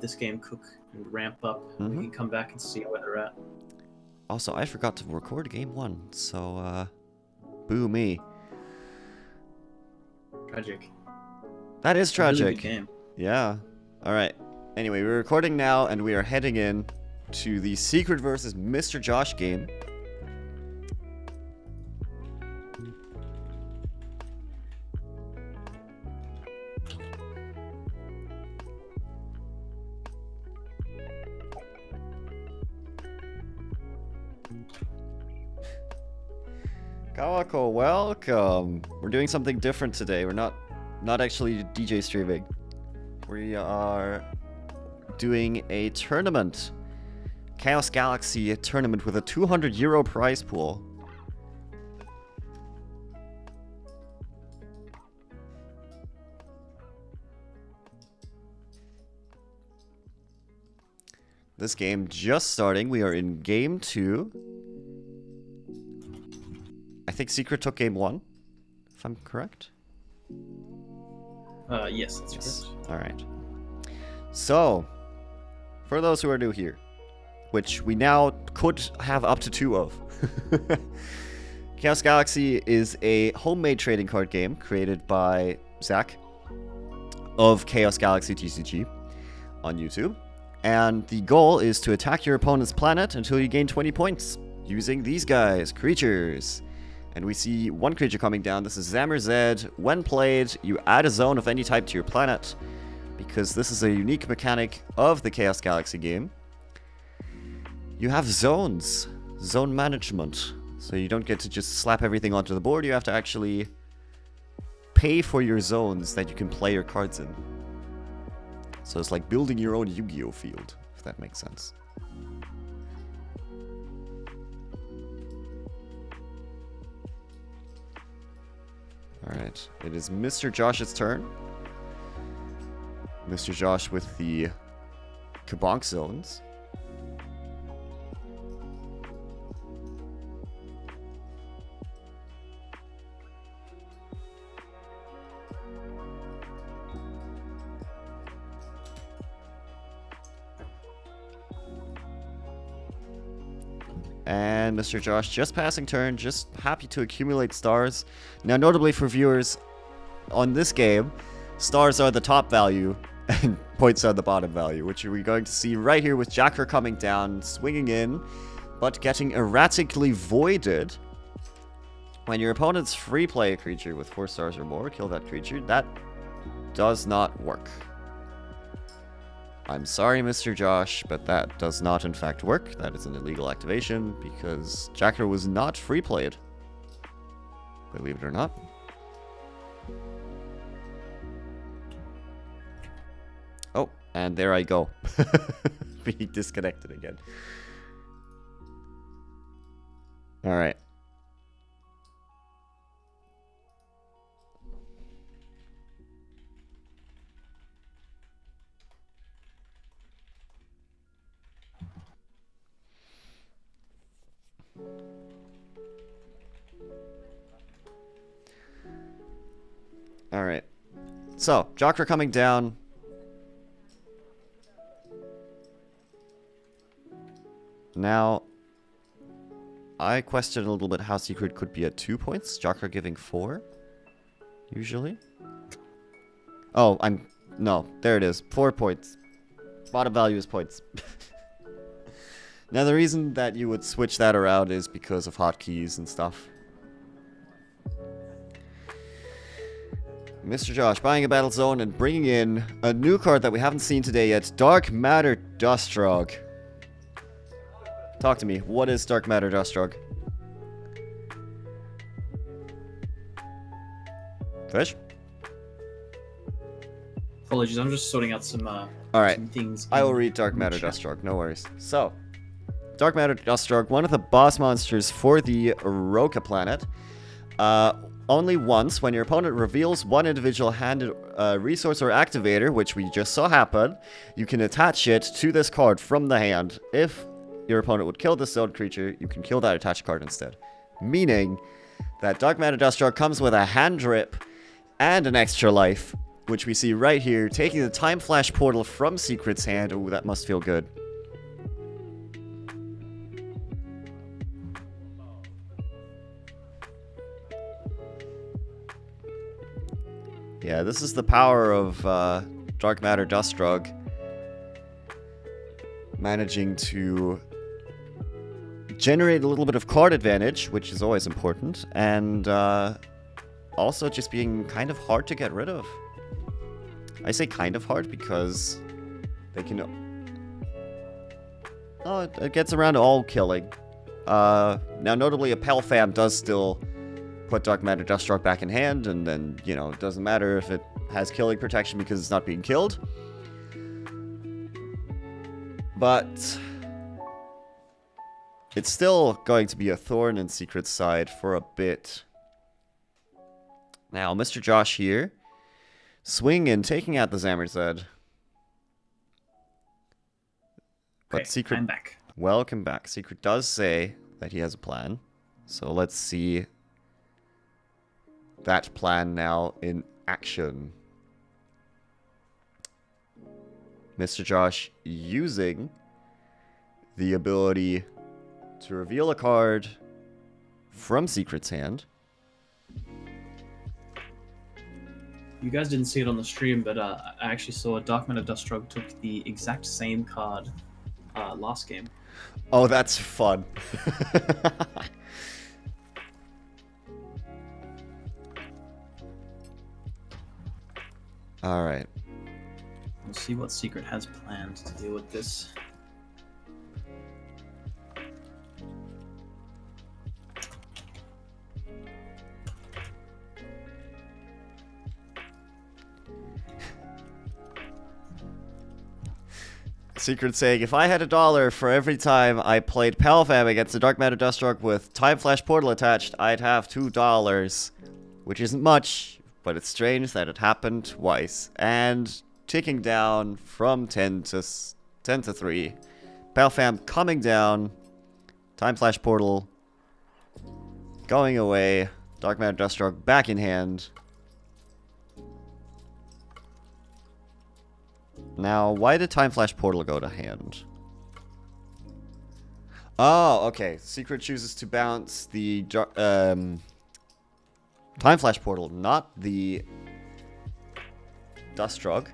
this game cook and ramp up. We can come back and see where they're at. Also, I forgot to record game 1, so, boo me. Tragic. That is tragic. Really good game. Yeah. Alright. Anyway, we're recording now, and we are heading in to the Secret versus Mr. Josh game. Kawako, welcome. We're doing something different today. We're not actually DJ streaming. We are doing a tournament. Chaos Galaxy tournament with a €200 prize pool. This game just starting. We are in game 2. I think Secret took game 1, if I'm correct. Yes, that's correct. Alright. So, for those who are new here, which we now could have up to 2 of, Chaos Galaxy is a homemade trading card game created by Zach of Chaos Galaxy TCG on YouTube. And the goal is to attack your opponent's planet until you gain 20 points using these guys, creatures. And we see one creature coming down. This is Zammer Zed. When played, you add a zone of any type to your planet, because this is a unique mechanic of the Chaos Galaxy game. You have zones, zone management. So you don't get to just slap everything onto the board. You have to actually pay for your zones that you can play your cards in. So it's like building your own Yu-Gi-Oh field, if that makes sense. Alright, it is Mr. Josh's turn. Mr. Josh with the Kabonk zones. And Mr. Josh just passing turn, just happy to accumulate stars. Now, notably for viewers, on this game, stars are the top value and points are the bottom value, which we're going to see right here with Jacker coming down, swinging in, but getting erratically voided. When your opponent's free play a creature with 4 stars or more, kill that creature. That does not work. I'm sorry, Mr. Josh, but that does not in fact work. That is an illegal activation because Jacker was not free played. Believe it or not. Oh, and there I go. Being disconnected again. Alright. Alright. So, Jocker coming down. Now, I question a little bit how Secret could be at 2 points. Jocker giving 4, usually. Oh, no, there it is. 4 points. Bottom value is points. Now, the reason that you would switch that around is because of hotkeys and stuff. Mr. Josh buying a battle zone and bringing in a new card that we haven't seen today yet. Dark Matter Dustrog. Talk to me. What is Dark Matter Dustrog? Fish? Apologies, I'm just sorting out some Alright, things. I will read Dark Matter Dustrog, no worries. So, Dark Matter Dustrog, one of the boss monsters for the Roka planet. Only once, when your opponent reveals one individual handed resource or activator, which we just saw happen, you can attach it to this card from the hand. If your opponent would kill this zone creature, you can kill that attached card instead. Meaning that Dark Matter Dustrog comes with a hand drip and an extra life, which we see right here, taking the Time Flash portal from Secret's hand. Ooh, that must feel good. Yeah, this is the power of Dark Matter Dust Drug. Managing to generate a little bit of card advantage, which is always important, and also just being kind of hard to get rid of. I say kind of hard because they can... Oh, it gets around to all killing. Now, notably, a Pelfam does still put Dark Matter Dust Drug back in hand, and then, you know, it doesn't matter if it has killing protection because it's not being killed. But it's still going to be a thorn in Secret's side for a bit. Now, Mr. Josh here, swinging, taking out the Zamorzed. But Okay, Secret, I'm back. welcome back. Secret does say that he has a plan. So let's see that plan now in action. Mr. Josh using the ability to reveal a card from Secret's hand. You guys didn't see it on the stream, but I actually saw Dark Matter Dust Drug took the exact same card last game. Oh, that's fun. Alright. We'll see what Secret has planned to deal with this. Secret saying, if I had $1 for every time I played Pelfam against the Dark Matter Dust Drug with Time Flash Portal attached, I'd have $2. Which isn't much, but it's strange that it happened twice. And ticking down from 10 to 3. Pelfam coming down. Time Flash Portal going away. Dark Matter Dust Drug back in hand. Now, why did Time Flash Portal go to hand? Oh, okay. Secret chooses to bounce the Time Flash Portal, not the Dust Drug.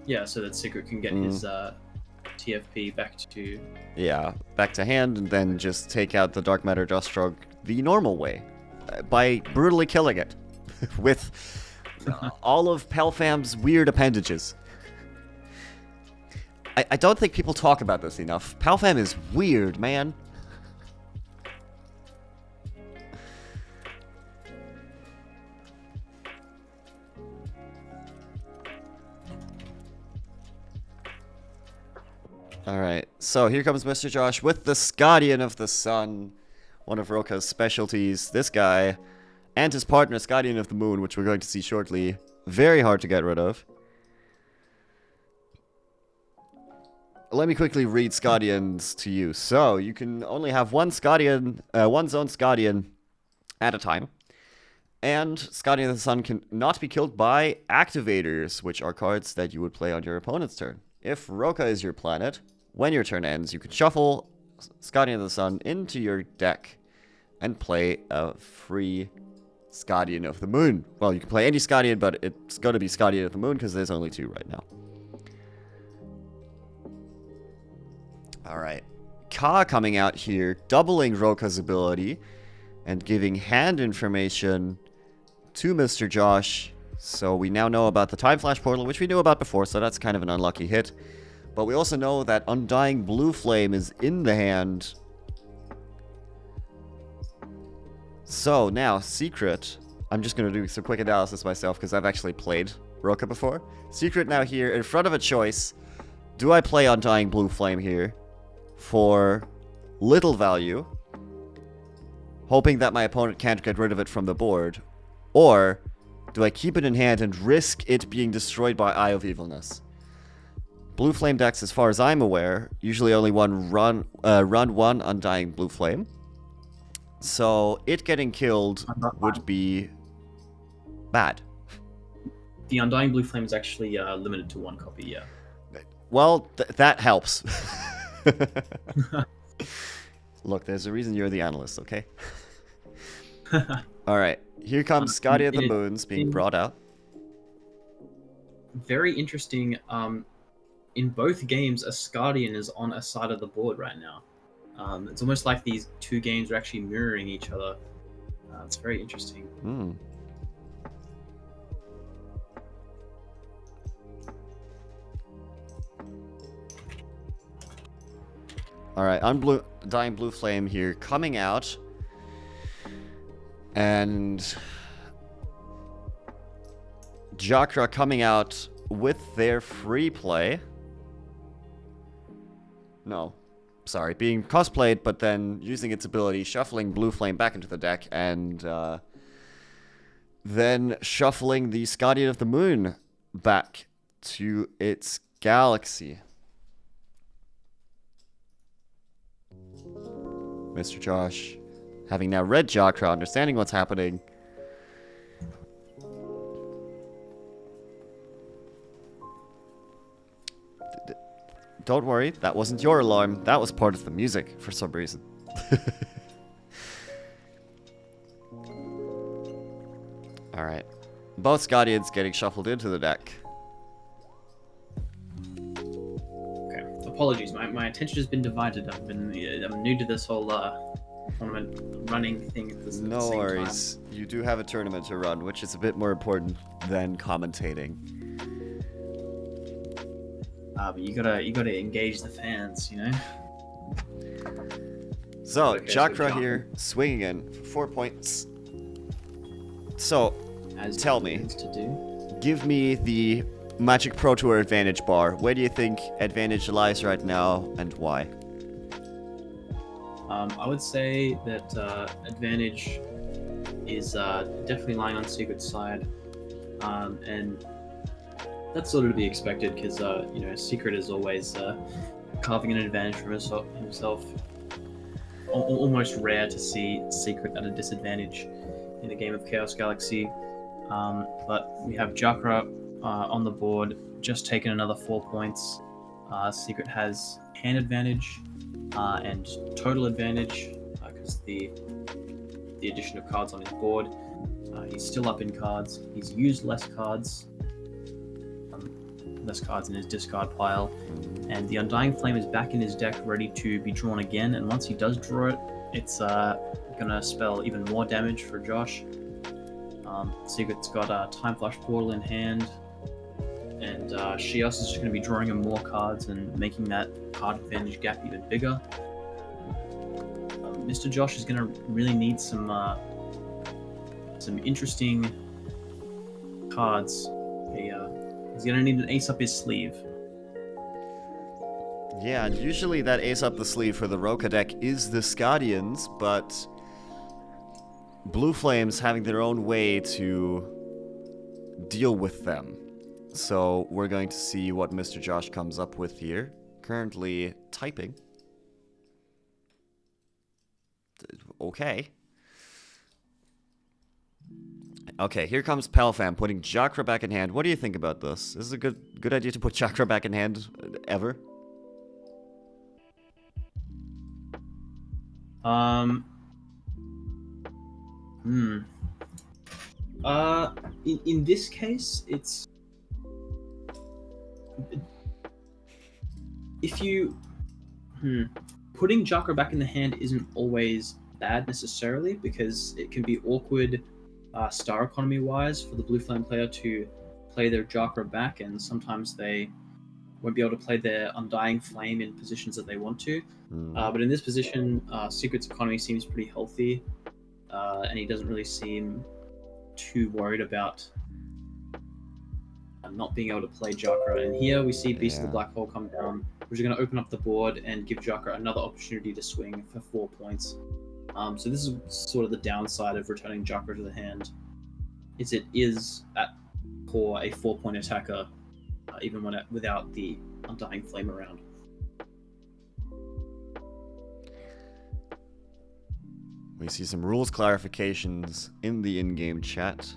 Yeah, so that Secret can get his TFP back to... Yeah, back to hand, and then just take out the Dark Matter Dust Drug the normal way. By brutally killing it. With... all of Pelfam's weird appendages. I don't think people talk about this enough. Pelfam is weird, man. Alright, so here comes Mr. Josh with the Guardian of the Sun. One of Roka's specialties. This guy... and his partner, Guardian of the Moon, which we're going to see shortly. Very hard to get rid of. Let me quickly read Guardians to you. So, you can only have one Guardian, one zone Guardian at a time. And Guardian of the Sun can not be killed by activators, which are cards that you would play on your opponent's turn. If Roka is your planet, when your turn ends, you can shuffle Guardian of the Sun into your deck and play a free Guardian of the Moon. Well, you can play any Guardian, but it's going to be Guardian of the Moon because there's only 2 right now. Alright. Ka coming out here, doubling Roka's ability and giving hand information to Mr. Josh. So we now know about the Time Flash Portal, which we knew about before, so that's kind of an unlucky hit. But we also know that Undying Blue Flame is in the hand. So, now, Secret, I'm just going to do some quick analysis myself because I've actually played Roka before. Secret now here, in front of a choice. Do I play Undying Blue Flame here for little value, hoping that my opponent can't get rid of it from the board? Or do I keep it in hand and risk it being destroyed by Eye of Evilness? Blue Flame decks, as far as I'm aware, usually only run one Undying Blue Flame. So, it getting killed would be bad. The Undying Blue Flame is actually limited to 1 copy, yeah. Well, that helps. Look, there's a reason you're the analyst, okay? Alright, here comes Scotty of the Moons being brought out. Very interesting. In both games, a Asgardian is on a side of the board right now. It's almost like these two games are actually mirroring each other. It's very interesting. Hmm. Alright, Undying Blue Flame here coming out. And Jakra coming out with their free play. No, sorry, being cosplayed, but then using its ability, shuffling Blue Flame back into the deck, and then shuffling the Guardian of the Moon back to its galaxy. Mr. Josh, having now read Jakra, understanding what's happening. Don't worry, that wasn't your alarm. That was part of the music for some reason. Alright. Both Guardians getting shuffled into the deck. Okay, apologies. My attention has been divided. I'm new to this whole tournament running thing at the same time. No worries. You do have a tournament to run, which is a bit more important than commentating. But you gotta engage the fans, you know. So Okay, Jakra so here swinging in for 4 points. So As tell it me, tends to do. give me the Magic Pro Tour advantage bar. Where do you think advantage lies right now, and why? I would say that advantage is definitely lying on Secret's side, and that's sort of to be expected because you know, Secret is always carving an advantage for himself. Almost rare to see Secret at a disadvantage in a game of Chaos Galaxy. But we have Jakra on the board, just taken another 4 points. Secret has hand advantage and total advantage because the addition of cards on his board. He's still up in cards. He's used less cards in his discard pile, and the Undying Flame is back in his deck, ready to be drawn again. And once he does draw it, it's gonna spell even more damage for Josh. Secret's got a Time Flash Portal in hand, and Shios is just going to be drawing him more cards and making that card advantage gap even bigger. Mr. Josh is going to really need some interesting cards. He's going to need an ace up his sleeve. Yeah, and usually that ace up the sleeve for the Roka deck is the Scadians, but Blue Flame's having their own way to deal with them. So we're going to see what Mr. Josh comes up with here. Currently typing. Okay. Okay, here comes Palfam putting Jakra back in hand. What do you think about this? Is this a good idea to put Jakra back in hand ever? In this case, it's if you putting Jakra back in the hand isn't always bad necessarily, because it can be awkward star economy wise for the Blue Flame player to play their Jakra back, and sometimes they won't be able to play their Undying Flame in positions that they want to. But in this position, Secret's economy seems pretty healthy, and he doesn't really seem too worried about not being able to play Jakra. And here we see Beast of the Black Hole come down, which is going to open up the board and give Jakra another opportunity to swing for 4 points. So this is sort of the downside of returning Jakra to the hand, is it is at core a 4-point attacker, even without the Undying Flame around. We see some rules clarifications in the in-game chat.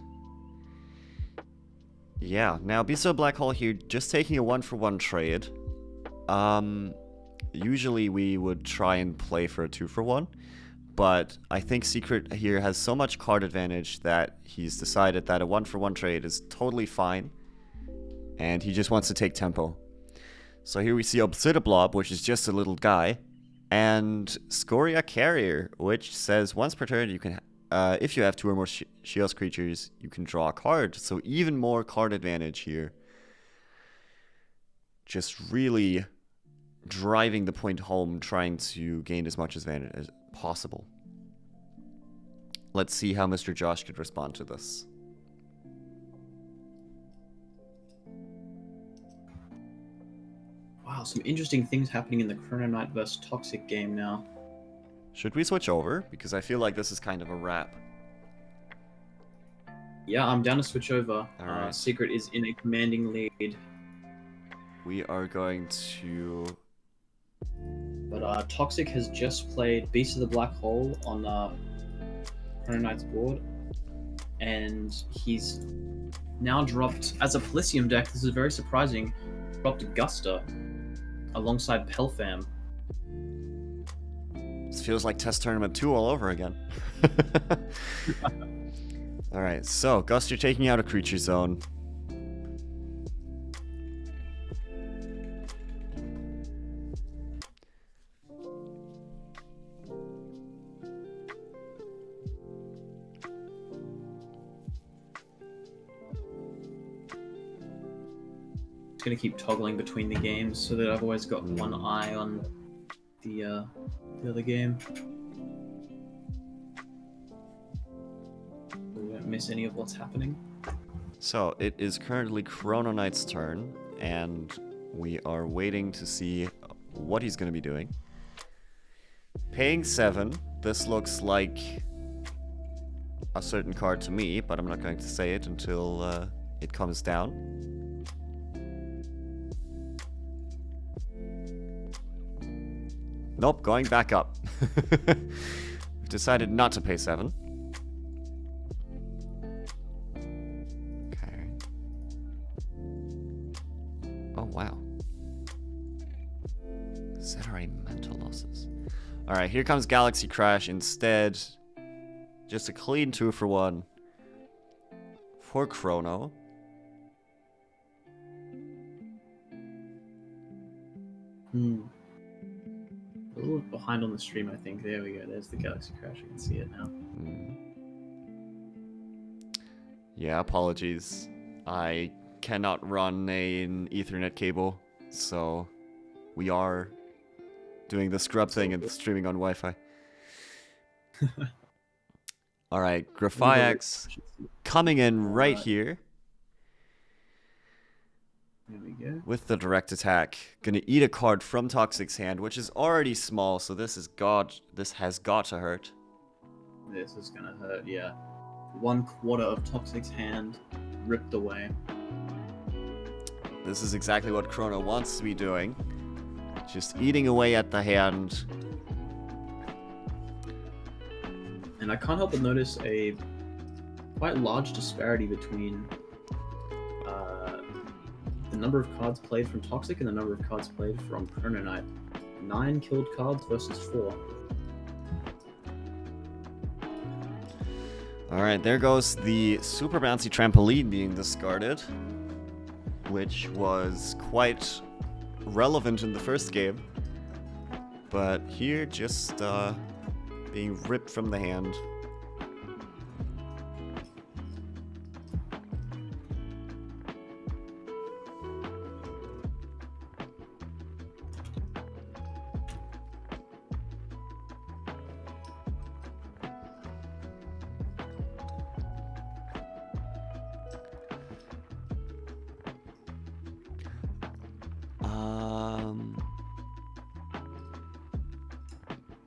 Yeah, now Beast of the Black Hole here, just taking a 1-for-1 trade. Usually we would try and play for a 2-for-1, but I think Secret here has so much card advantage that he's decided that a 1-for-1 trade is totally fine, and he just wants to take tempo. So here we see Obsidiblob, which is just a little guy, and Scoria Carrier, which says once per turn you can, if you have 2 or more Shields creatures, you can draw a card. So even more card advantage here. Just really driving the point home, trying to gain as much advantage as possible. Let's see how Mr. Josh could respond to this. Wow, some interesting things happening in the Chrono Knight vs Toxic game now. Should we switch over? Because I feel like this is kind of a wrap. Yeah, I'm down to switch over. Alright. Secret is in a commanding lead. We are going to... But Toxic has just played Beast of the Black Hole on Chrono Knight's board. And he's now dropped, as a Pelisium deck, this is very surprising, dropped Gusta alongside Pelfam. This feels like Test Tournament 2 all over again. Alright, so Gus, you're taking out a creature zone. It's going to keep toggling between the games so that I've always got one eye on the other game. We don't miss any of what's happening. So it is currently Chrono Knight's turn, and we are waiting to see what he's going to be doing. Paying 7. This looks like a certain card to me, but I'm not going to say it until it comes down. Nope, going back up. We've decided not to pay 7. Okay. Oh, wow. Zetaray mental losses. Alright, here comes Galaxy Crash instead. Just a clean 2-for-1 for Chrono. A little behind on the stream, I think. There we go. There's the Galaxy Crash. I can see it now. Yeah, apologies. I cannot run an Ethernet cable, so we are doing the scrub thing and streaming on Wi-Fi. Alright, Graphiax coming in right here. There we go. With the direct attack. Gonna eat a card from Toxic's hand, which is already small, so this has got to hurt. This is gonna hurt, yeah. 1/4 of Toxic's hand ripped away. This is exactly what Chrono wants to be doing. Just eating away at the hand. And I can't help but notice a quite large disparity between the number of cards played from Toxic and the number of cards played from Chrono Knight. 9 killed cards versus 4. Alright, there goes the super bouncy trampoline being discarded, which was quite relevant in the first game. But here, just being ripped from the hand.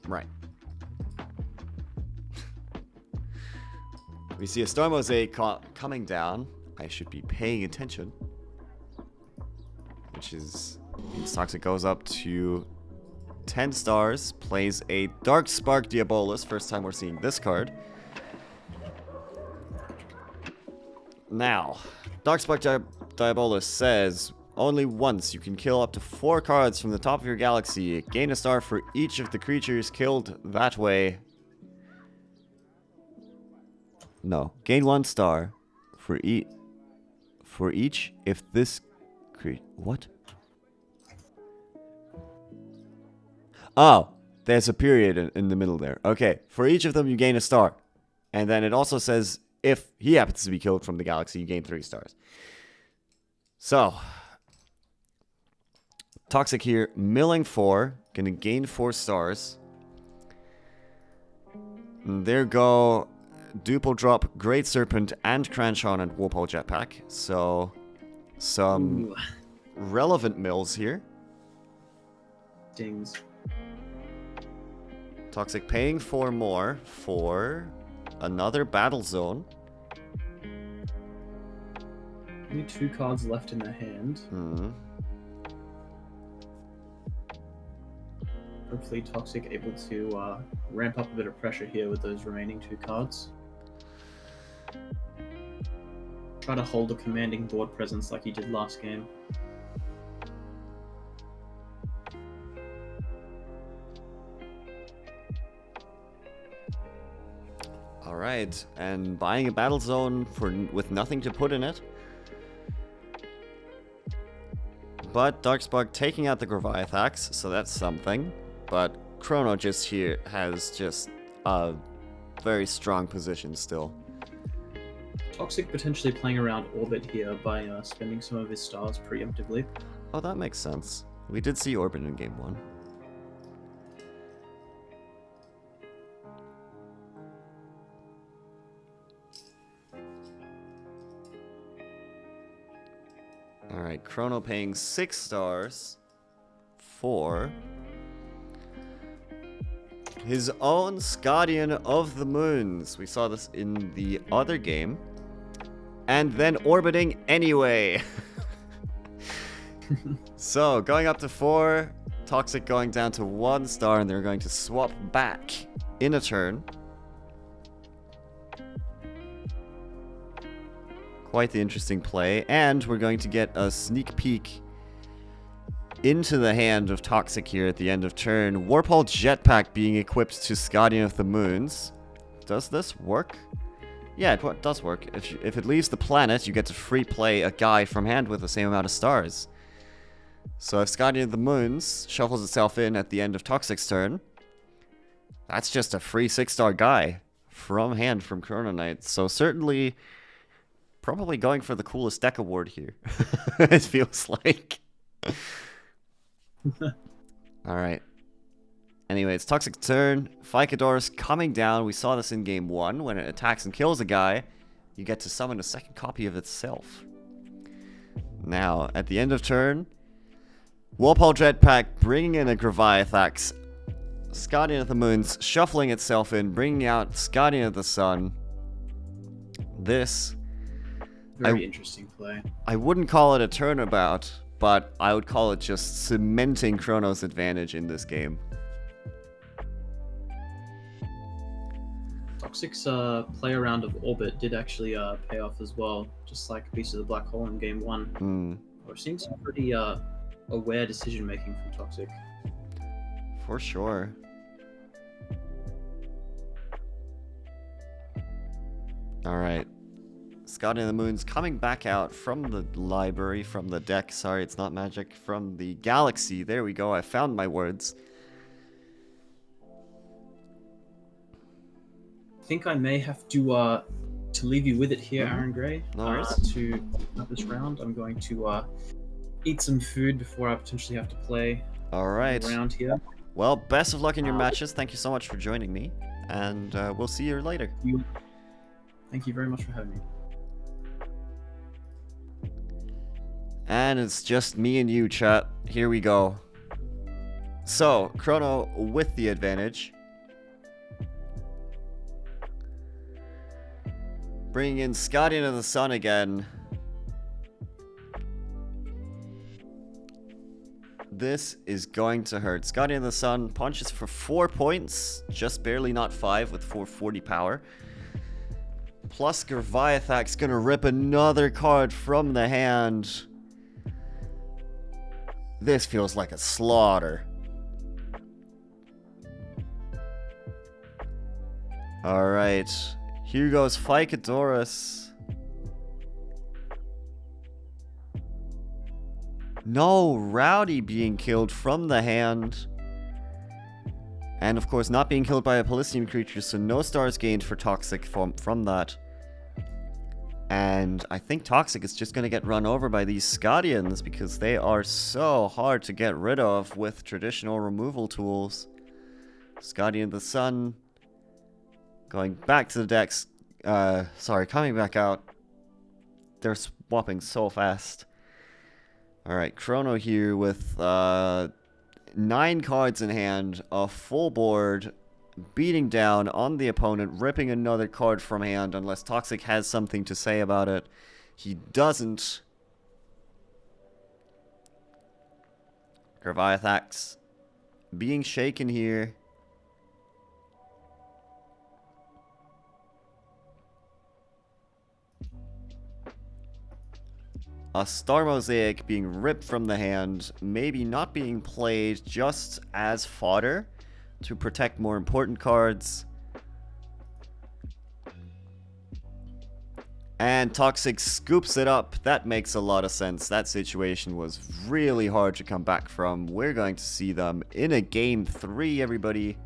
Right. We see a Star Mosaic coming down. I should be paying attention. Which is... means Toxic goes up to 10 stars. Plays a Dark Spark Diabolus. First time we're seeing this card. Now, Darkspark Diabolus says, only once you can kill up to 4 cards from the top of your galaxy. Gain a star for each of the creatures killed that way. No, gain 1 star for each if this what? Oh, there's a period in the middle there. Okay, for each of them you gain a star. And then it also says if he happens to be killed from the galaxy, you gain 3 stars. So, Toxic here, milling 4, gonna gain 4 stars. And there go Duple Drop, Great Serpent, and Cranshawn and Warpole Jetpack. So, some relevant mills here. Dings. Toxic paying 4 more for another battle zone. Only 2 cards left in their hand. Hopefully Toxic able to ramp up a bit of pressure here with those remaining 2 cards. Try to hold a commanding board presence like he did last game. Alright, and buying a battle zone with nothing to put in it. But Darkspark taking out the Graviathax, so that's something. But Chrono just here has just a very strong position still. Toxic potentially playing around Orbit here by spending some of his stars preemptively. Oh, that makes sense. We did see Orbit in game 1. Alright, Chrono paying 6 stars for his own Guardian of the Moons. We saw this in the other game. And then orbiting anyway. So, going up to 4, Toxic going down to 1 star, and they're going to swap back in a turn. Quite the interesting play, and we're going to get a sneak peek into the hand of Toxic here at the end of turn. Warpole Jetpack being equipped to Guardian of the Moons. Does this work? Yeah, it does work. If it leaves the planet, you get to free play a guy from hand with the same amount of stars. So if Guardian of the Moons shuffles itself in at the end of Toxic's turn, that's just a free 6-star guy from hand from Chrono Knight. So certainly, probably going for the coolest deck award here. It feels like. Alright. Anyway, it's Toxic's turn. Ficador's coming down. We saw this in game 1. When it attacks and kills a guy, you get to summon a second copy of itself. Now, at the end of turn, Warpole Jetpack bringing in a Graviathax. Guardian of the Moons shuffling itself in, bringing out Guardian of the Sun. This... Very interesting play. I wouldn't call it a turnabout, but I would call it just cementing Chrono's advantage in this game. Toxic's play around of Orbit did actually pay off as well, just like a piece of the Black Hole in game 1. We're seeing some pretty aware decision making from Toxic. For sure. Alright. Guardian of the Moon's coming back out from the library, from the deck. Sorry, it's not magic. From the galaxy. There we go. I found my words. I think I may have to leave you with it here, Aringrey. No worries. To start this round, I'm going to eat some food before I potentially have to play Alright. around here. Well, best of luck in your matches. Thank you so much for joining me. And we'll see you later. Thank you very much for having me. And it's just me and you, chat. Here we go. So, Chrono with the advantage. Bringing in Guardian of the Sun again. This is going to hurt. Guardian of the Sun punches for 4 points. Just barely not 5 with 440 power. plus Gerviathak's gonna rip another card from the hand. This feels like a slaughter. Alright. Here goes Ficadorus. No, Rowdy being killed from the hand. And of course not being killed by a Polysium creature, so no stars gained for Toxic from that. And I think Toxic is just going to get run over by these Scadians because they are so hard to get rid of with traditional removal tools. Scadian the Sun going back to the decks. Coming back out. They're swapping so fast. Alright, Chrono here with 9 cards in hand, a full board, beating down on the opponent, ripping another card from hand unless Toxic has something to say about it. He doesn't. Gerviathax being shaken here. A Star Mosaic being ripped from the hand, maybe not being played just as fodder to protect more important cards. And Toxic scoops it up. That makes a lot of sense. That situation was really hard to come back from. We're going to see them in a game 3, everybody.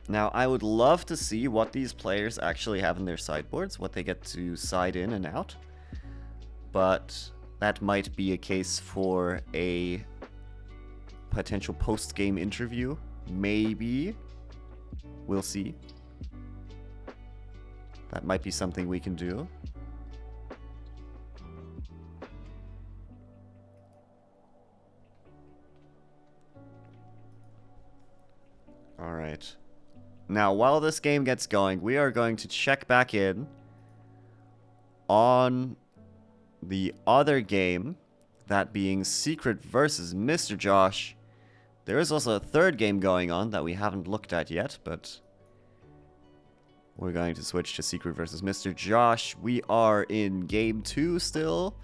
Now, I would love to see what these players actually have in their sideboards, what they get to side in and out. But that might be a case for a potential post-game interview. Maybe. We'll see. That might be something we can do. Alright. Now, while this game gets going, we are going to check back in on the other game, that being Secret versus Mr. Josh. There is also a third game going on that we haven't looked at yet, but we're going to switch to Secret versus Mr. Josh. We are in game 2 still.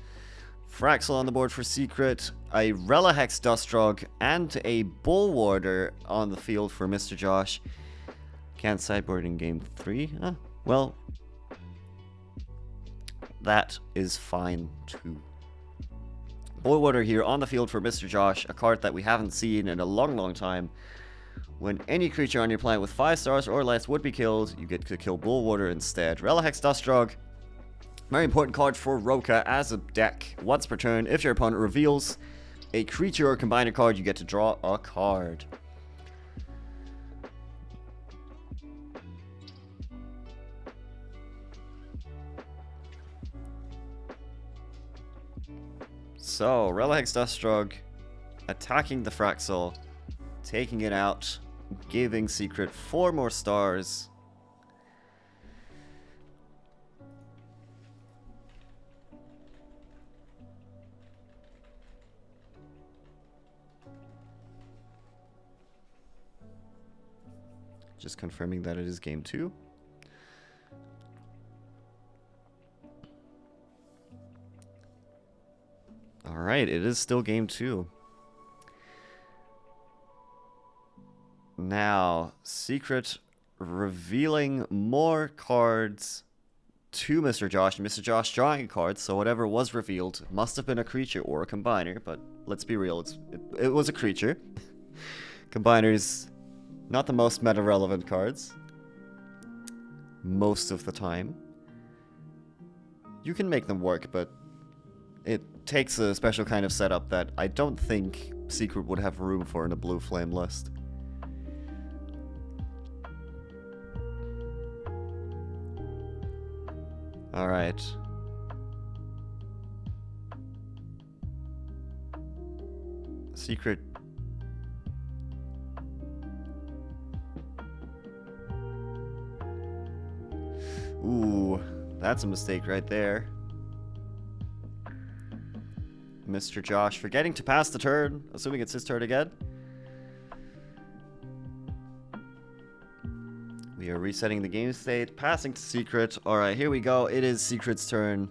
Fraxel on the board for Secret, a Relihex Dustrog, and a Bullwarder on the field for Mr. Josh. Can't sideboard in game 3? Well, that is fine too. Bullwarder here on the field for Mr. Josh, a card that we haven't seen in a long time. When any creature on your planet with 5 stars or less would be killed, you get to kill Bullwarder instead. Relihex Dustrog, very important card for Roka as a deck. Once per turn, if your opponent reveals a creature or combiner card, you get to draw a card. So, Relihex Dustrog attacking the Fraxel, taking it out, giving Secret 4 more stars. Just confirming that it is game 2. Alright, it is still game 2. Now, Secret revealing more cards to Mr. Josh. Mr. Josh drawing a card, so whatever was revealed must have been a creature or a combiner, but let's be real, it was a creature. Combiners, not the most meta-relevant cards. Most of the time. You can make them work, but it takes a special kind of setup that I don't think Secret would have room for in a Blue Flame list. Alright. Secret. Ooh, that's a mistake right there. Mr. Josh forgetting to pass the turn, assuming it's his turn again. We are resetting the game state, passing to Secret. Alright, here we go. It is Secret's turn.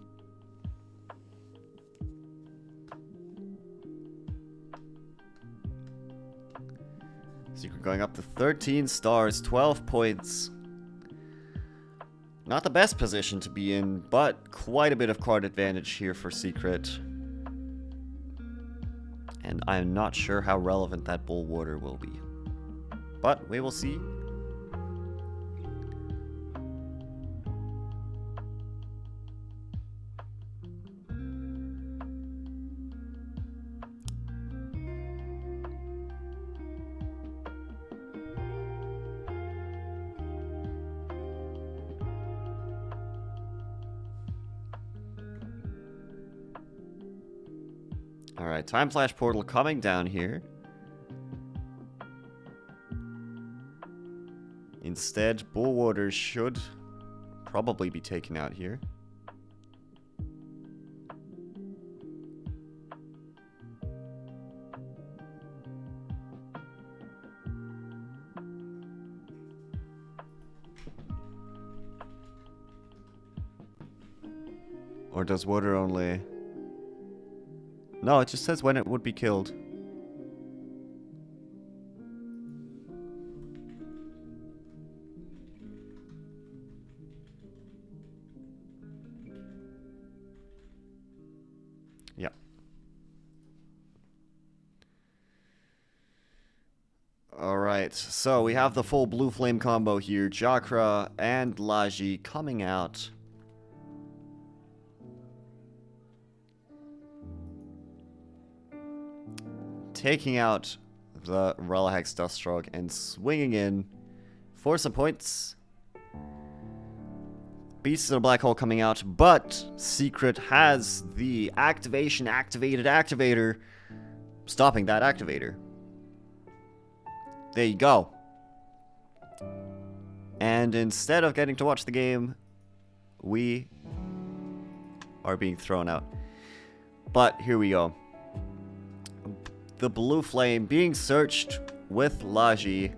Secret going up to 13 stars, 12 points. Not the best position to be in, but quite a bit of card advantage here for Secret. And I'm not sure how relevant that Bull Warder will be. But we will see. Alright, Time Flash Portal coming down here. Instead, Bull Warders should probably be taken out here. Or does Warder only... No, it just says when it would be killed. Yeah. Alright, so we have the full Blue Flame combo here. Jakra and Laji coming out. Taking out the Relax Dustrock and swinging in for some points. Beasts of the Black Hole coming out, but Secret has the activator, stopping that activator. There you go. And instead of getting to watch the game, we are being thrown out. But here we go. The Blue Flame being searched with Laji.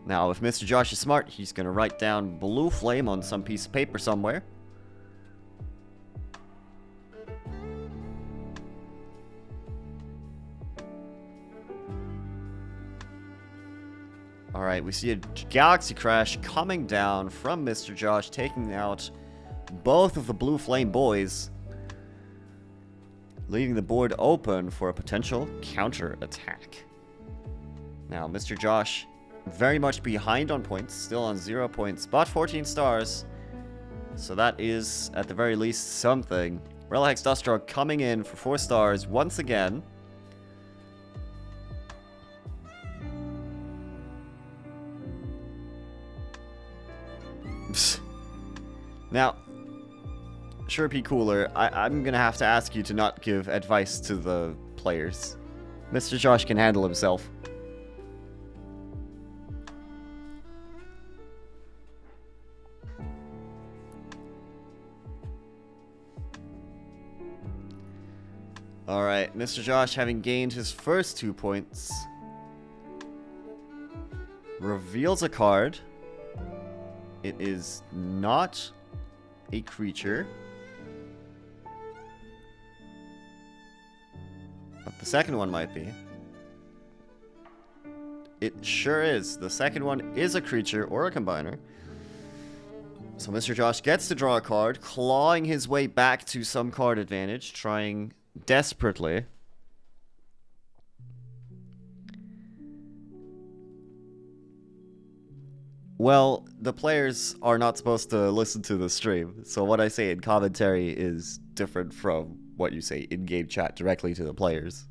Now, if Mr. Josh is smart, he's going to write down Blue Flame on some piece of paper somewhere. Alright, we see a Galaxy Crash coming down from Mr. Josh, taking out both of the Blue Flame boys, leaving the board open for a potential counter attack. Now, Mr. Josh, very much behind on points, still on 0 points, but 14 stars. So that is, at the very least, something. Relax Dustrock coming in for 4 stars once again. Now, Sure P. Cooler, I'm gonna have to ask you to not give advice to the players. Mr. Josh can handle himself. Alright, Mr. Josh, having gained his first 2 points, reveals a card. It is not a creature, but the second one might be. It sure is. The second one is a creature or a combiner. So Mr. Josh gets to draw a card, clawing his way back to some card advantage, trying desperately. Well, the players are not supposed to listen to the stream, so what I say in commentary is different from what you say in-game chat directly to the players.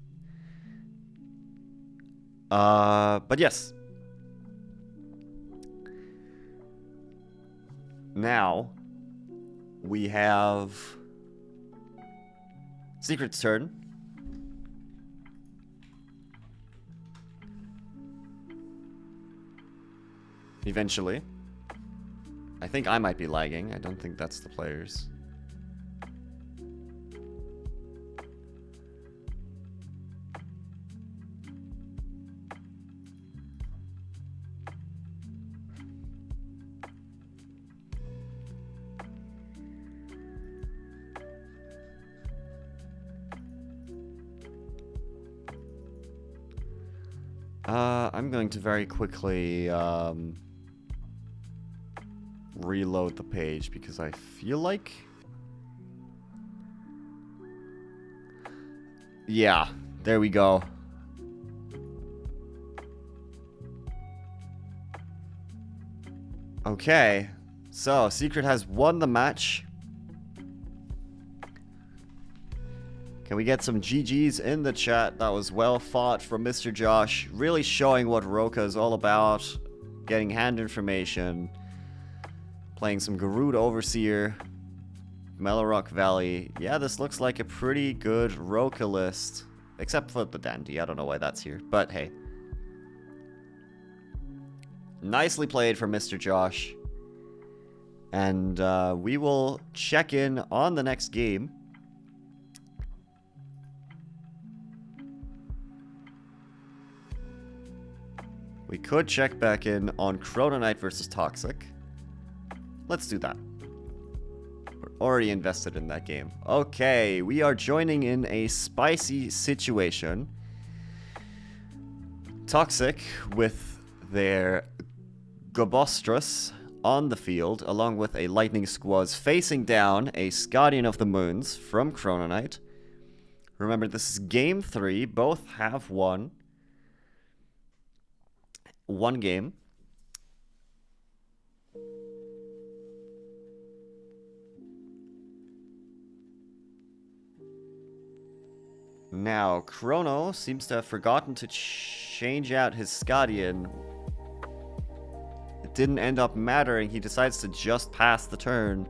But yes. Now, we have Secret's turn. Eventually. I think I might be lagging. I don't think that's the players. I'm going to very quickly reload the page because I feel like... Yeah, there we go. Okay, so Secret has won the match. Can we get some GGs in the chat? That was well fought from Mr. Josh. Really showing what Roka is all about. Getting hand information. Playing some Garud Overseer. Melorock Valley. Yeah, this looks like a pretty good Roka list. Except for the Dandy. I don't know why that's here. But hey. Nicely played from Mr. Josh. And we will check in on the next game. We could check back in on Chrono Knight versus Toxic. Let's do that. We're already invested in that game. Okay, we are joining in a spicy situation. Toxic with their Gobostras on the field, along with a Lightning Squaz facing down a Guardian of the Moons from Chrono Knight. Remember, this is game 3. Both have won one game. Now, Chrono seems to have forgotten to change out his Scadian. It didn't end up mattering. He decides to just pass the turn,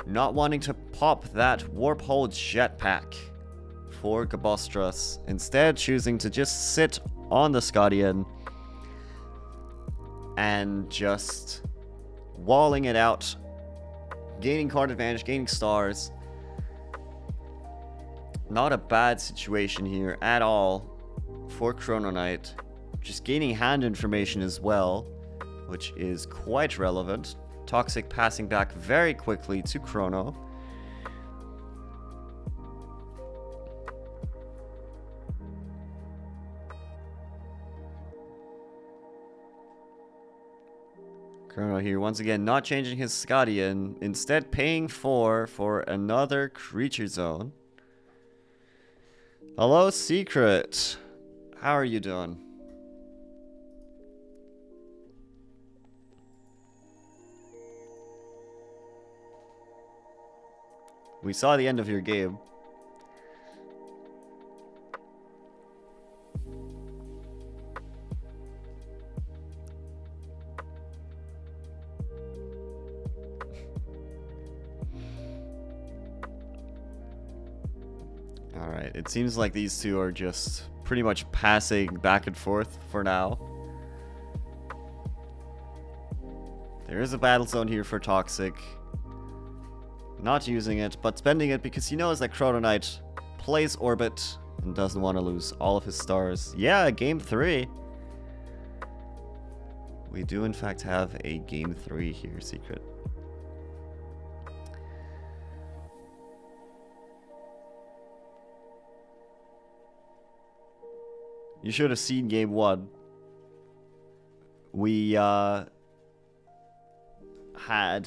not wanting to pop that Warp Hole Jetpack for Gabostras. Instead, choosing to just sit on the Scadian and just walling it out, gaining card advantage, gaining stars. Not a bad situation here at all for Chrono Knight. Just gaining hand information as well, which is quite relevant. Toxic passing back very quickly to Chrono. Chrono here once again not changing his Scadian, instead paying 4 for another creature zone. Hello, Secret. How are you doing? We saw the end of your game. Alright, it seems like these two are just pretty much passing back and forth for now. There is a battle zone here for Toxic. Not using it, but spending it because he knows that Chrono Knight plays Orbit and doesn't want to lose all of his stars. Yeah, game 3. We do in fact have a game 3 here, Secret. You should have seen game 1. We had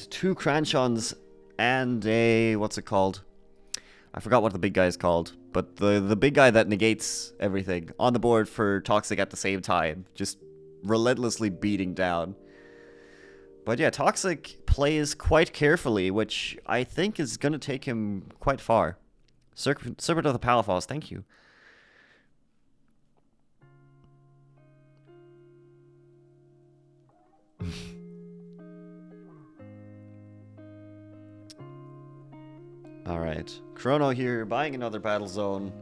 2 Cranchons and a... what's it called? I forgot what the big guy is called. But the big guy that negates everything on the board for Toxic at the same time. Just relentlessly beating down. But yeah, Toxic plays quite carefully, which I think is going to take him quite far. Serpent of the Palafoss, thank you. Alright, Chrono here, buying another battle zone.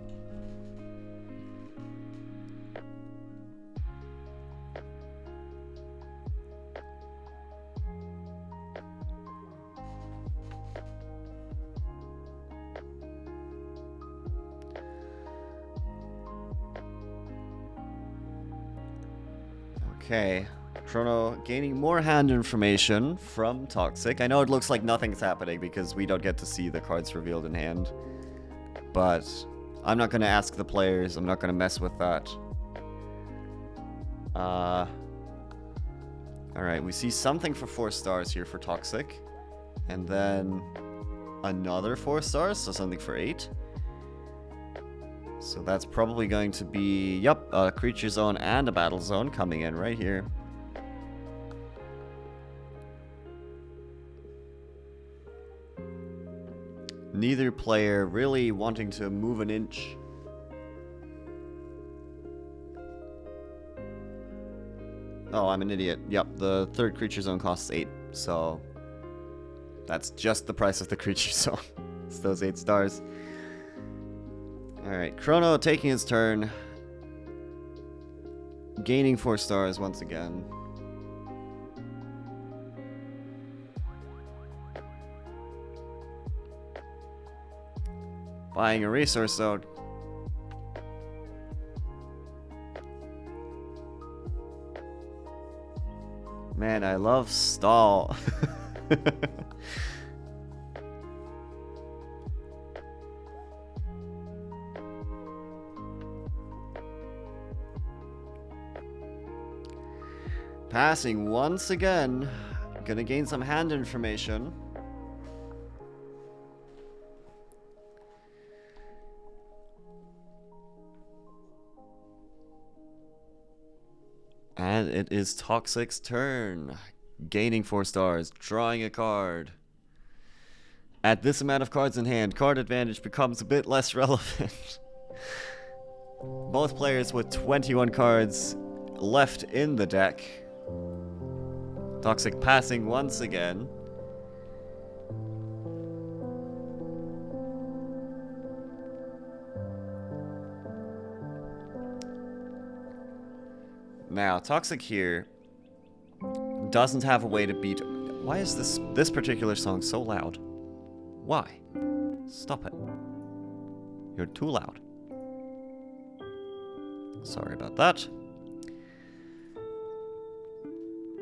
Okay, Chrono gaining more hand information from Toxic. I know it looks like nothing's happening because we don't get to see the cards revealed in hand. But I'm not going to ask the players. I'm not going to mess with that. Alright, we see something for 4 stars here for Toxic. And then another 4 stars, so something for 8. So that's probably going to be, yep, a creature zone and a battle zone coming in right here. Neither player really wanting to move an inch. Oh, I'm an idiot. Yep, the third creature zone costs 8, so that's just the price of the creature zone. It's those 8 stars. Alright, Chrono taking his turn. Gaining 4 stars once again. Buying a resource zone. Man, I love stall. Passing once again. Gonna gain some hand information. And it is Toxic's turn. Gaining 4 stars, drawing a card. At this amount of cards in hand, card advantage becomes a bit less relevant. Both players with 21 cards left in the deck. Toxic passing once again. Now, Toxic here doesn't have a way to beat... Why is this particular song so loud? Why? Stop it. You're too loud. Sorry about that.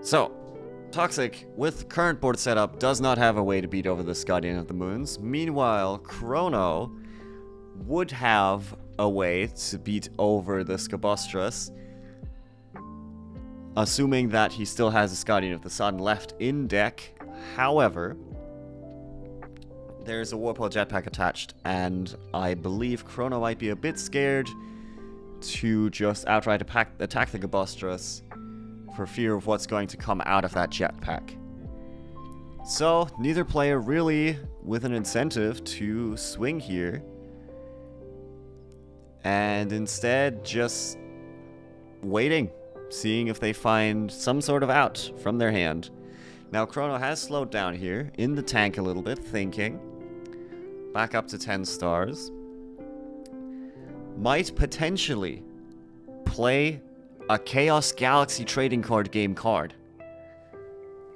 So, Toxic, with current board setup, does not have a way to beat over the Guardian of the Moons. Meanwhile, Chrono would have a way to beat over the Scabostrus, assuming that he still has a Guardian of the Sun left in deck. However, there's a Warpole Jetpack attached, and I believe Chrono might be a bit scared to just outright attack the Scabostrus for fear of what's going to come out of that jetpack. So, neither player really with an incentive to swing here, and instead just waiting, seeing if they find some sort of out from their hand. Now, Chrono has slowed down here, in the tank a little bit, thinking. Back up to 10 stars. Might potentially play a Chaos Galaxy trading card game card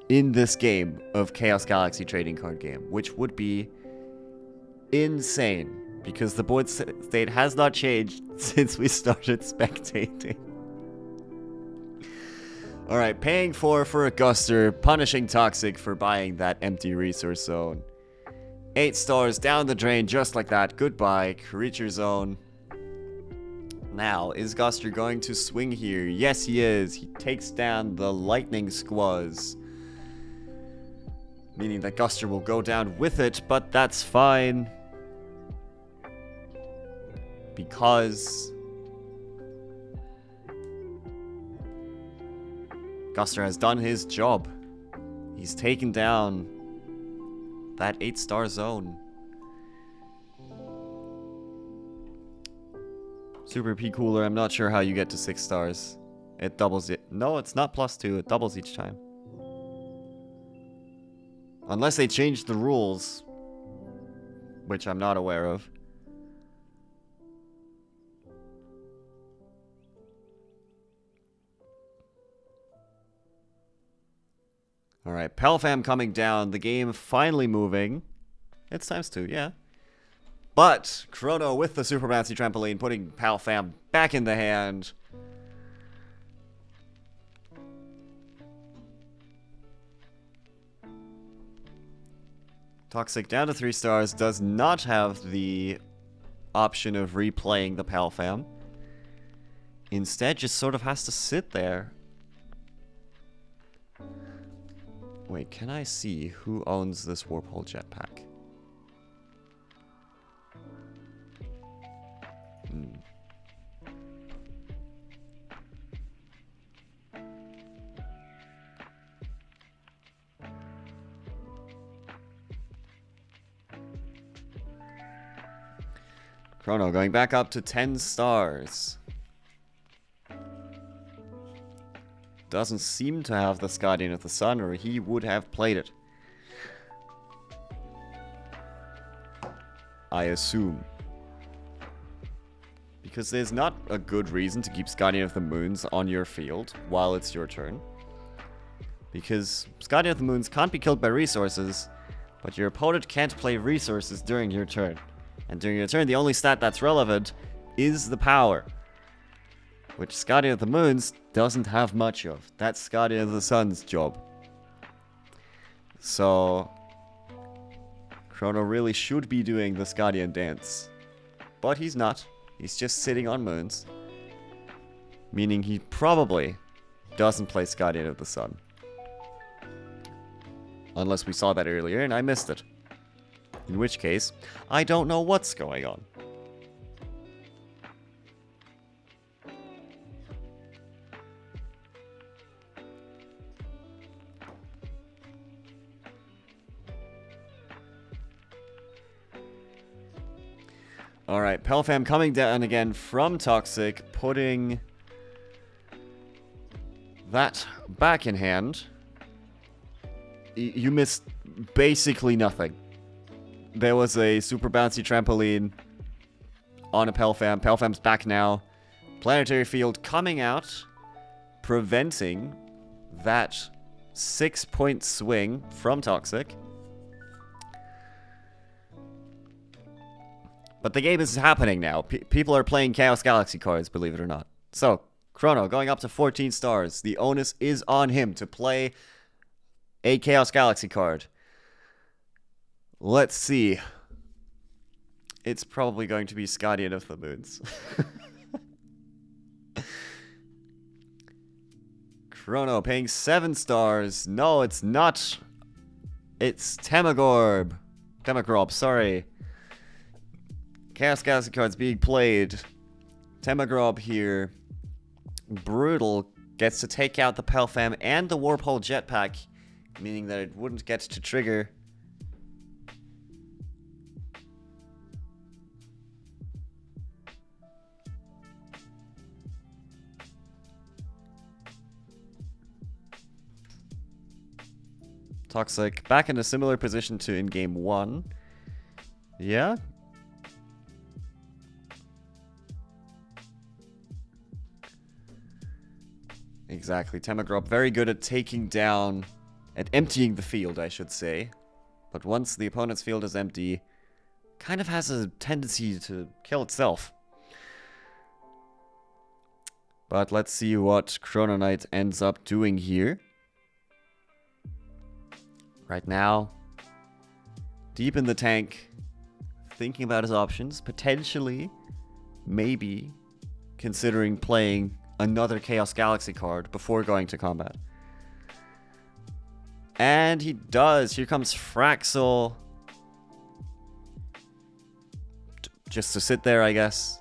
in this game of Chaos Galaxy trading card game, which would be insane, because the board state has not changed since we started spectating. Alright, paying 4 for a Guster, punishing Toxic for buying that empty resource zone. 8 stars down the drain just like that. Goodbye, creature zone. Now, is Guster going to swing here? Yes, he is. He takes down the Lightning Squaz, meaning that Guster will go down with it, but that's fine, because Guster has done his job. He's taken down that 8-star zone. Super P Cooler, I'm not sure how you get to 6 stars. It doubles it. No, it's not +2, it doubles each time. Unless they change the rules, which I'm not aware of. Alright, Pelfam coming down, the game finally moving. It's times 2, yeah. But Chrono with the Super Bouncy Trampoline, putting Pelfam back in the hand. Toxic down to 3 stars, does not have the option of replaying the Pelfam. instead just sort of has to sit there. Wait, can I see who owns this Warpole jetpack? Chrono going back up to 10 stars. Doesn't seem to have the Guardian of the Sun, or he would have played it. I assume. Because there's not a good reason to keep Guardian of the Moons on your field while it's your turn. Because Guardian of the Moons can't be killed by resources, but your opponent can't play resources during your turn. And during your turn, the only stat that's relevant is the power. Which Guardian of the Moons doesn't have much of. That's Guardian of the Sun's job. So Chrono really should be doing the Guardian dance. But he's not. He's just sitting on moons. Meaning he probably doesn't play Guardian of the Sun. Unless we saw that earlier and I missed it. In which case, I don't know what's going on. Alright, Pelfam coming down again from Toxic, putting that back in hand. You missed basically nothing. There was a super bouncy trampoline on a Pelfam. Pelfam's back now. Planetary field coming out, preventing that 6-point swing from Toxic. But the game is happening now. People are playing Chaos Galaxy cards, believe it or not. So, Chrono going up to 14 stars. The onus is on him to play a Chaos Galaxy card. Let's see. It's probably going to be Guardian of the Moons. Chrono paying 7 stars. No, it's not. It's Temagorb. Temagrob, sorry. Chaos Galaxy cards being played. Temagrob here. Brutal gets to take out the Pelfam and the Warpole jetpack, meaning that it wouldn't get to trigger. Toxic back in a similar position to in game 1. Yeah. Exactly. Temagrob very good at taking down, at emptying the field, I should say. But once the opponent's field is empty, kind of has a tendency to kill itself. But let's see what Chrono Knight ends up doing here. Right now, deep in the tank, thinking about his options, potentially, maybe, considering playing another Chaos Galaxy card before going to combat. And he does. Here comes Fraxel. Just to sit there, I guess.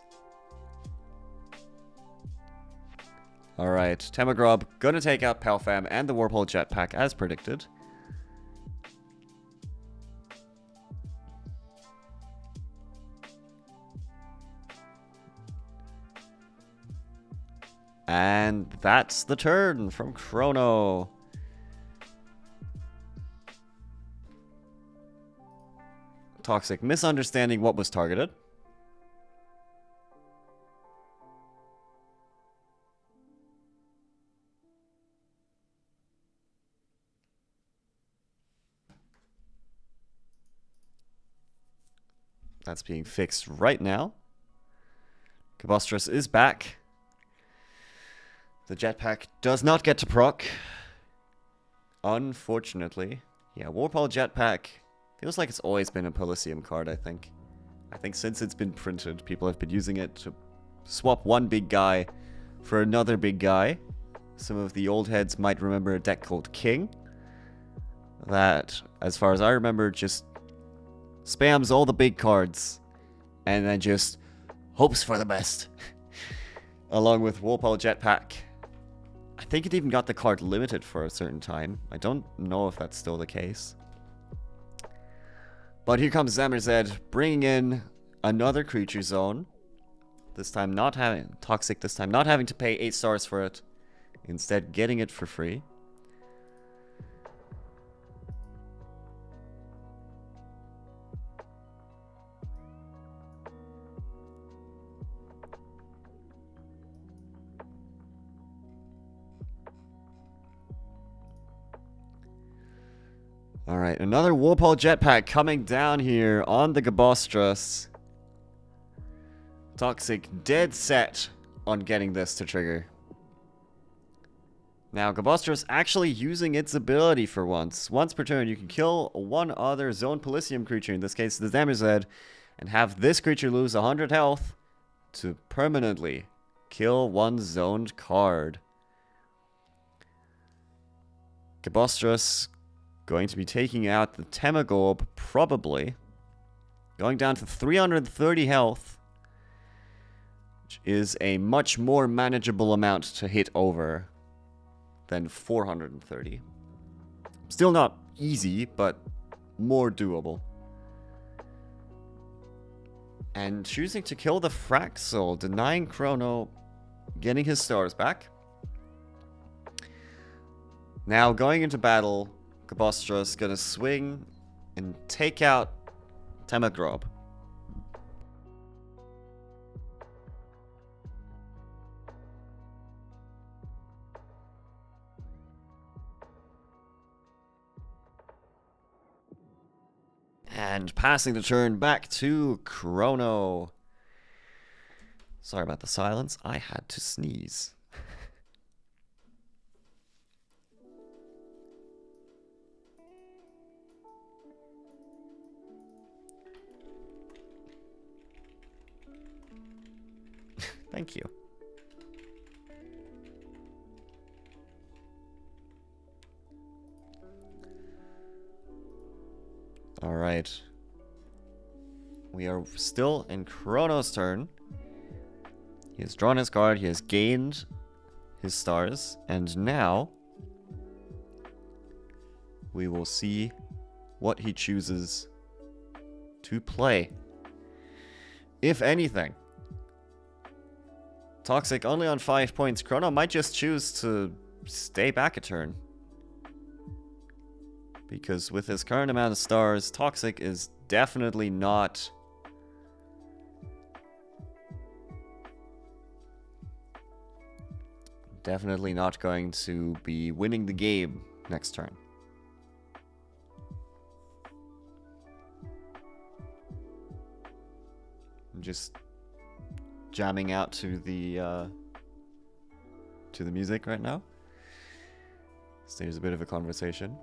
Alright, Temagrob gonna take out Pelfam and the Warpole jetpack as predicted. And that's the turn from Chrono. Toxic misunderstanding what was targeted. That's being fixed right now. Cabostrus is back. The jetpack does not get to proc. Unfortunately. Yeah, Warpole jetpack feels like it's always been a Polysium card, I think. I think since it's been printed, people have been using it to swap one big guy for another big guy. Some of the old heads might remember a deck called King. That, as far as I remember, just spams all the big cards. And then just hopes for the best. Along with Warpole Jetpack. I think it even got the card limited for a certain time. I don't know if that's still the case. But here comes Zamerzed, bringing in another creature zone. This time not having... Toxic this time, not having to pay 8 stars for it. Instead, getting it for free. Alright, another Warpole Jetpack coming down here on the Gabostras. Toxic dead set on getting this to trigger. Now, Gabostras actually using its ability for once. Once per turn, you can kill one other Zone Polysium creature, in this case the Zamerzed, and have this creature lose 100 health to permanently kill one zoned card. Gabostras going to be taking out the Temagorb, probably. Going down to 330 health. Which is a much more manageable amount to hit over than 430. Still not easy, but more doable. And choosing to kill the Fraxel, denying Chrono getting his stars back. Now going into battle, Gabostras gonna swing and take out Temagorb. And passing the turn back to Chrono. Sorry about the silence. I had to sneeze. Thank you. All right. We are still in Chrono's turn. He has drawn his card. He has gained his stars. And now we will see what he chooses to play. If anything. Toxic only on 5 points. Chrono might just choose to stay back a turn. Because with his current amount of stars, Toxic is definitely not... Definitely not going to be winning the game next turn. I'm just jamming out to the music right now. So there's a bit of a conversation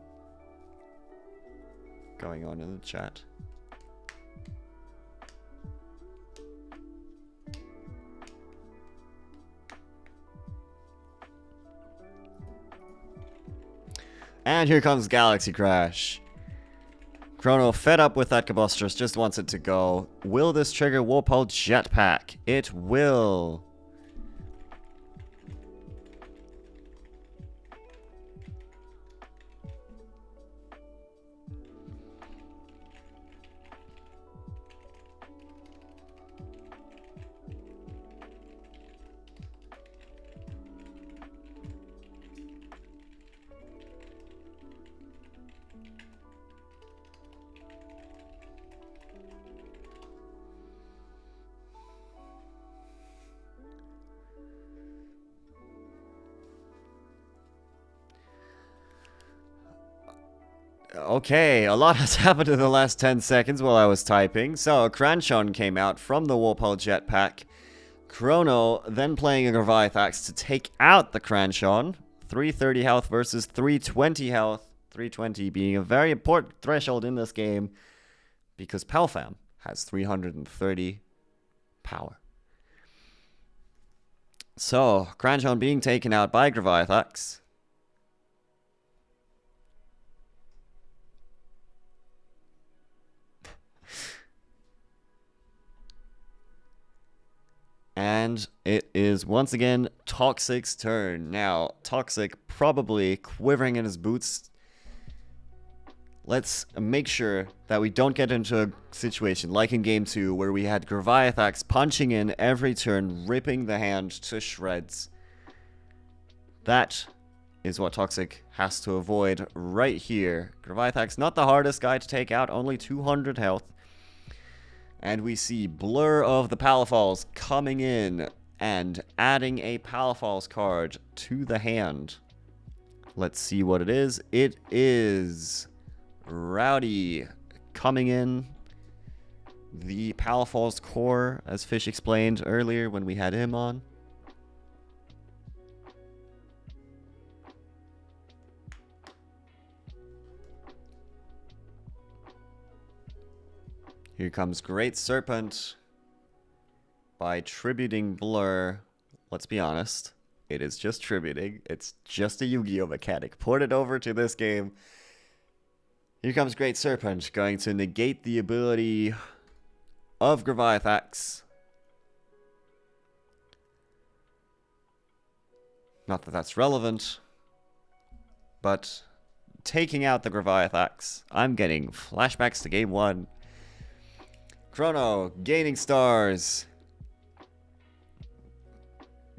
going on in the chat. And here comes Galaxy Crash. Chrono, fed up with that Gabostras, just wants it to go. Will this trigger Warpole Jetpack? It will. Okay, a lot has happened in the last 10 seconds while I was typing. So, Kranshon came out from the Warpole Jetpack. Chrono then playing a Gravithax Axe to take out the Kranshon. 330 health versus 320 health. 320 being a very important threshold in this game because Palfam has 330 power. So, Cranchon being taken out by Graviathax. And it is once again Toxic's turn. Now, Toxic probably quivering in his boots. Let's make sure that we don't get into a situation like in Game 2 where we had Graviathax punching in every turn, ripping the hand to shreds. That is what Toxic has to avoid right here. Graviathax, not the hardest guy to take out, only 200 health. And we see Blur of the Palafalls coming in and adding a Palafalls card to the hand. Let's see what it is. It is Rowdy coming in. The Palafalls core, as Fish explained earlier when we had him on. Here comes Great Serpent by tributing Blur. Let's be honest, it is just tributing. It's just a Yu-Gi-Oh mechanic. Port it over to this game. Here comes Great Serpent, going to negate the ability of Graviathax. Not that that's relevant, but taking out the Graviathax, I'm getting flashbacks to Game 1. Chrono, gaining stars.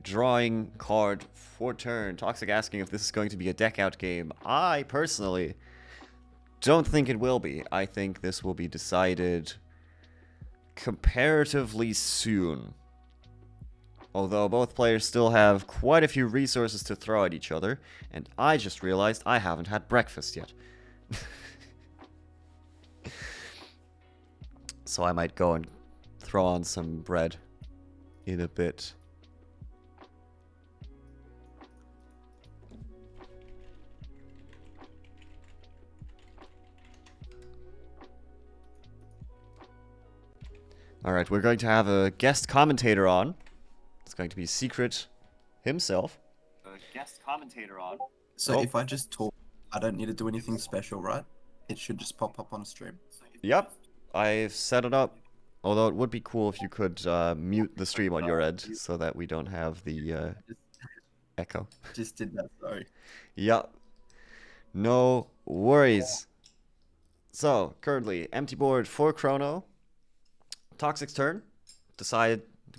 Drawing card for turn. Toxic asking if this is going to be a deck out game. I personally don't think it will be. I think this will be decided comparatively soon. Although both players still have quite a few resources to throw at each other. And I just realized I haven't had breakfast yet. So I might go and throw on some bread in a bit. Alright, we're going to have a guest commentator on. It's going to be Secret himself. A guest commentator on. So if I just talk, I don't need to do anything special, right? It should just pop up on stream. Yep. I've set it up, although it would be cool if you could mute the stream on your end so that we don't have the echo. Just did that, sorry. Yep. No worries. So, currently, empty board for Chrono. Toxic's turn.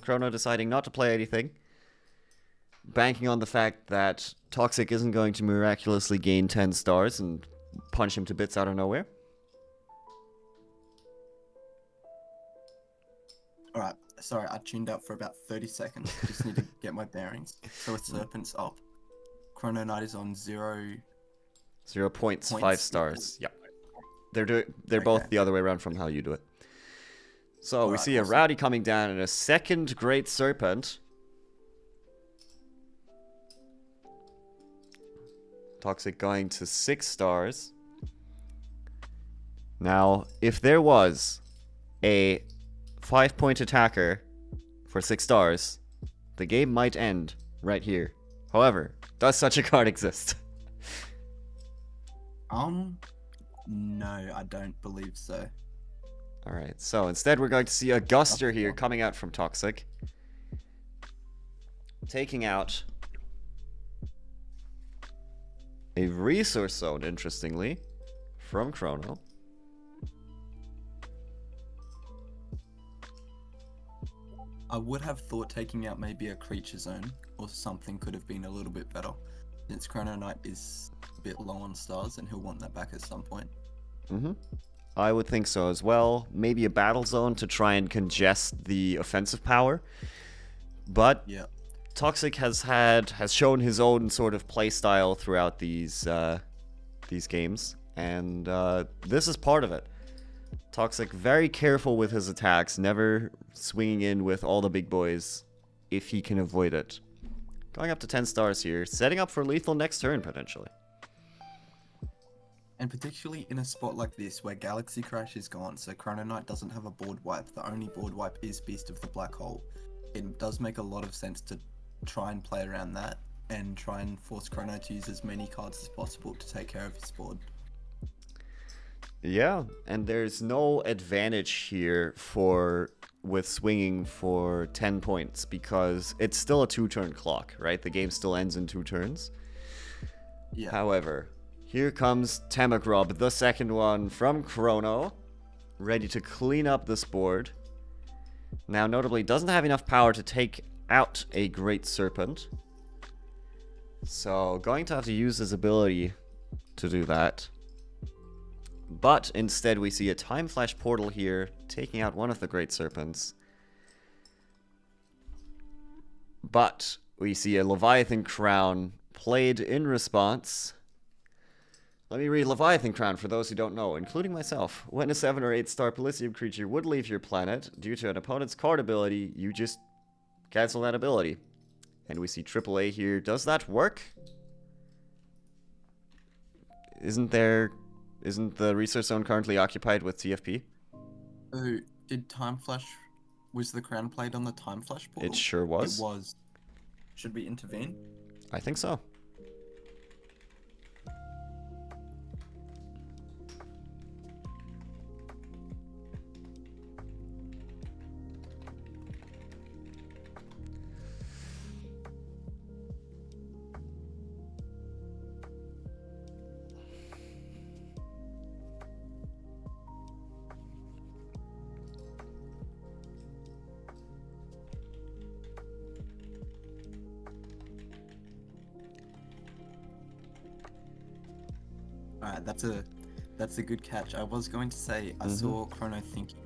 Chrono deciding not to play anything. Banking on the fact that Toxic isn't going to miraculously gain 10 stars and punch him to bits out of nowhere. Alright, sorry, I tuned out for about 30 seconds. Just need to get my bearings. So with Serpent's up. Chrono Knight is on 0.5 stars. Yep. They're both the other way around from how you do it. So we see a awesome. Rowdy coming down and a second Great Serpent. Toxic going to 6 stars. Now, if there was a 5-point attacker for 6 stars, the game might end right here. However, does such a card exist? No, I don't believe so. Alright, so instead we're going to see a Guster here coming out from Toxic. Taking out a Resource Zone, interestingly, from Chrono. I would have thought taking out maybe a Creature Zone or something could have been a little bit better. Since Chrono Knight is a bit low on stars and he'll want that back at some point. Mm-hmm. I would think so as well. Maybe a Battle Zone to try and congest the offensive power. But yeah, Toxic has shown his own sort of play style throughout these games, and this is part of it. Toxic very careful with his attacks, never swinging in with all the big boys if he can avoid it. Going up to 10 stars here, setting up for lethal next turn potentially. and particularly in a spot like this where Galaxy Crash is gone, so Chrono Knight doesn't have a board wipe. The only board wipe is Beast of the Black Hole. It does make a lot of sense to try and play around that and try and force Chrono to use as many cards as possible to take care of his board. Yeah, and there's no advantage here with swinging for 10 points because it's still a 2-turn clock, right? The game still ends in 2 turns. Yeah. However, here comes Tamagrob, the second one from Chrono, ready to clean up this board. Now, notably, doesn't have enough power to take out a Great Serpent. So, going to have to use his ability to do that. But instead, we see a Time Flash portal here, taking out one of the Great Serpents. But we see a Leviathan Crown played in response. Let me read Leviathan Crown for those who don't know, including myself. When a 7 or 8 star Pelisium creature would leave your planet due to an opponent's card ability, you just cancel that ability. And we see AAA here. Does that work? Isn't the resource zone currently occupied with TFP? Oh, did Time Flash... Was the crown played on the Time Flash portal? It sure was. It was. Should we intervene? I think so. Alright, that's a good catch. I was going to say I saw Chrono thinking,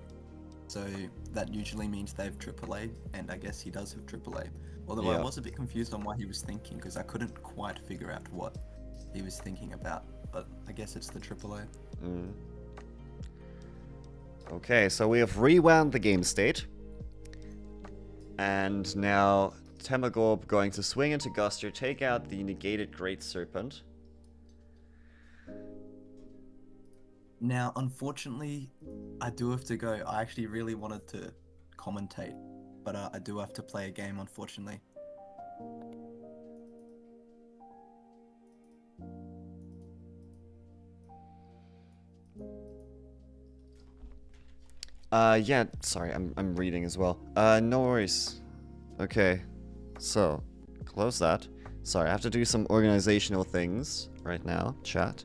so that usually means they have AAA, and I guess he does have AAA. Although I was a bit confused on why he was thinking, because I couldn't quite figure out what he was thinking about, but I guess it's the AAA. Okay, so we have rewound the game state. And now Temagorb going to swing into Guster, take out the negated Great Serpent. Now, unfortunately, I do have to go. I actually really wanted to commentate, but I do have to play a game, unfortunately. Yeah, sorry, I'm reading as well. No worries. Okay, so, close that. Sorry, I have to do some organizational things right now, chat.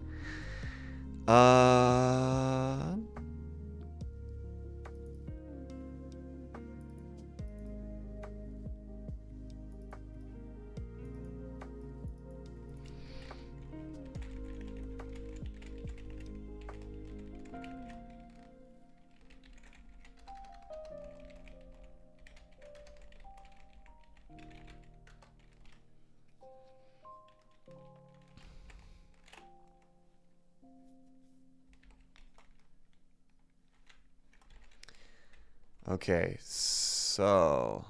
Okay, so...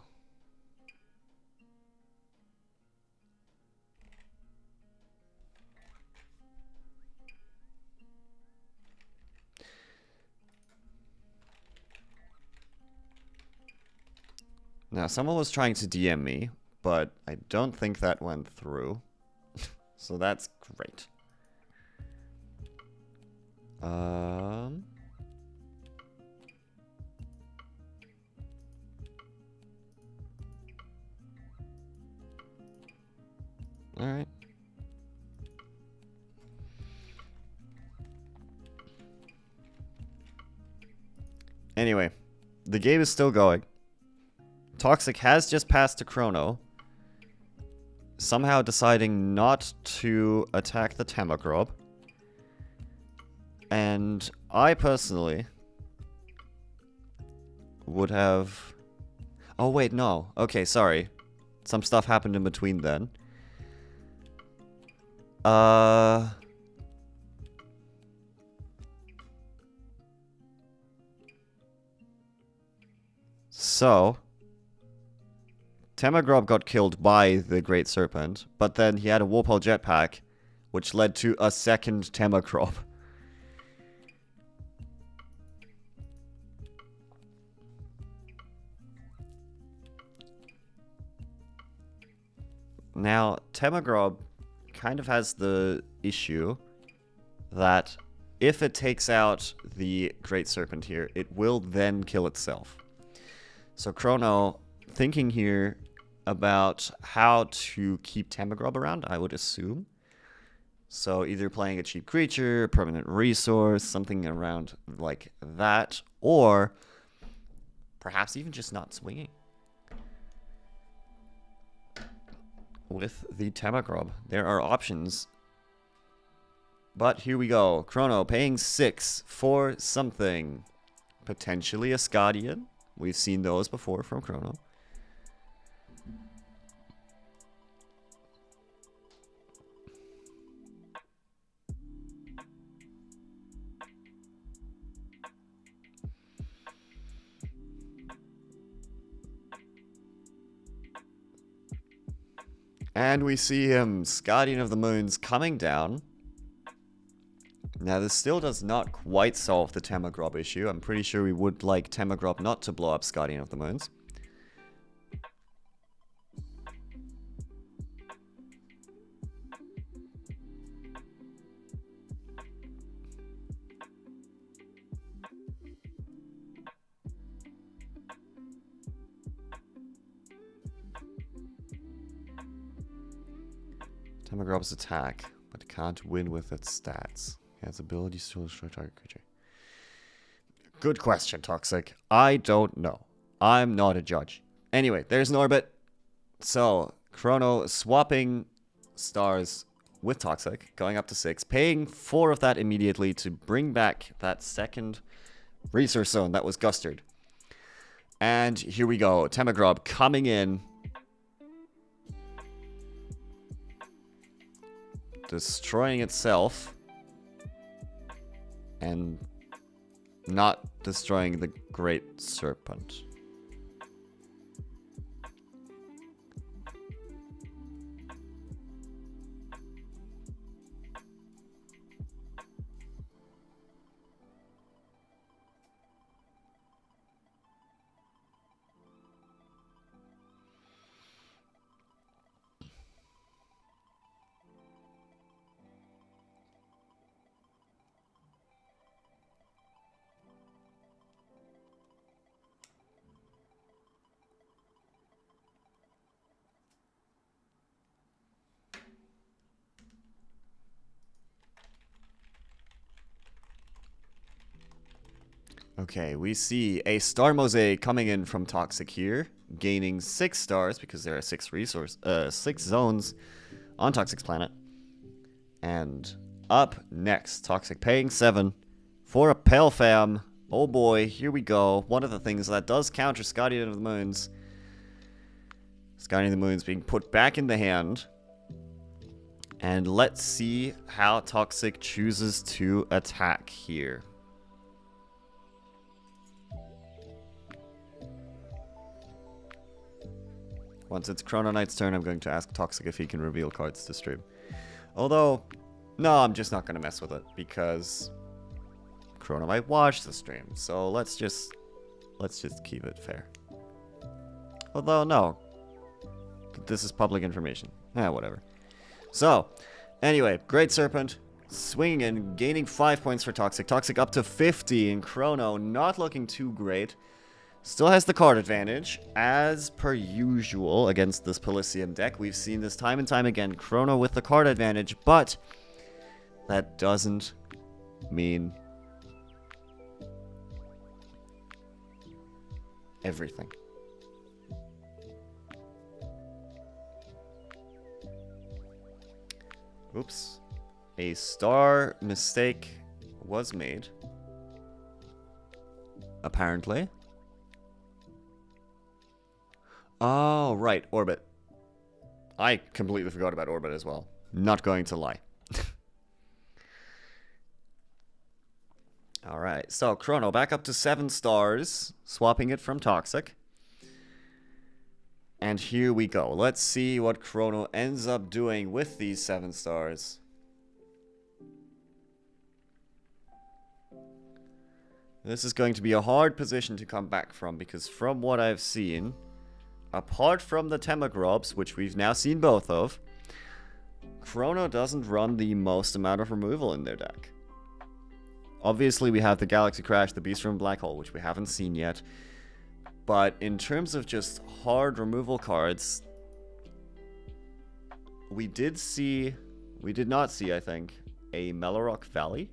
Now, someone was trying to DM me, but I don't think that went through. So that's great. Alright. Anyway, the game is still going. Toxic has just passed to Chrono, somehow deciding not to attack the Tamagrob. And I personally would have... Oh wait, no. Okay, sorry. Some stuff happened in between then. So... Tamagrob got killed by the Great Serpent, but then he had a Warpole jetpack, which led to a second Tamagrob. Now, Temagrob kind of has the issue that if it takes out the Great Serpent here, it will then kill itself. So Chrono, thinking here about how to keep Temagrob around, I would assume. So either playing a cheap creature, a permanent resource, something around like that, or perhaps even just not swinging with the Temagrob. There are options. But here we go. Chrono paying 6 for something. Potentially a Scadian. We've seen those before from Chrono. And we see him, Guardian of the Moons, coming down. Now, this still does not quite solve the Temagrob issue. I'm pretty sure we would like Temagrob not to blow up Guardian of the Moons. Temagrob's attack, but can't win with its stats. It has abilities to destroy target creature. Good question, Toxic. I don't know. I'm not a judge. Anyway, there's an orbit. So, Chrono swapping stars with Toxic, going up to 6, paying 4 of that immediately to bring back that second resource zone that was Gusted. And here we go. Temagrob coming in. Destroying itself. And not destroying the Great Serpent. Okay, we see a star mosaic coming in from Toxic here, gaining 6 stars because there are 6 zones on Toxic's planet. And up next, Toxic paying 7 for a Pale Fam. Oh boy, here we go. One of the things that does counter Guardian of the Moons. Guardian of the Moons being put back in the hand. And let's see how Toxic chooses to attack here. Once it's Chrono Knight's turn, I'm going to ask Toxic if he can reveal cards to stream. Although, no, I'm just not going to mess with it, because Chrono might watch the stream. So let's just keep it fair. Although, no. This is public information. Whatever. So, anyway, Great Serpent, swinging in, gaining 5 points for Toxic. Toxic up to 50, and Chrono not looking too great. Still has the card advantage, as per usual against this Pelisium deck. We've seen this time and time again. Chrono with the card advantage, but that doesn't mean everything. Oops. A star mistake was made. Apparently. Oh, right, Orbit. I completely forgot about Orbit as well. Not going to lie. Alright, so Chrono back up to 7 stars, swapping it from Toxic. And here we go. Let's see what Chrono ends up doing with these 7 stars. This is going to be a hard position to come back from, because from what I've seen, apart from the Temagrobs, which we've now seen both of, Chrono doesn't run the most amount of removal in their deck. Obviously, we have the Galaxy Crash, the Beast from Black Hole, which we haven't seen yet. But in terms of just hard removal cards, we did not see, I think, a Melorock Valley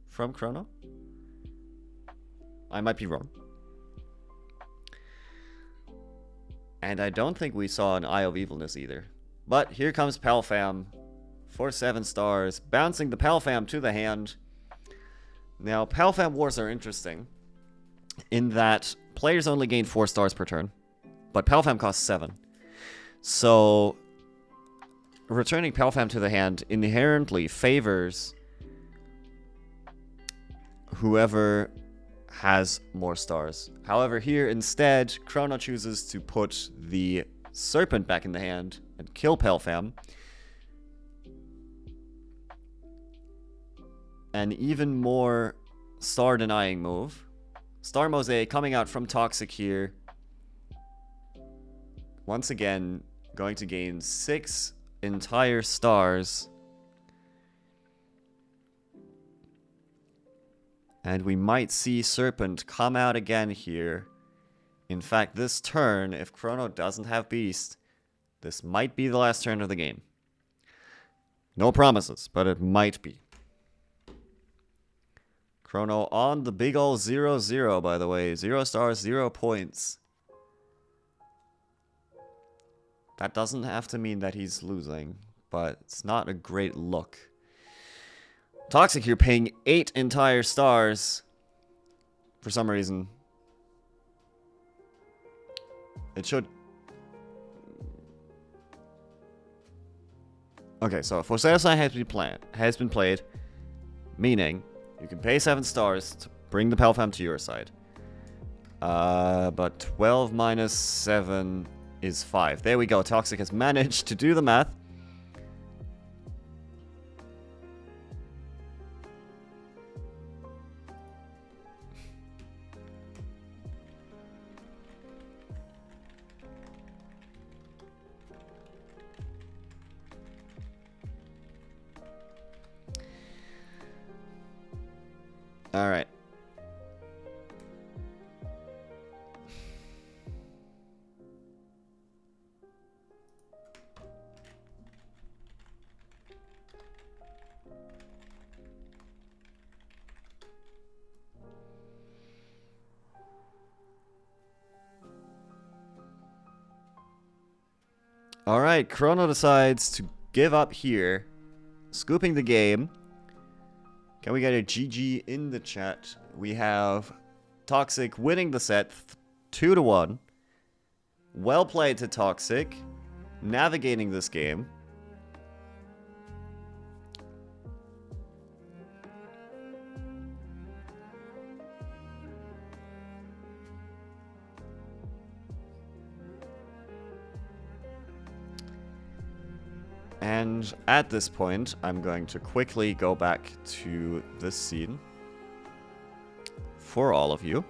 from Chrono. I might be wrong. And I don't think we saw an Eye of Evilness either. But here comes Palfam for 7 stars, bouncing the Palfam to the hand. Now, Palfam Wars are interesting in that players only gain 4 stars per turn, but Palfam costs 7. So, returning Palfam to the hand inherently favors whoever has more stars. However, here instead, Chrono chooses to put the Serpent back in the hand and kill Palfam. An even more star-denying move. Star Mosaic coming out from Toxic here. Once again, going to gain 6 entire stars. And we might see Serpent come out again here. In fact, this turn, if Chrono doesn't have Beast, this might be the last turn of the game. No promises, but it might be. Chrono on the big ol' 0-0, by the way. 0 stars, 0 points. That doesn't have to mean that he's losing, but it's not a great look. Toxic here paying 8 entire stars for some reason. It should... Okay, so Forsailsai has been played, meaning you can pay 7 stars to bring the Palfam to your side. But 12 minus 7 is 5. There we go. Toxic has managed to do the math. All right. All right, Chrono decides to give up here, scooping the game. Can we get a GG in the chat? We have Toxic winning the set 2-1. Well played to Toxic, navigating this game. And at this point, I'm going to quickly go back to this scene for all of you.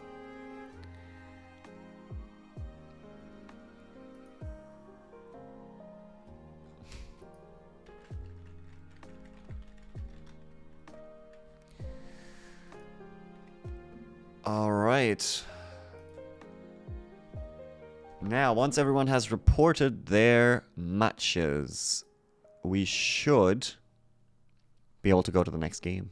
All right. Now, once everyone has reported their matches, we should be able to go to the next game.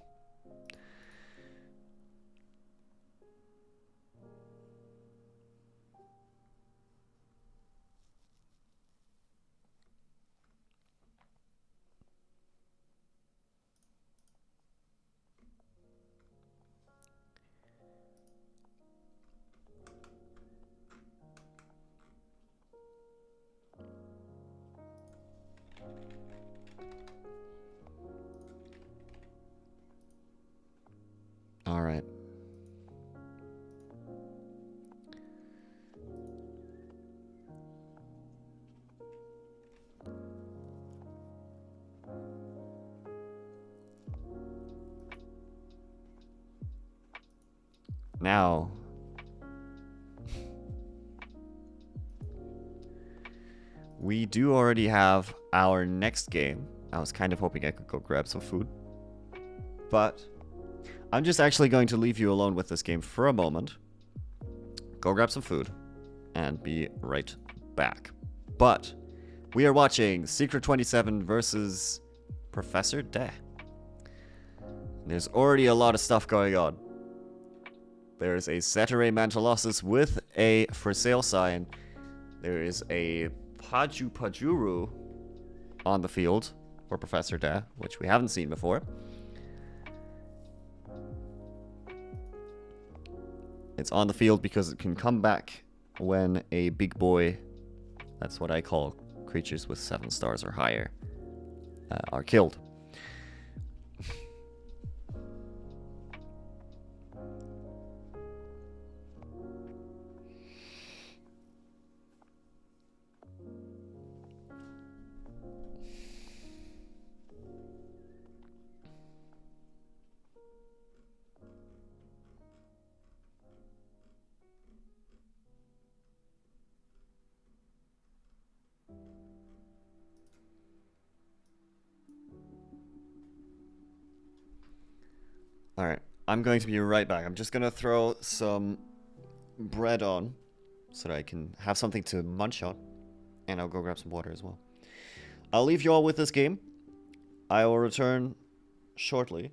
All right. Now, we do already have our next game. I was kind of hoping I could go grab some food. But I'm just actually going to leave you alone with this game for a moment. Go grab some food and be right back. But we are watching Secret 27 versus Professor Day. There's already a lot of stuff going on. There's a Ceteray Mantelossus with a for sale sign. There is a Paju Pajuru on the field for Professor Day, which we haven't seen before. It's on the field because it can come back when a big boy, that's what I call creatures with 7 stars or higher, are killed. Alright, I'm going to be right back. I'm just going to throw some bread on so that I can have something to munch on. And I'll go grab some water as well. I'll leave you all with this game. I will return shortly.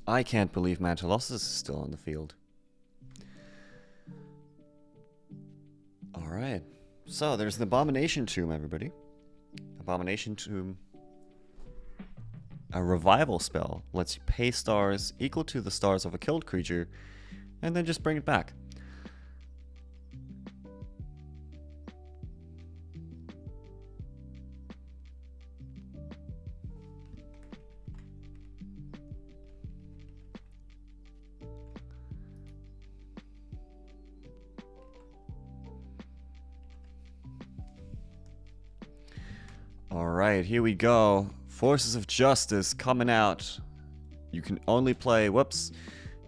I can't believe Mantelossus is still on the field. Alright. So, there's the Abomination Tomb, everybody. Abomination Tomb. A revival spell lets you pay stars equal to the stars of a killed creature, and then just bring it back. Alright, here we go. Forces of Justice coming out. You can only play,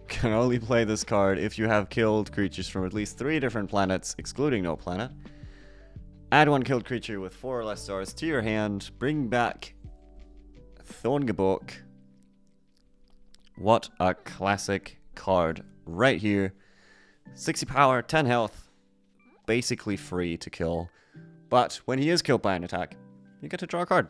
can only play this card if you have killed creatures from at least 3 different planets, excluding no planet. Add 1 killed creature with 4 or less stars to your hand. Bring back Thorngebok. What a classic card right here. 60 power, 10 health. Basically free to kill. But when he is killed by an attack, you get to draw a card.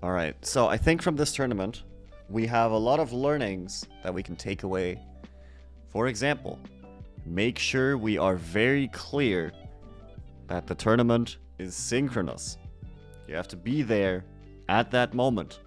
Alright, so I think from this tournament, we have a lot of learnings that we can take away. For example, make sure we are very clear that the tournament is synchronous. You have to be there at that moment.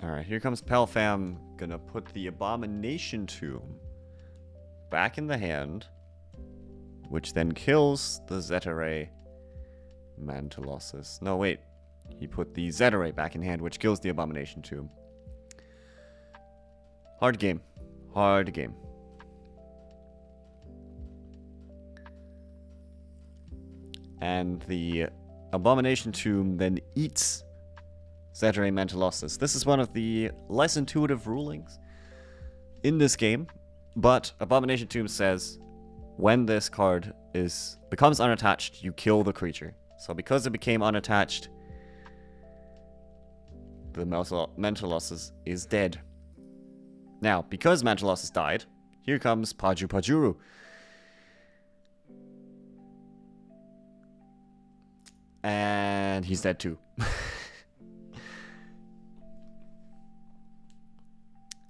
Alright, here comes Pelfam. Gonna put the Abomination Tomb back in the hand, which then kills the Zetare Mantelossus. No, wait. He put the Zetare back in hand, which kills the Abomination Tomb. Hard game. Hard game. And the Abomination Tomb then eats Zetare Mantelossus. This is one of the less intuitive rulings in this game, but Abomination Tomb says when this card becomes unattached, you kill the creature. So because it became unattached, the Mantelossus is dead. Now, because Mantelossus died, here comes Paju Pajuru. And he's dead too.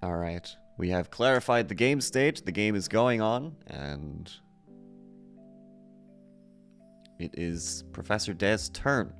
Alright, we have clarified the game state. The game is going on, and it is Professor De's turn.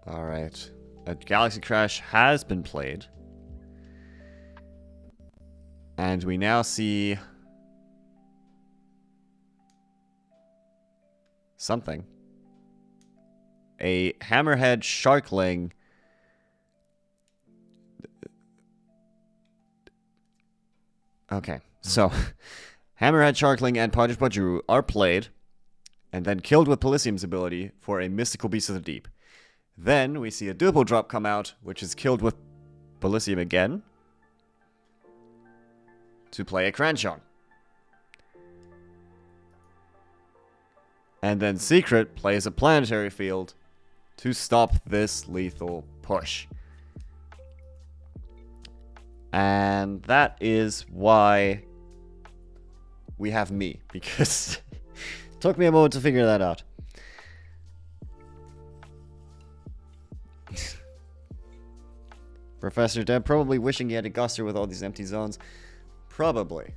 Alright. A Galaxy Crash has been played. And we now see something. A Hammerhead Sharkling. Okay, so Hammerhead Sharkling and Paju Pajuru are played and then killed with Polysium's ability for a Mystical Beast of the Deep. Then we see a double drop come out, which is killed with Polysium again to play a Cranchon. And then Secret plays a Planetary Field to stop this lethal push. And that is why we have me, because it took me a moment to figure that out. Professor Deb probably wishing he had a Guster with all these empty zones. Probably.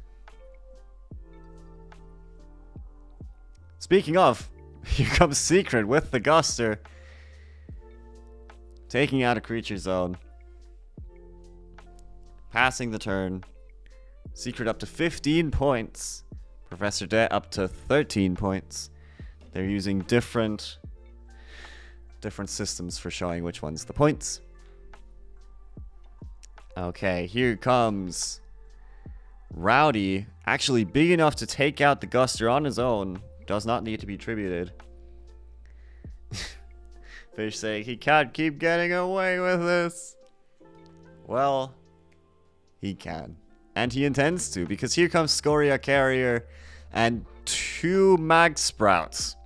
Speaking of, here comes Secret with the Guster. Taking out a creature zone. Passing the turn. Secret up to 15 points. Professor De up to 13 points. They're using different systems for showing which one's the points. Okay, here comes Rowdy. Actually big enough to take out the Guster on his own. Does not need to be tributed. Fish saying he can't keep getting away with this. Well, he can. And he intends to, because here comes Scoria Carrier and 2 Mag Sprouts.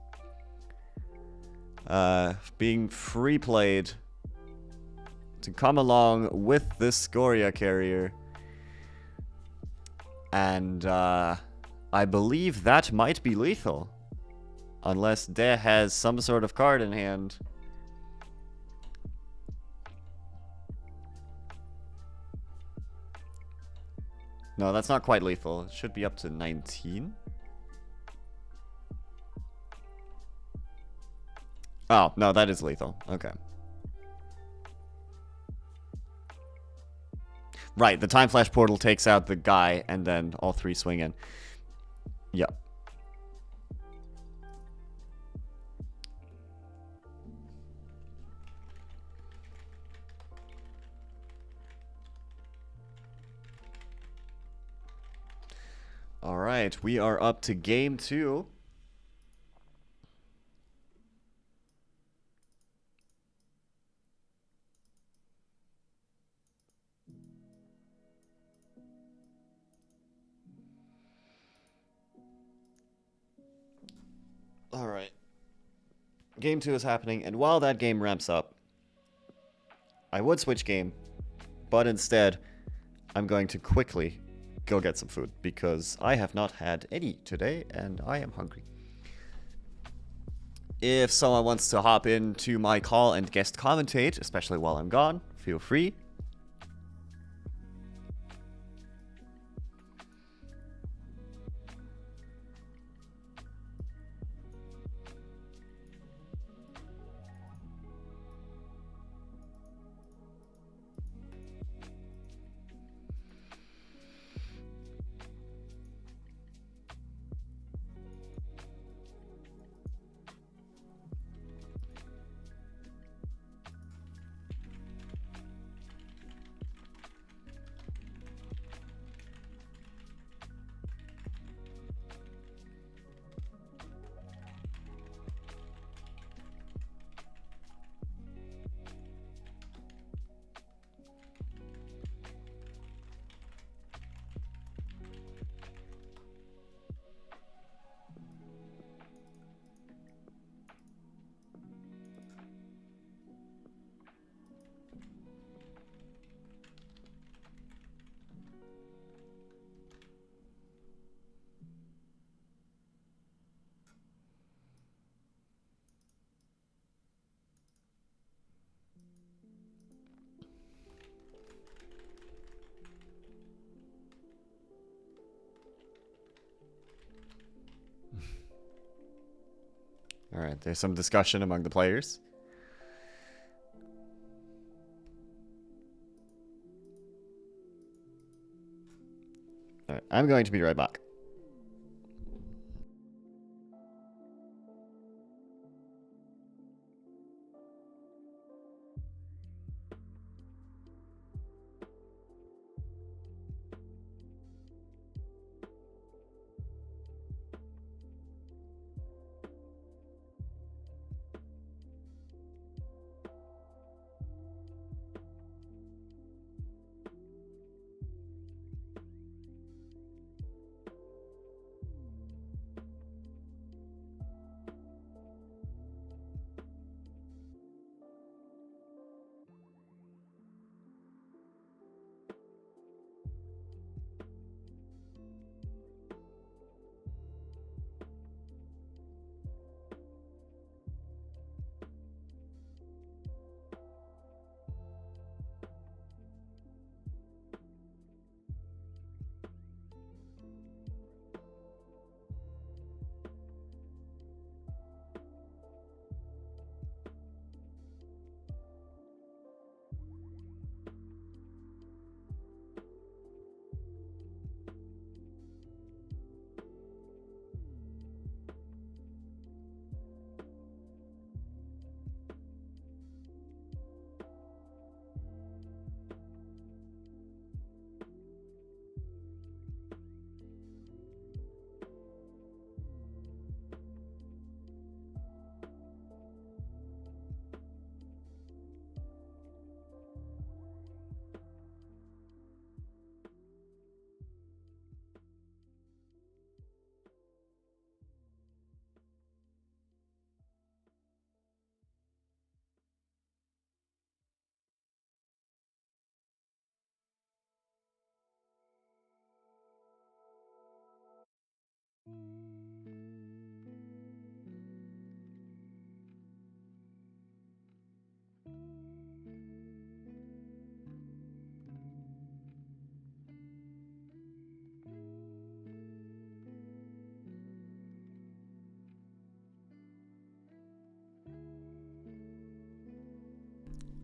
Being free played to come along with this Scoria Carrier And I believe that might be lethal. Unless Dare has some sort of card in hand. No, that's not quite lethal. It should be up to 19. Oh, no, that is lethal. Okay. Right, the Time Flash portal takes out the guy, and then all three swing in. Yep. Alright, we are up to game 2. Alright. Game 2 is happening, and while that game ramps up, I would switch game, but instead, I'm going to quickly go get some food, because I have not had any today, and I am hungry. If someone wants to hop into my call and guest commentate, especially while I'm gone, feel free. Alright, there's some discussion among the players. Alright, I'm going to be right back.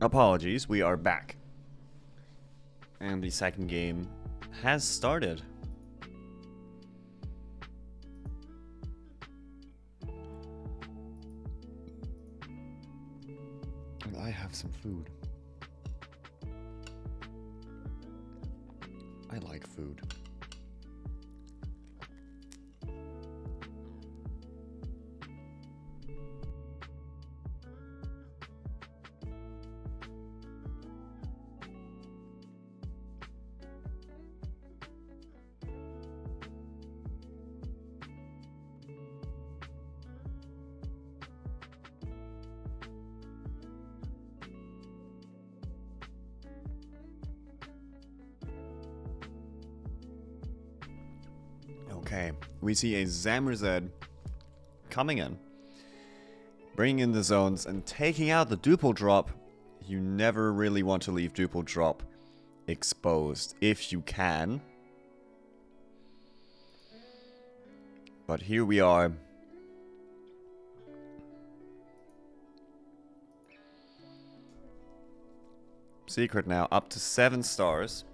Apologies, we are back. And the second game has started. And I have some food. I like food. Okay, we see a Zamrzed coming in, bringing in the zones and taking out the duple drop. You never really want to leave duple drop exposed if you can. But here we are. Secret now up to 7 stars.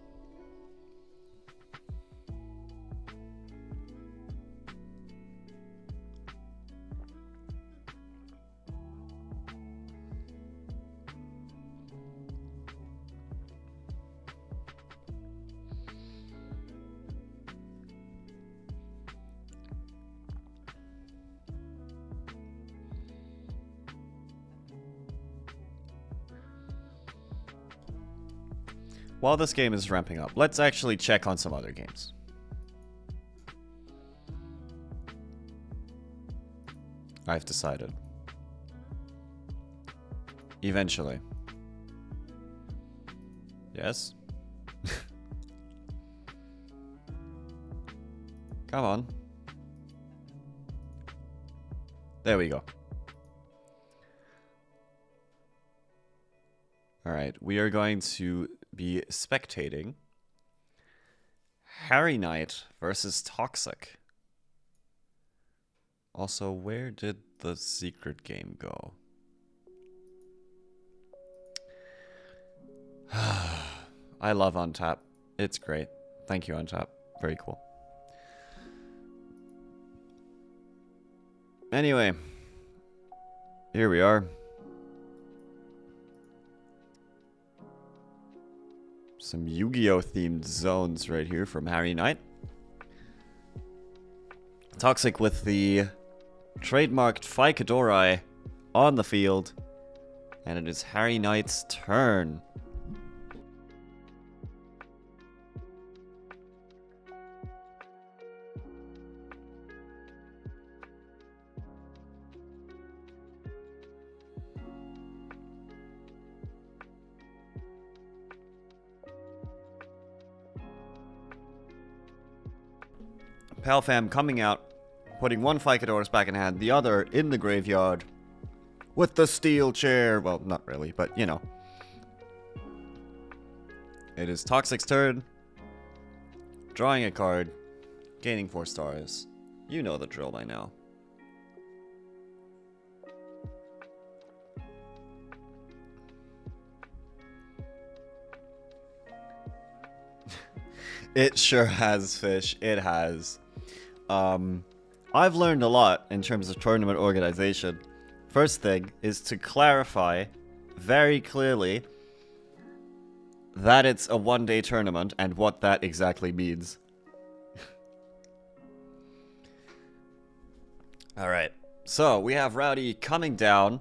While this game is ramping up, let's actually check on some other games. I've decided. Eventually. Yes? Come on. There we go. Alright, we are going to be spectating Harry Knight versus Toxic. Also, where did the secret game go? I love Untap. It's great. Thank you, Untap. Very cool. Anyway, here we are. Some Yu-Gi-Oh! Themed zones right here from Harry Knight. Toxic with the trademarked Ficadori on the field. And it is Harry Knight's turn. Palfam coming out, putting one Ficadorus back in hand, the other in the graveyard, with the steel chair. Well, not really, but you know. It is Toxic's turn. Drawing a card, gaining 4 stars. You know the drill by now. It sure has, Fish. It has. I've learned a lot in terms of tournament organization. First thing is to clarify very clearly that it's a one-day tournament and what that exactly means. Alright, so we have Rowdy coming down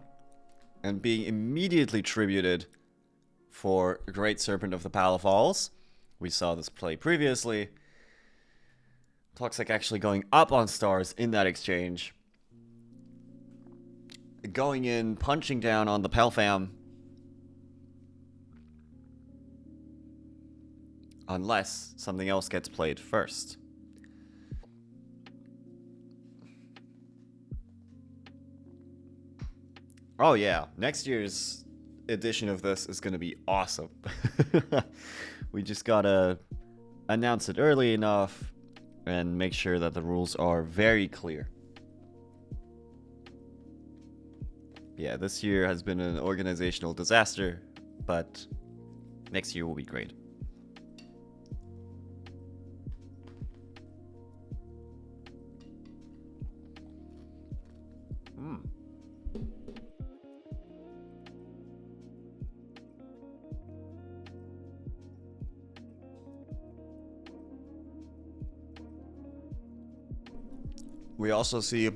and being immediately tributed for Great Serpent of the Palafalls. We saw this play previously. Toxic actually going up on stars in that exchange. Going in, punching down on the Palfam. Unless something else gets played first. Oh yeah, next year's edition of this is going to be awesome. We just gotta announce it early enough and make sure that the rules are very clear. Yeah, this year has been an organizational disaster but next year will be great. We also see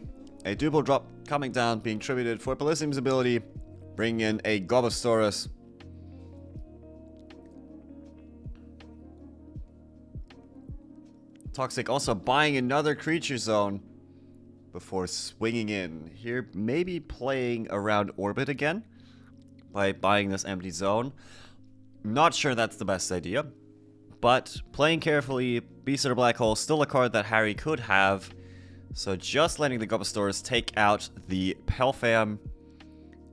a double drop coming down, being tributed for Bellissim's ability, bringing in a Gobosaurus. Toxic also buying another creature zone before swinging in. Here, maybe playing around orbit again by buying this empty zone. Not sure that's the best idea, but playing carefully. Beast of the Black Hole, still a card that Harry could have. So just letting the Gobosaurus take out the Pelfam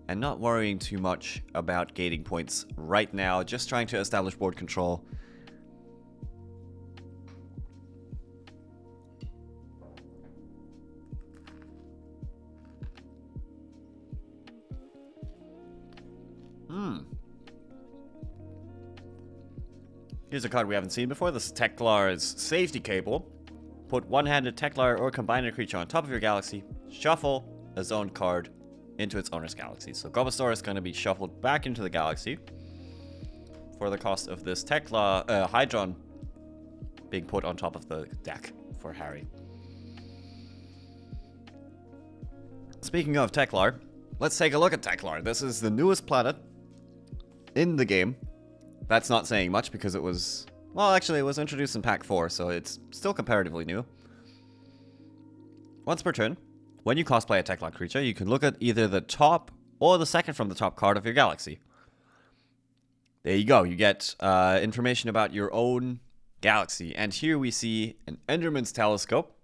and not worrying too much about gating points right now. Just trying to establish board control. Here's a card we haven't seen before. This is Teklar's Safety Cable. Put one-handed Teklar or combine a creature on top of your galaxy. Shuffle a zone card into its owner's galaxy. So Gobosaurus is going to be shuffled back into the galaxy for the cost of this Tekla Hydron being put on top of the deck for Harry. Speaking of Teklar, let's take a look at Teklar. This is the newest planet in the game. That's not saying much because it was... Well, actually, it was introduced in Pack 4, so it's still comparatively new. Once per turn, when you cosplay a Tekla creature, you can look at either the top or the second from the top card of your galaxy. There you go. You get information about your own galaxy. And here we see an Enderman's Telescope.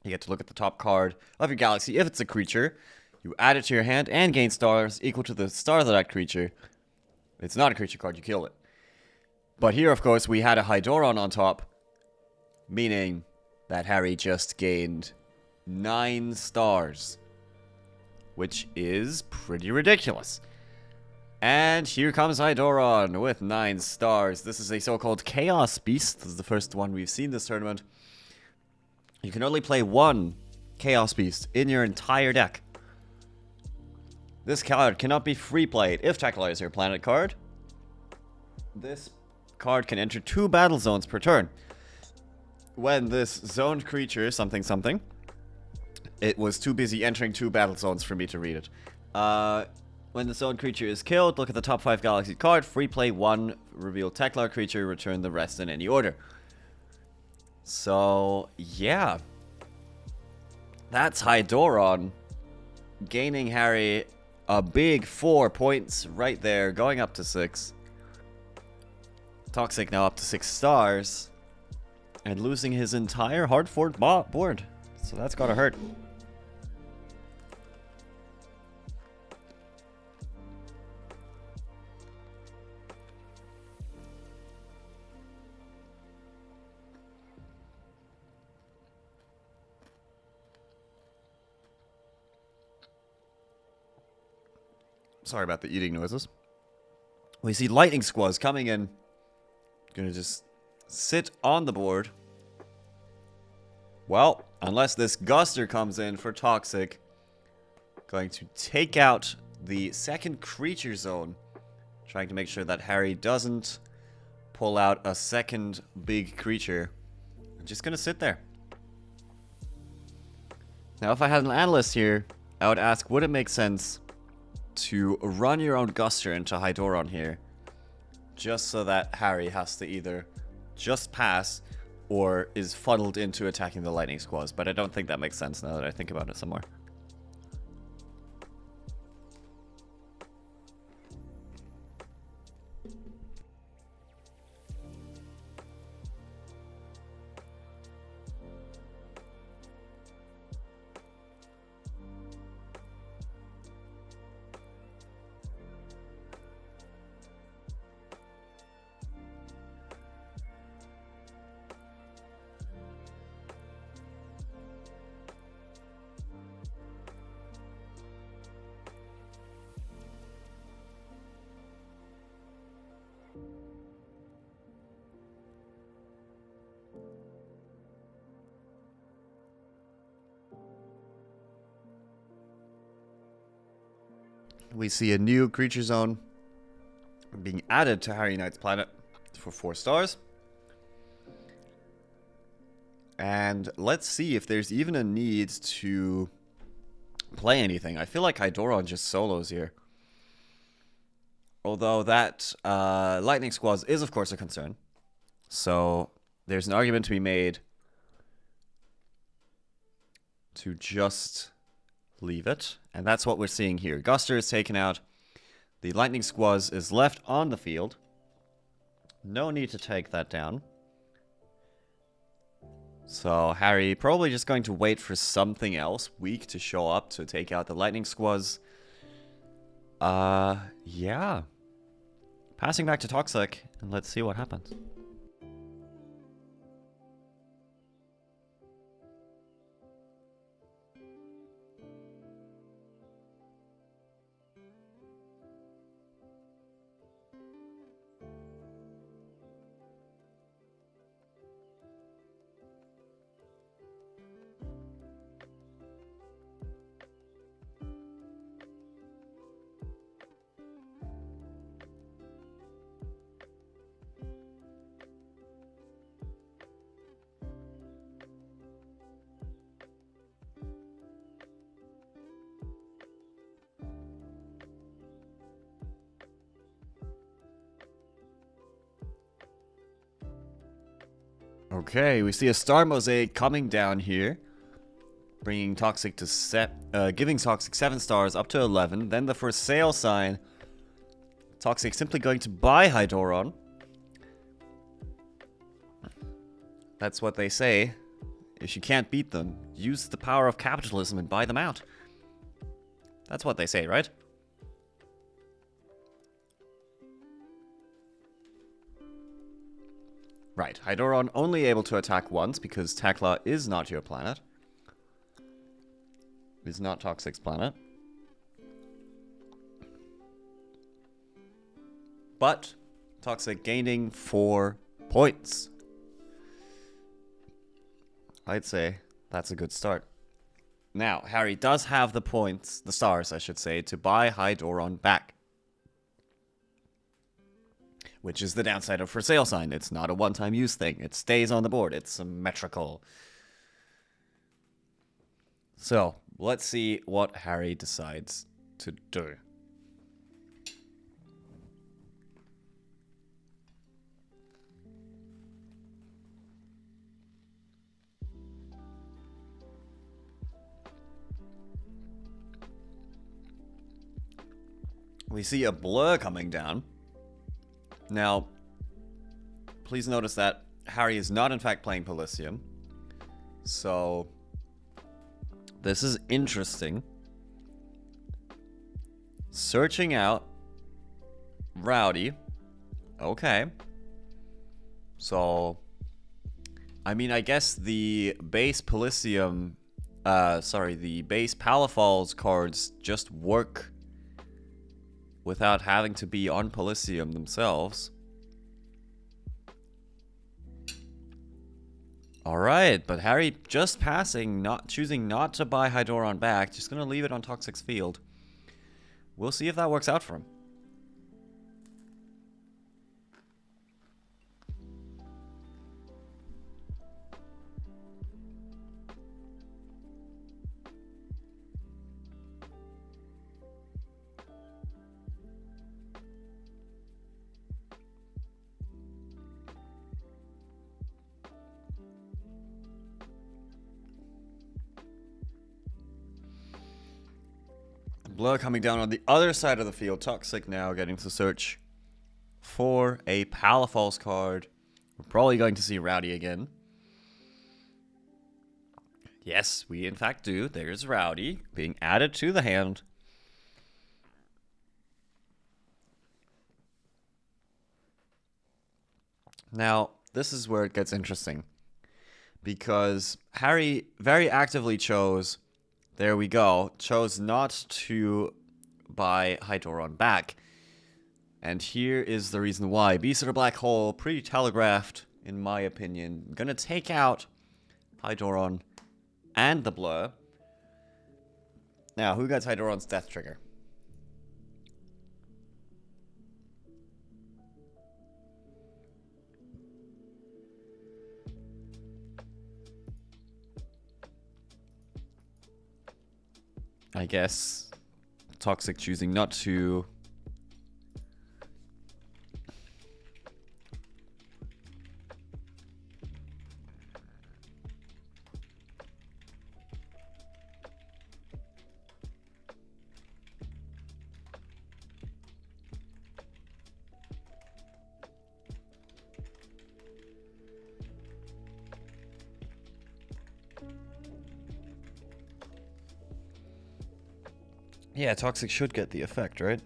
You get to look at the top card of your galaxy. If it's a creature, you add it to your hand and gain stars equal to the stars of that creature. If it's not a creature card, you kill it. But here, of course, we had a Hydorron on top, meaning that Harry just gained 9 stars, which is pretty ridiculous. And here comes Hydorron with 9 stars. This is a so-called Chaos Beast. This is the first one we've seen this tournament. You can only play one Chaos Beast in your entire deck. This card cannot be free played. If Tekla is your planet card, this card can enter 2 battle zones per turn. When this zoned creature, something something, it was too busy entering 2 battle zones for me to read it. When the zoned creature is killed, look at the top 5 galaxy card, free play 1, reveal Tekla creature, return the rest in any order. So, yeah. That's Hydorron gaining Harry a big 4 points right there, going up to 6. Toxic now up to 6 stars. And losing his entire hard-fought board. So that's gotta hurt. Sorry about the eating noises. We see Lightning Squaws coming in. Gonna just sit on the board. Well, unless this Guster comes in for Toxic. Going to take out the second creature zone. Trying to make sure that Harry doesn't pull out a second big creature. I'm just gonna sit there. Now, if I had an analyst here, I would ask, would it make sense to run your own Guster into Hydorron here, just so that Harry has to either just pass or is funneled into attacking the Lightning Squaws? But I don't think that makes sense now that I think about it some more. we see a new creature zone being added to Harry Knight's planet for 4 stars. And let's see if there's even a need to play anything. I feel like Hydoron just solos here. Although that Lightning Squaws is, of course, a concern. So there's an argument to be made to just leave it. And that's what we're seeing here. Guster is taken out. The Lightning Squaws is left on the field. No need to take that down. So Harry probably just going to wait for something else weak to show up to take out the Lightning Squaws. Yeah. Passing back to Toxic, and let's see what happens. Okay, we see a star mosaic coming down here, bringing Toxic to giving Toxic 7 stars up to 11. Then the for sale sign. Toxic simply going to buy Hydoron. That's what they say. If you can't beat them, use the power of capitalism and buy them out. That's what they say, right? Right, Hydoron only able to attack once because Tekla is not your planet. Is not Toxic's planet. But Toxic gaining 4 points. I'd say that's a good start. Now, Harry does have the points, the stars I should say, to buy Hydoron back. Which is the downside of for sale sign. It's not a one-time use thing. It stays on the board. It's symmetrical. So, let's see what Harry decides to do. We see a blur coming down. Now, please notice that Harry is not in fact playing Polysium. So, this is interesting. Searching out Rowdy. Okay. So, I mean, I guess the base Polysium, the base Palafal's cards just work without having to be on Polysium themselves. Alright, but Harry just passing, choosing not to buy Hydoron back, just gonna leave it on Toxic's field. We'll see if that works out for him. Blur coming down on the other side of the field. Toxic now getting to search for a Palafal's card. We're probably going to see Rowdy again. Yes, we in fact do. There's Rowdy being added to the hand. Now, this is where it gets interesting. Because Harry very actively chose... There we go. Chose not to buy Hydoron back. And here is the reason why. Beast of the Black Hole, pretty telegraphed, in my opinion. Gonna take out Hydoron and the Blur. Now, who got Hydoron's Death Trigger? I guess Toxic choosing not to. Yeah, Toxic should get the effect, right?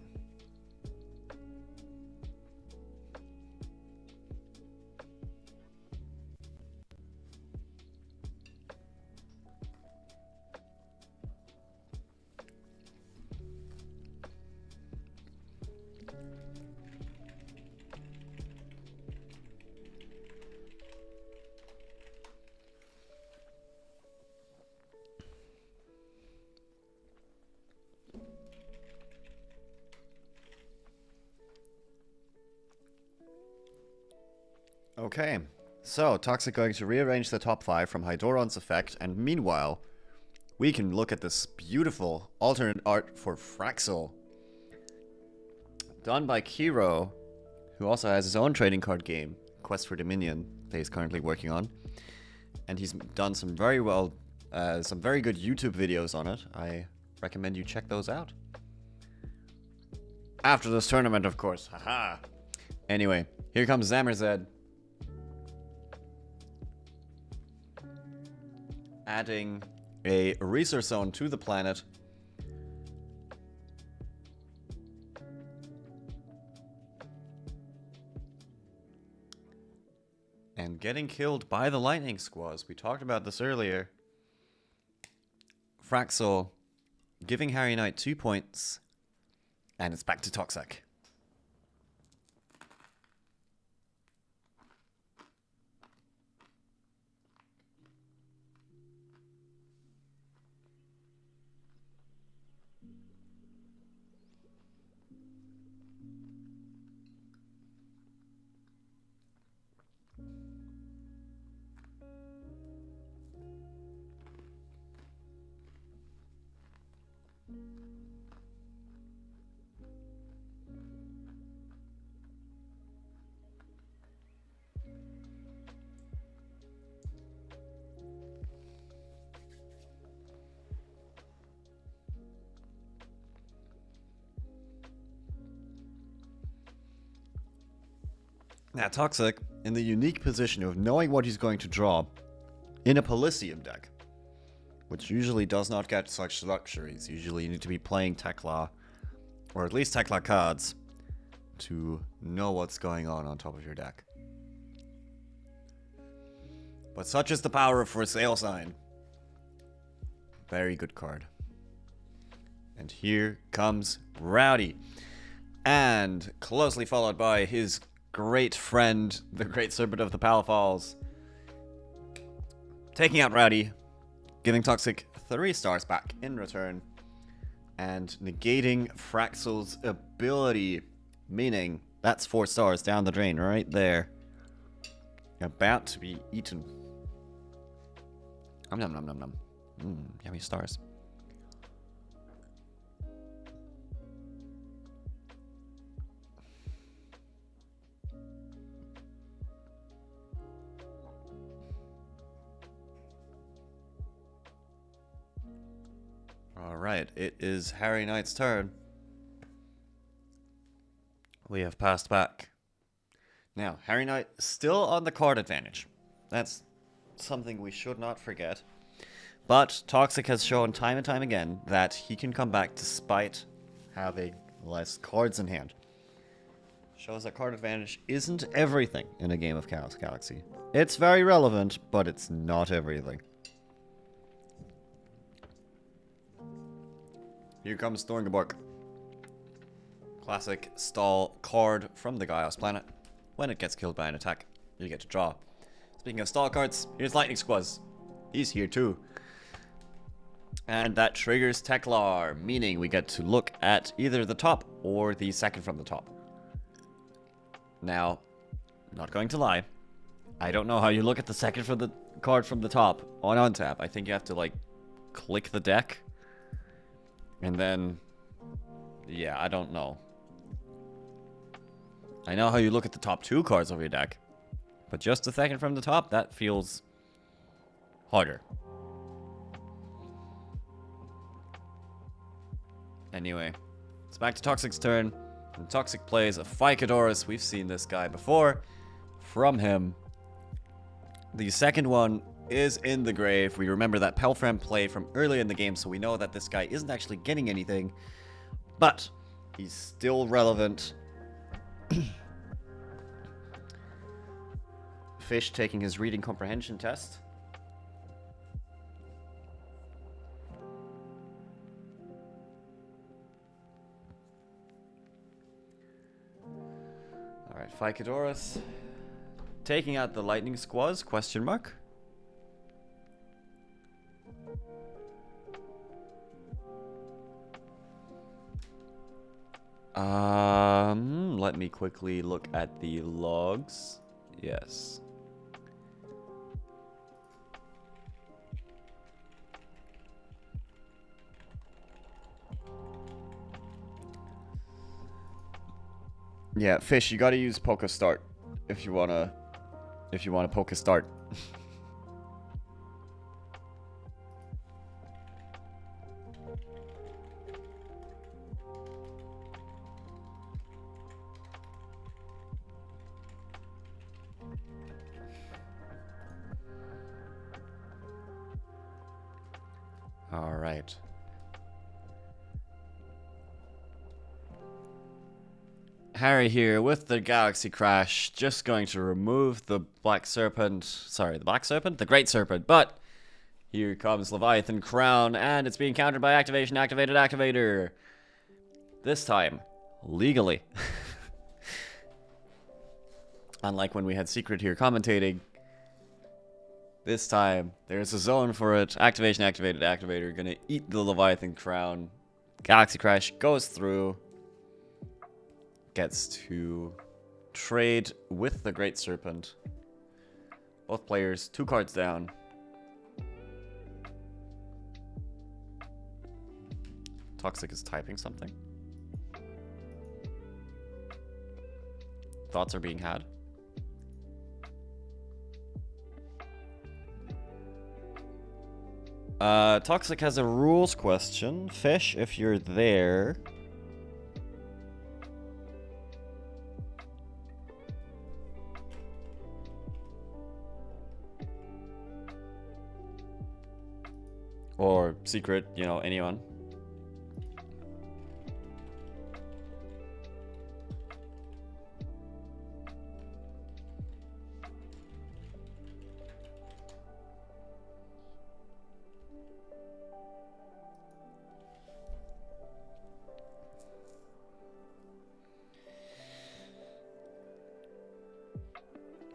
Okay, so Toxic going to rearrange the top 5 from Hydoron's effect, and meanwhile, we can look at this beautiful alternate art for Fraxel. Done by Kiro, who also has his own trading card game, Quest for Dominion, that he's currently working on. And he's done some very good YouTube videos on it. I recommend you check those out. After this tournament, of course. Haha. Anyway, here comes Zamerzed. Adding a resource zone to the planet. And getting killed by the lightning squaws. We talked about this earlier. Fraxel giving Harry Knight 2 points. And it's back to Toxic. Now, Toxic, in the unique position of knowing what he's going to draw in a Polysium deck, which usually does not get such luxuries. Usually you need to be playing Tekla, or at least Tekla cards, to know what's going on top of your deck. But such is the power of For Sale Sign. Very good card. And here comes Rowdy. And closely followed by his great friend, the Great Serpent of the Palafals. Taking out Rowdy, giving Toxic 3 stars back in return, and negating Fraxel's ability, meaning that's 4 stars down the drain right there. About to be eaten. Nom nom nom nom. Yummy stars. Alright, it is Harry Knight's turn. We have passed back. Now, Harry Knight still on the card advantage. That's something we should not forget. But Toxic has shown time and time again that he can come back despite having less cards in hand. Shows that card advantage isn't everything in a game of Chaos Galaxy. It's very relevant, but it's not everything. Here comes Thorngeborg. Classic stall card from the Gaios planet. When it gets killed by an attack, you get to draw. Speaking of stall cards, here's Lightning Squaz. He's here too. And that triggers Teklar, meaning we get to look at either the top or the second from the top. Now, not going to lie, I don't know how you look at the second from the card from the top on untap. I think you have to like click the deck. And then, yeah, I don't know. I know how you look at the top 2 cards of your deck, but just a second from the top, that feels harder. Anyway, it's back to Toxic's turn. And Toxic plays a Ficadorus. We've seen this guy before from him. The second one is in the grave. We remember that Pelfram play from earlier in the game, so we know that this guy isn't actually getting anything. But he's still relevant. Fish taking his reading comprehension test. Alright, Ficadorus taking out the lightning squaws, question mark. Let me quickly look at the logs. Yes. Yeah, Fish, you gotta use Poke Start if you wanna Poke Start. All right. Harry here with the Galaxy Crash, just going to remove the Black Serpent. Sorry, the Black Serpent? The Great Serpent, but here comes Leviathan Crown, and it's being countered by Activation Activated Activator. This time, legally. Unlike when we had Secret here commentating, this time, there's a zone for it. Activation Activated Activator, gonna eat the Leviathan Crown. Galaxy Crash goes through. Gets to trade with the Great Serpent. Both players, 2 cards down. Toxic is typing something. Thoughts are being had. Toxic has a rules question. Fish, if you're there. Or Secret, you know, anyone.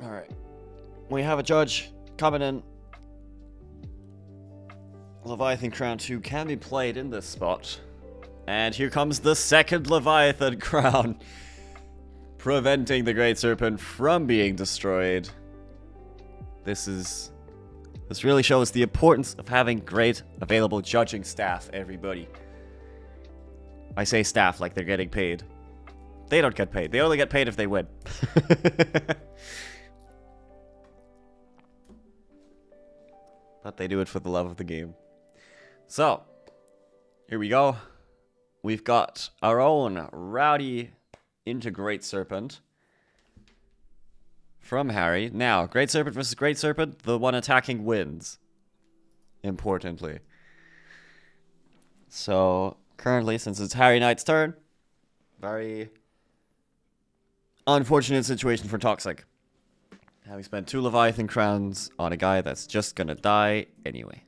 Alright. We have a judge coming in. Leviathan Crown 2 can be played in this spot. And here comes the second Leviathan Crown. Preventing the Great Serpent from being destroyed. This really shows the importance of having great available judging staff, everybody. I say staff like they're getting paid. They don't get paid. They only get paid if they win. But they do it for the love of the game. So, here we go. We've got our own Rowdy into Great Serpent from Harry. Now, Great Serpent versus Great Serpent, the one attacking wins. Importantly. So, currently, since it's Harry Knight's turn, very unfortunate situation for Toxic. Having spent 2 Leviathan Crowns on a guy that's just gonna die anyway.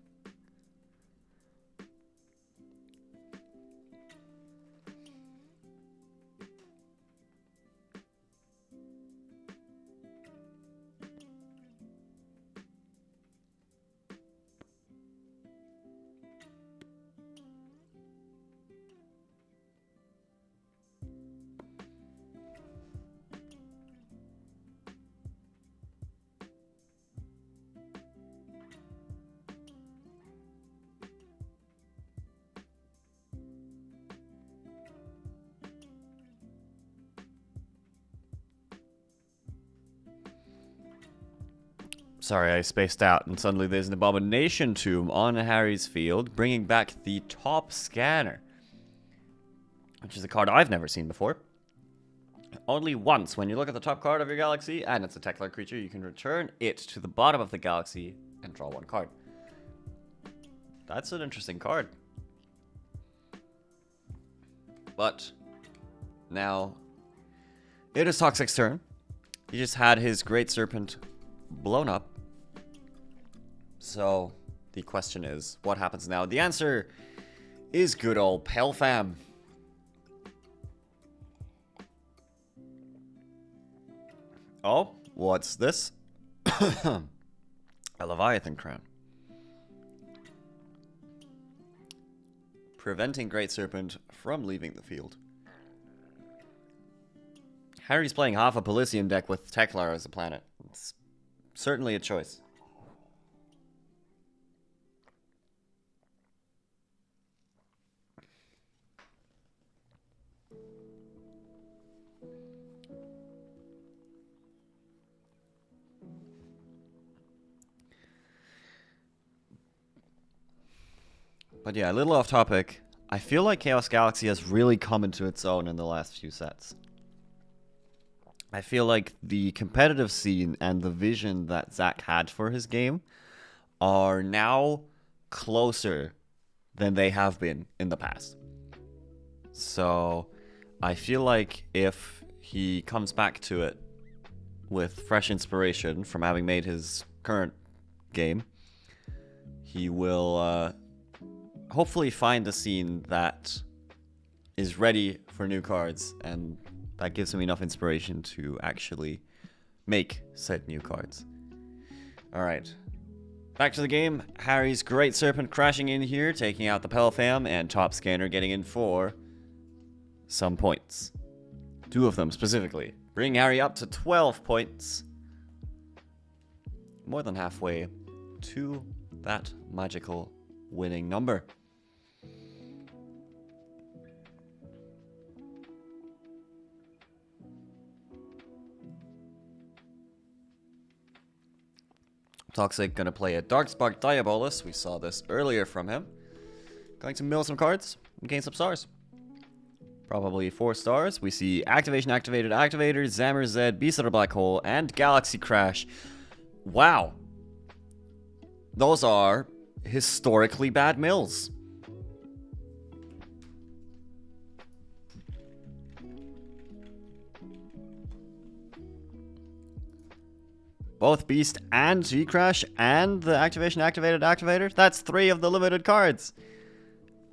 Sorry, I spaced out, and suddenly there's an Abomination Tomb on Harry's field, bringing back the top scanner, which is a card I've never seen before. Only once, when you look at the top card of your galaxy, and it's a Teklar creature, you can return it to the bottom of the galaxy and draw one card. That's an interesting card. But now it is Toxic's turn. He just had his Great Serpent blown up. So the question is, what happens now? The answer is good old Pelfam. Oh, what's this? A Leviathan Crown. Preventing Great Serpent from leaving the field. Harry's playing half a Pelisian deck with Teklar as a planet. It's certainly a choice. But yeah, a little off topic. I feel like Chaos Galaxy has really come into its own in the last few sets. I feel like the competitive scene and the vision that Zach had for his game are now closer than they have been in the past. So I feel like if he comes back to it with fresh inspiration from having made his current game, he will hopefully find a scene that is ready for new cards, and that gives him enough inspiration to actually make said new cards. Alright. Back to the game. Harry's Great Serpent crashing in here, taking out the Pelfam, and Top Scanner getting in for some points. 2 of them specifically. Bring Harry up to 12 points. More than halfway to that magical winning number. Toxic gonna play a Darkspark Diabolus. We saw this earlier from him. Going to mill some cards and gain some stars. Probably 4 stars. We see Activation Activated Activator, Zammer Z, Beast of the Black Hole, and Galaxy Crash. Wow. Those are historically bad mills. Both Beast and G-Crash and the Activation Activated Activator? That's 3 of the limited cards.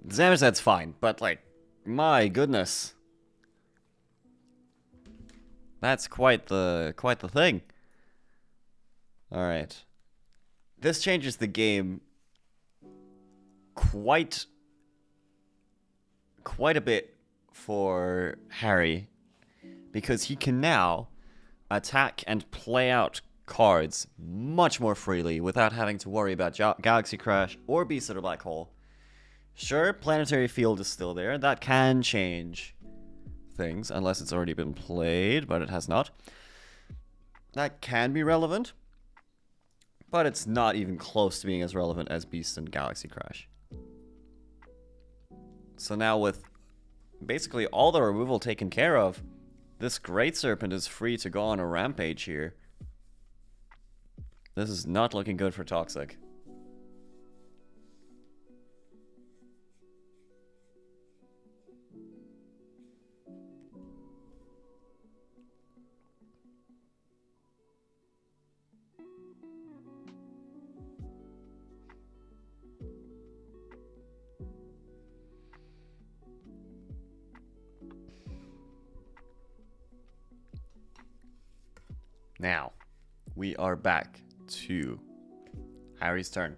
Zamazed's fine, but like, my goodness. That's quite the thing. Alright. This changes the game quite a bit for Harry, because he can now attack and play out cards much more freely without having to worry about Galaxy Crash or Beast of the Black Hole. Sure, Planetary Field is still there. That can change things, unless it's already been played, but it has not. That can be relevant, but it's not even close to being as relevant as Beast and Galaxy Crash. So now with basically all the removal taken care of, this Great Serpent is free to go on a rampage here. This is not looking good for Toxic. Now, we are back to Harry's turn.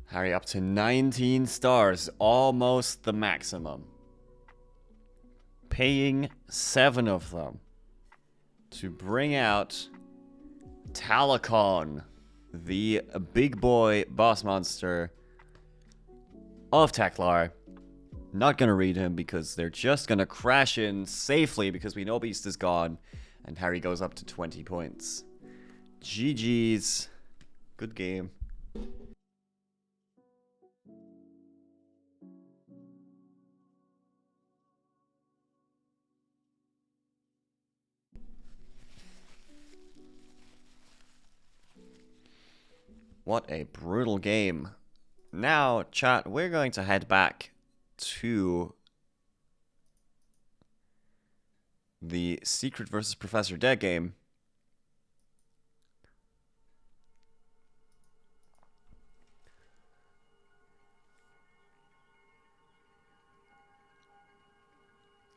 Harry up to 19 stars, almost the maximum. Paying 7 of them to bring out Talakon, the big boy boss monster of Teklar. Not gonna read him because they're just gonna crash in safely because we know Beast is gone, and Harry goes up to 20 points. GG's. Good game. What a brutal game. Now, chat, we're going to head back to the Secret versus Professor Dead game.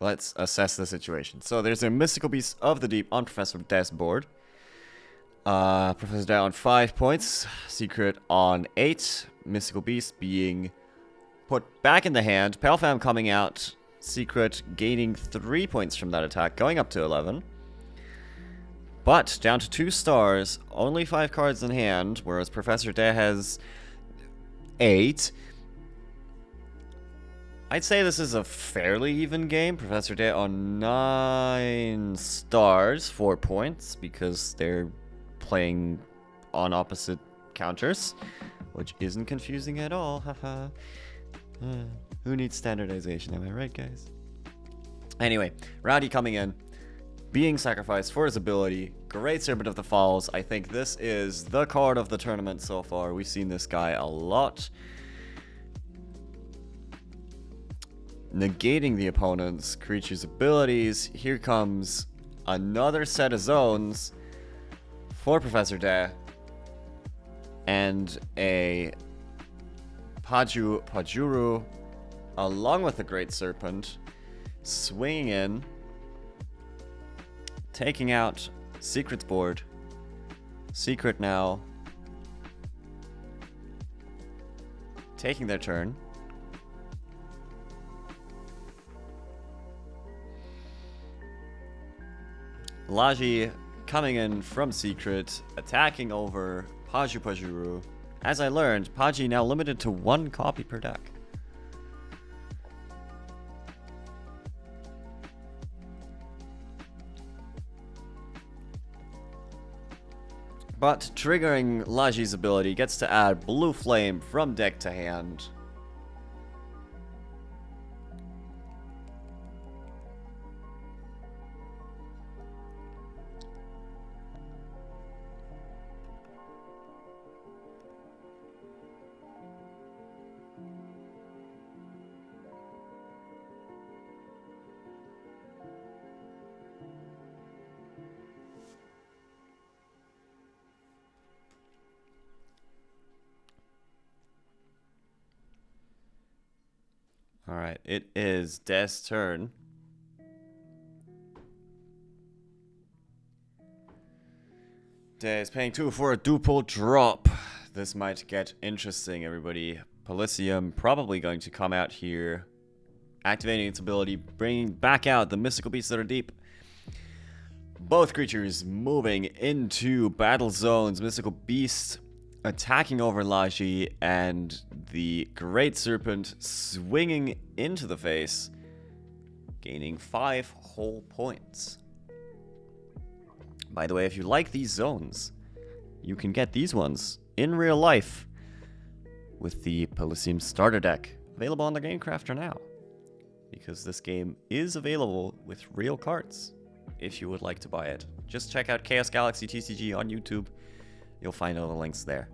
Let's assess the situation. So there's a Mystical Beast of the Deep on Professor Death's board. Professor Death on 5 points. Secret on 8. Mystical Beast being put back in the hand. Pale Fam coming out. Secret gaining 3 points from that attack, going up to 11. But down to 2 stars, only 5 cards in hand, whereas Professor Death has 8. I'd say this is a fairly even game. Professor Death on 9 stars, 4 points, because they're playing on opposite counters, which isn't confusing at all. Haha. Who needs standardization, am I right, guys? Anyway, Rowdy coming in, being sacrificed for his ability. Great Serpent of the Falls. I think this is the card of the tournament so far. We've seen this guy a lot. Negating the opponent's creature's abilities. Here comes another set of zones for Professor Death. And a Pajuru, along with the Great Serpent, swinging in, taking out Secret's board. Secret now taking their turn. Laji coming in from Secret, attacking over Pajuru. As I learned, Paji now limited to 1 copy per deck. But triggering Laji's ability gets to add Blue Flame from deck to hand. Alright, it is Death's turn. Death is paying 2 for a duple drop. This might get interesting, everybody. Polysium probably going to come out here, activating its ability, bringing back out the Mystical Beasts that are deep. Both creatures moving into battle zones. Mystical Beast attacking over Laji, and the Great Serpent swinging into the face, gaining 5 whole points. By the way, if you like these zones, you can get these ones in real life with the Polysium starter deck, available on the Game Crafter now, because this game is available with real cards if you would like to buy it. Just check out Chaos Galaxy TCG on YouTube. You'll find all the links there.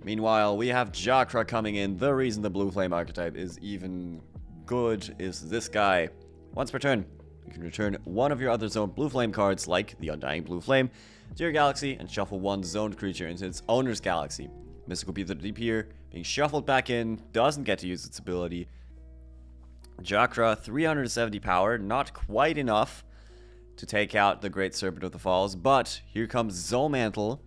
Meanwhile, we have Jakra coming in. The reason the Blue Flame archetype is even good is this guy. Once per turn, you can return one of your other zoned Blue Flame cards, like the Undying Blue Flame, to your galaxy and shuffle one zoned creature into its owner's galaxy. Mystical Beast of the Deep here, being shuffled back in, doesn't get to use its ability. Jakra, 370 power, not quite enough to take out the Great Serpent of the Falls, but here comes Zolmantle.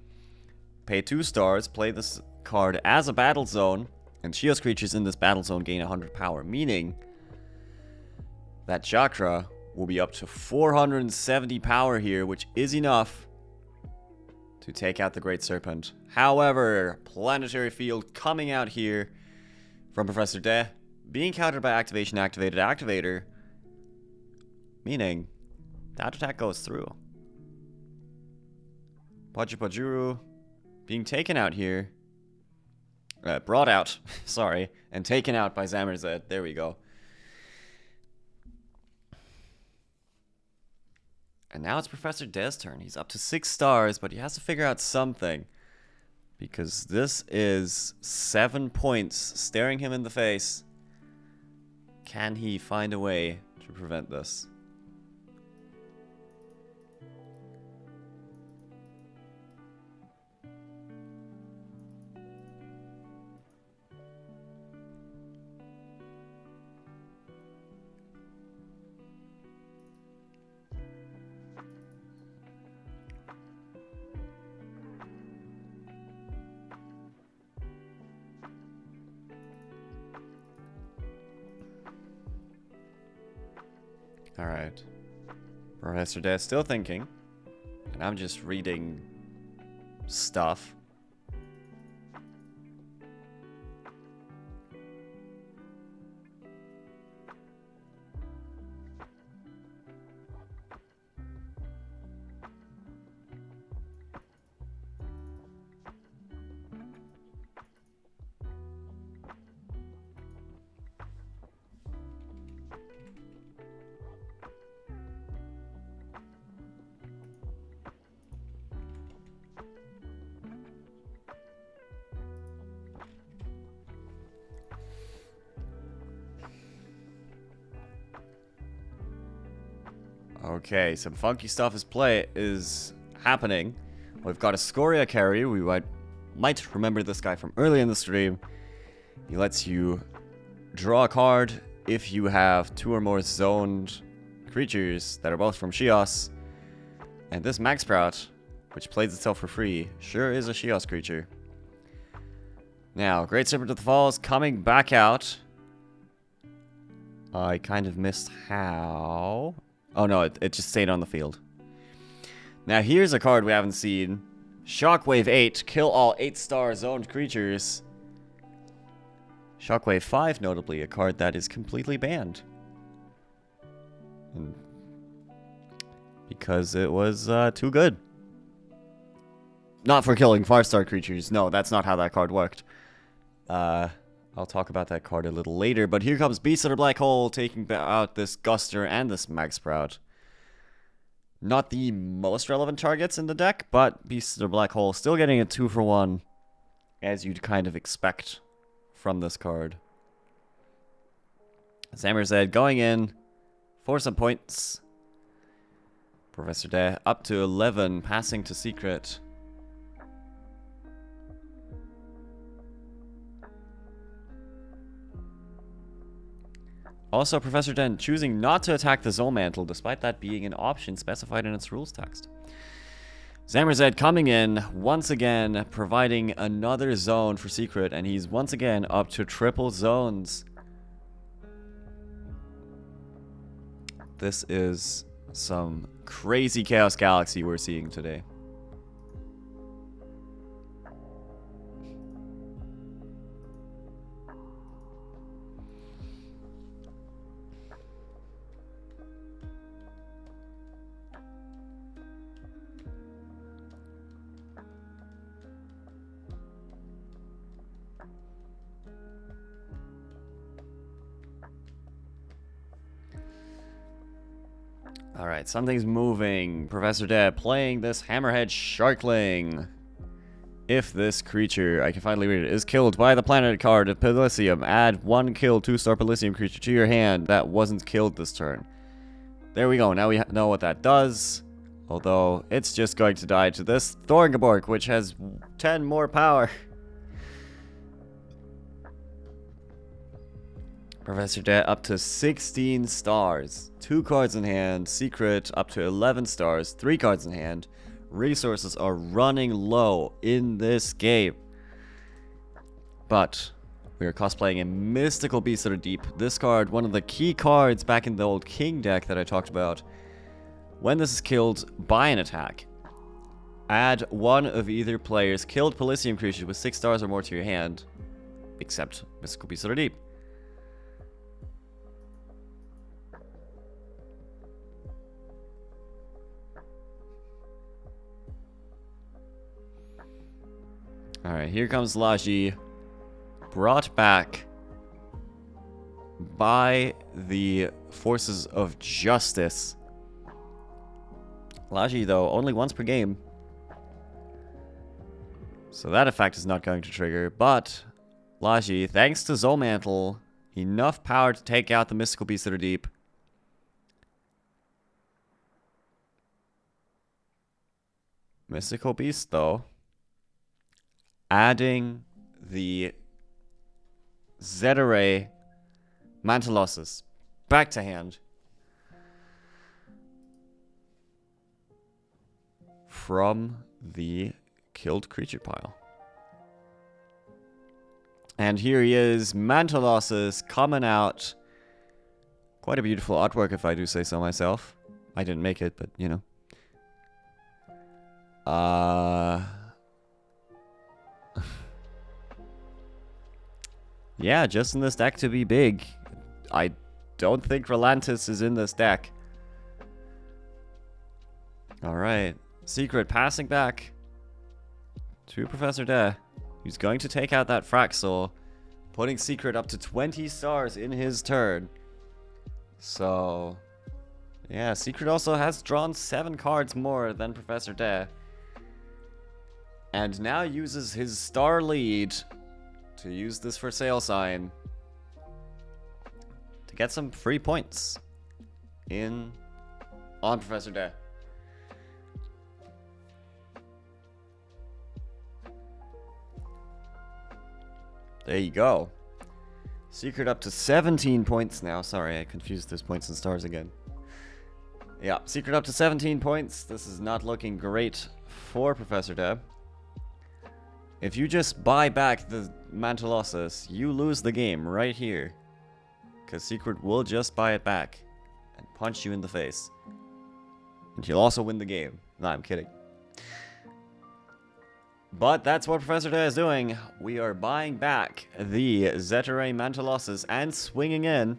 Pay 2 stars, play this card as a battle zone, and Shios creatures in this battle zone gain 100 power, meaning that Jakra will be up to 470 power here, which is enough to take out the Great Serpent. However, Planetary Field coming out here from Professor Death, being countered by Activation Activated Activator, meaning that attack goes through. Pajupajuru being taken out here. Brought out, sorry, and taken out by Zamerzed. There we go. And now it's Professor De's turn. He's up to 6 stars, but he has to figure out something. Because this is 7 points staring him in the face. Can he find a way to prevent this? Alright. Professor Dad's still thinking. And I'm just reading stuff. Okay, some funky stuff is happening. We've got a Scoria carry. We might remember this guy from early in the stream. He lets you draw a card if you have 2 or more zoned creatures that are both from Shios. And this Mag Sprout, which plays itself for free, sure is a Shios creature. Now, Great Serpent of the Falls coming back out. I kind of missed how... Oh no, it just stayed on the field. Now here's a card we haven't seen. Shockwave 8, kill all 8-star zoned creatures. Shockwave 5, notably, a card that is completely banned. And because it was too good. Not for killing 5-star creatures. No, that's not how that card worked. I'll talk about that card a little later, but here comes Beast of the Black Hole taking out this Guster and this Mag Sprout. Not the most relevant targets in the deck, but Beast of the Black Hole still getting a 2-for-1, as you'd kind of expect from this card. Zamerzed going in for some points. Professor De up to 11, passing to Secret. Also, Professor Den choosing not to attack the Zone Mantle, despite that being an option specified in its rules text. Zamerzed coming in, once again, providing another zone for Secret, and he's once again up to triple zones. This is some crazy Chaos Galaxy we're seeing today. Alright, something's moving. Professor Deb playing this Hammerhead Sharkling. If this creature, I can finally read it, is killed by the planet card of Pelisium, add 1 kill 2-star Pelisium creature to your hand that wasn't killed this turn. There we go, now we know what that does. Although, it's just going to die to this Thorngabork, which has 10 more power. Professor De up to 16 stars. 2 cards in hand. Secret up to 11 stars. 3 cards in hand. Resources are running low in this game. But we are cosplaying a Mystical Beast that are deep. This card, one of the key cards back in the old King deck that I talked about. When this is killed by an attack, add 1 of either player's killed Pelisium creature with 6 stars or more to your hand. Except Mystical Beast that are deep. Alright, here comes Laji. Brought back by the forces of justice. Laji, though, only once per game. So that effect is not going to trigger. But Laji, thanks to Zolmantle, enough power to take out the mystical beasts that are deep. Mystical beast, though, adding the Zeteray Mantalosis back to hand from the killed creature pile. And here he is, Mantalosis coming out. Quite a beautiful artwork, if I do say so myself. I didn't make it, but you know. Yeah, just in this deck to be big. I don't think Relantis is in this deck. Alright. Secret passing back to Professor Dare. He's going to take out that Fraxel, putting Secret up to 20 stars in his turn. So, yeah, Secret also has drawn 7 cards more than Professor Dare. And now uses his star lead to use this for sale sign to get some free points in on Professor Dare. There you go. Secret up to 17 points now. Sorry, I confused those points and stars again. Yeah, Secret up to 17 points. This is not looking great for Professor Dare. If you just buy back the Mantalosis, you lose the game right here. Because Secret will just buy it back and punch you in the face. And he'll also win the game. No, I'm kidding. But that's what Professor Dare is doing. We are buying back the Zeteray Mantalosis and swinging in.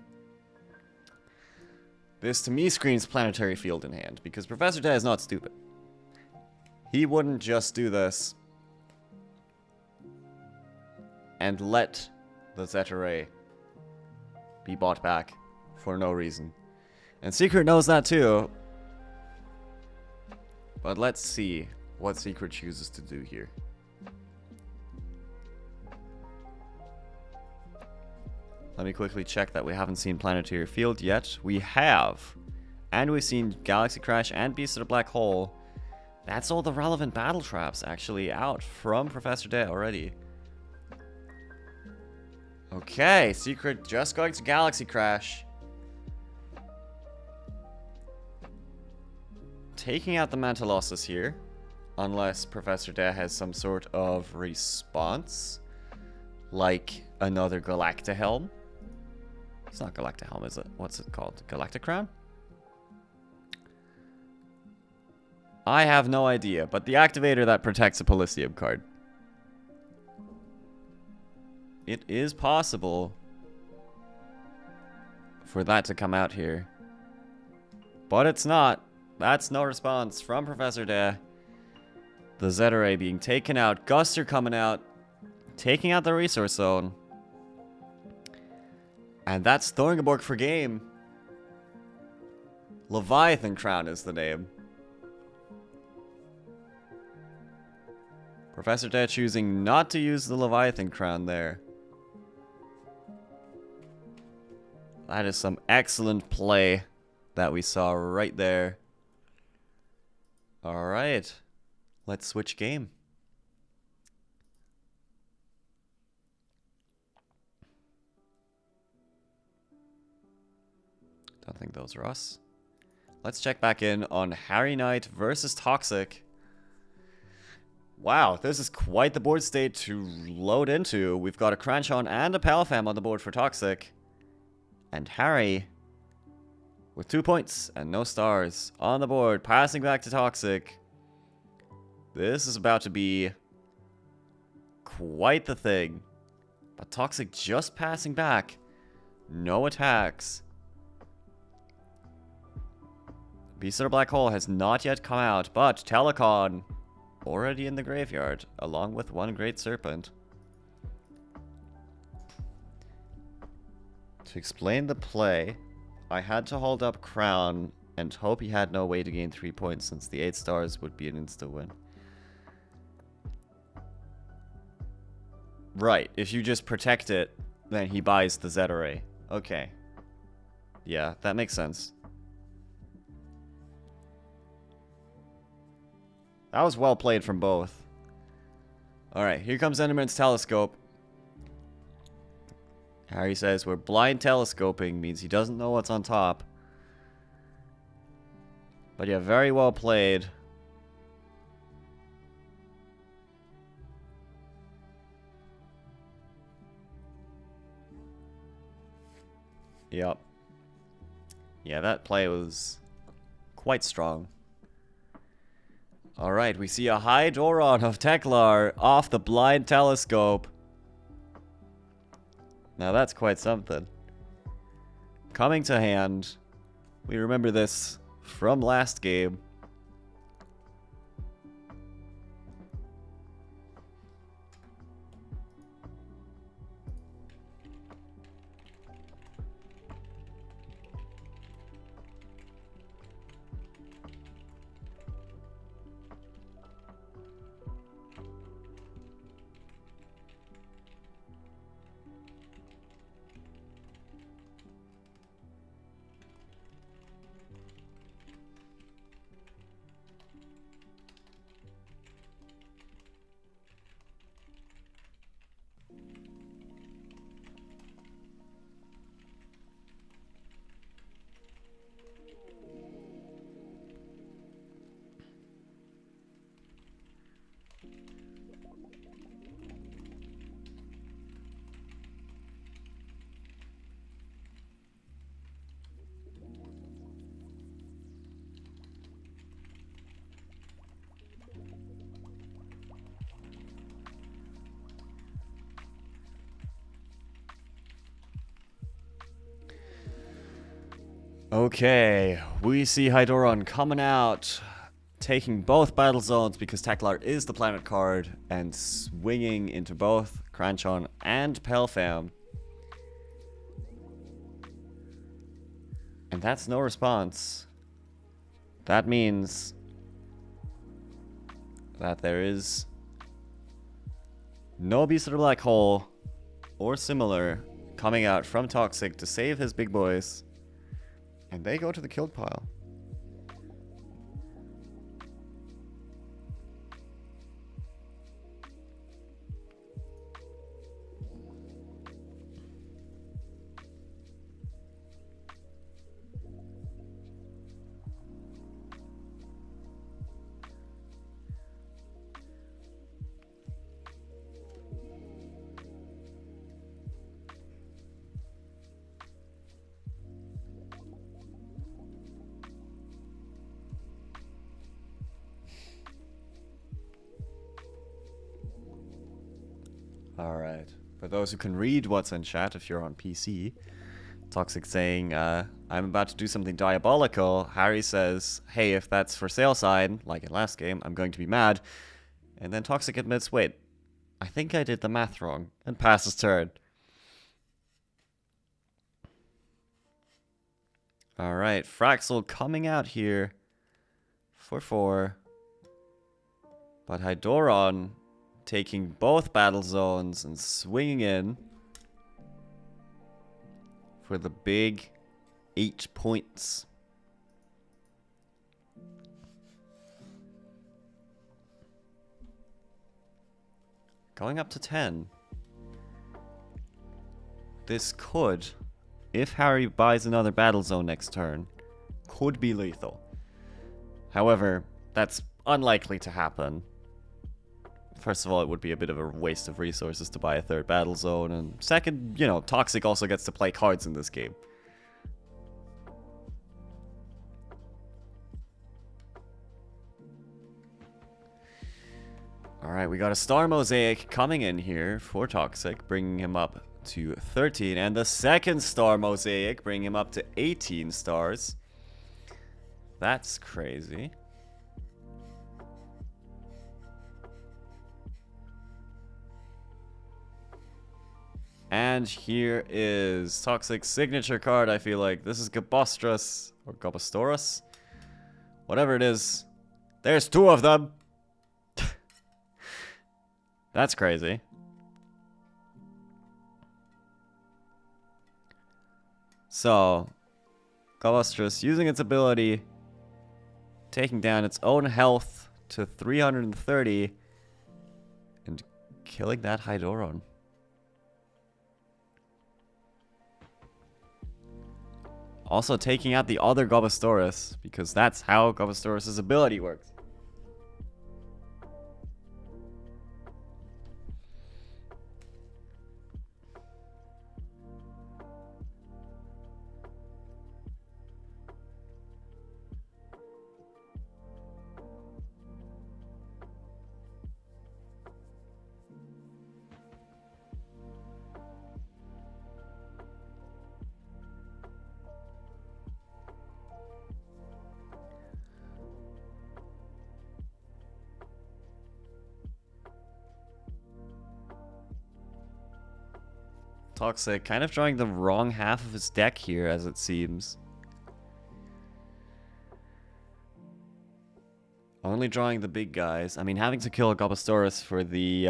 This to me screams Planetary Field in hand, because Professor Dare is not stupid. He wouldn't just do this and let the Zeteray be bought back for no reason. And Secret knows that too. But let's see what Secret chooses to do here. Let me quickly check that we haven't seen Planetary Field yet. We have. And we've seen Galaxy Crash and Beast of the Black Hole. That's all the relevant battle traps actually out from Professor Dare already. Okay, Secret just going to Galaxy Crash. Taking out the Mantalosis here. Unless Professor Dare has some sort of response. Like another Galactahelm. It's not Galactahelm, is it? What's it called? Galacticrown? I have no idea, but the activator that protects a Polysium card. It is possible for that to come out here. But it's not. That's no response from Professor Dare. The Zeteray being taken out. Guster coming out. Taking out the Resource Zone. And that's Thorngaborg for game. Leviathan Crown is the name. Professor Dare choosing not to use the Leviathan Crown there. That is some excellent play that we saw right there. Alright. Let's switch game. Don't think those are us. Let's check back in on Harry Knight versus Toxic. Wow, this is quite the board state to load into. We've got a Cranchon and a Palafam on the board for Toxic. And Harry, with 2 points and no stars on the board, passing back to Toxic. This is about to be quite the thing. But Toxic just passing back. No attacks. Beast of the Black Hole has not yet come out, but Telecon already in the graveyard, along with one Great Serpent. To explain the play, I had to hold up Crown and hope he had no way to gain 3 points, since the 8 stars would be an insta-win. Right, if you just protect it, then he buys the Z array. Okay. Yeah, that makes sense. That was well played from both. Alright, here comes Enderman's Telescope. Harry says we're blind telescoping, means he doesn't know what's on top. But yeah, very well played. Yep. Yeah, that play was quite strong. Alright, we see a Hydroron of Teklar off the blind telescope. Now that's quite something. Coming to hand. We remember this from last game. Okay, we see Hydroron coming out, taking both battle zones because Teklar is the planet card, and swinging into both Cranchon and Pelfam. And that's no response. That means that there is no Beast of the Black Hole or similar coming out from Toxic to save his big boys. And they go to the killed pile. Alright. For those who can read what's in chat, if you're on PC, Toxic saying, I'm about to do something diabolical. Harry says, hey, if that's for sale sign, like in last game, I'm going to be mad. And then Toxic admits, wait, I think I did the math wrong, and passes turn. Alright, Fraxel coming out here for 4. But Hydroron taking both battle zones and swinging in for the big 8 points. Going up to 10. This could, if Harry buys another battle zone next turn, could be lethal. However, that's unlikely to happen. First of all, it would be a bit of a waste of resources to buy a third battle zone, and second, you know, Toxic also gets to play cards in this game. Alright, we got a Star Mosaic coming in here for Toxic, bringing him up to 13, and the second Star Mosaic bringing him up to 18 stars. That's crazy. And here is Toxic's signature card, I feel like. This is Gabostras, or Gabostoras. Whatever it is. There's 2 of them! That's crazy. So, Gabostras using its ability, taking down its own health to 330, and killing that Hydorron. Also taking out the other Gabostoras, because that's how Gabostoras' ability works. Toxic, kind of drawing the wrong half of his deck here, as it seems. Only drawing the big guys. I mean, having to kill a Gabostoras for the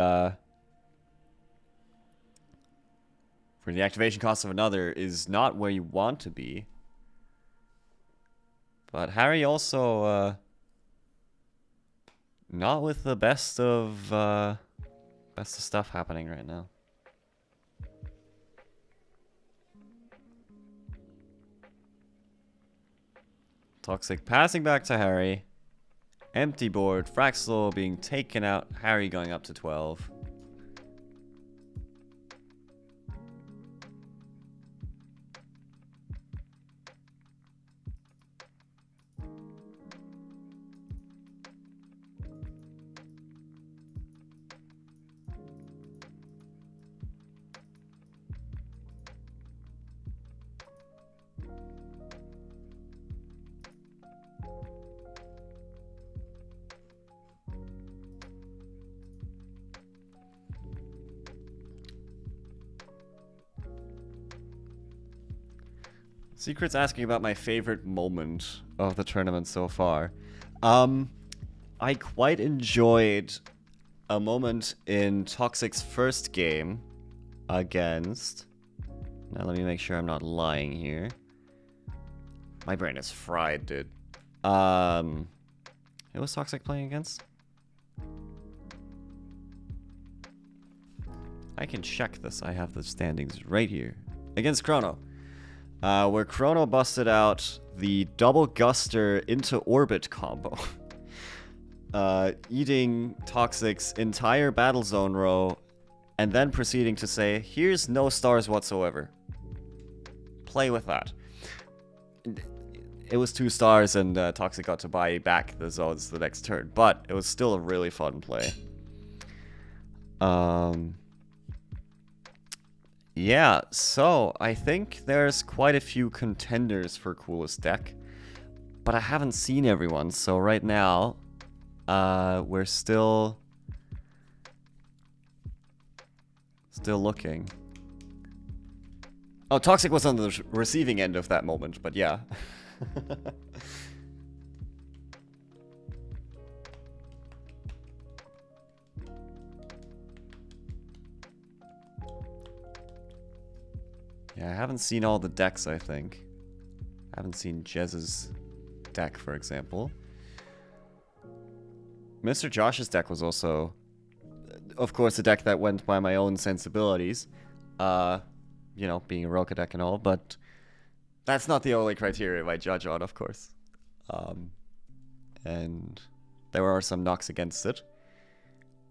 activation cost of another is not where you want to be. But Harry also not with the best of stuff happening right now. Toxic passing back to Harry. Empty board. Fraxel being taken out. Harry going up to 12. Secret's asking about my favorite moment of the tournament so far. I quite enjoyed a moment in Toxic's first game against... Now let me make sure I'm not lying here. My brain is fried, dude. Who was Toxic playing against? I can check this. I have the standings right here. Against Chrono. Where Chrono busted out the double Guster into orbit combo. Eating Toxic's entire battle zone row, and then proceeding to say, here's no stars whatsoever. Play with that. It was 2 stars, and Toxic got to buy back the zones the next turn, but it was still a really fun play. Yeah, so I think there's quite a few contenders for coolest deck, but I haven't seen everyone, so right now, we're still looking. Oh, Toxic was on the receiving end of that moment, but yeah. Yeah, I haven't seen all the decks, I think. I haven't seen Jez's deck, for example. Mr. Josh's deck was also, of course, a deck that went by my own sensibilities. You know, being a Roka deck and all, but that's not the only criteria I judge on, of course. And there are some knocks against it.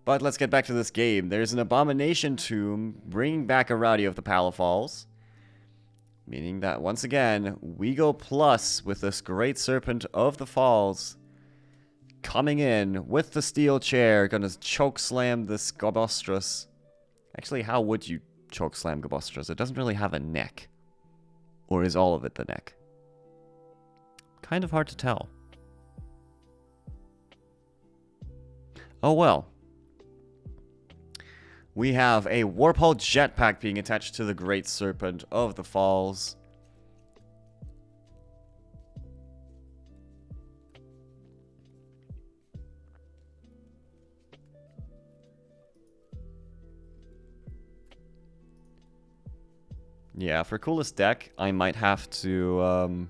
But let's get back to this game. There's an Abomination Tomb bringing back a Rowdy of the Palafalls. Meaning that, once again, we go plus with this Great Serpent of the Falls coming in with the steel chair, gonna choke slam this Gabostras. Actually, how would you choke slam Gabostras? It doesn't really have a neck. Or is all of it the neck? Kind of hard to tell. Oh well. We have a Warpole jetpack being attached to the Great Serpent of the Falls. Yeah, for coolest deck, I might have to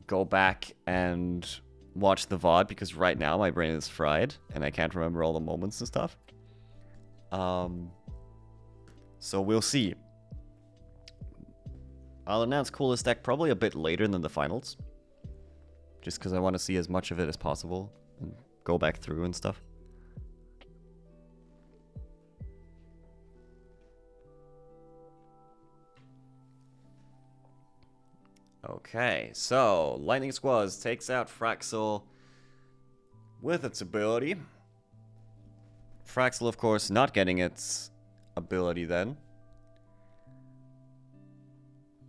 go back and watch the VOD, because right now my brain is fried and I can't remember all the moments and stuff. So we'll see. I'll announce coolest deck probably a bit later than the finals, just because I want to see as much of it as possible and go back through and stuff. Okay, so Lightning Squaws takes out Fraxel with its ability. Fraxel, of course, not getting its ability then.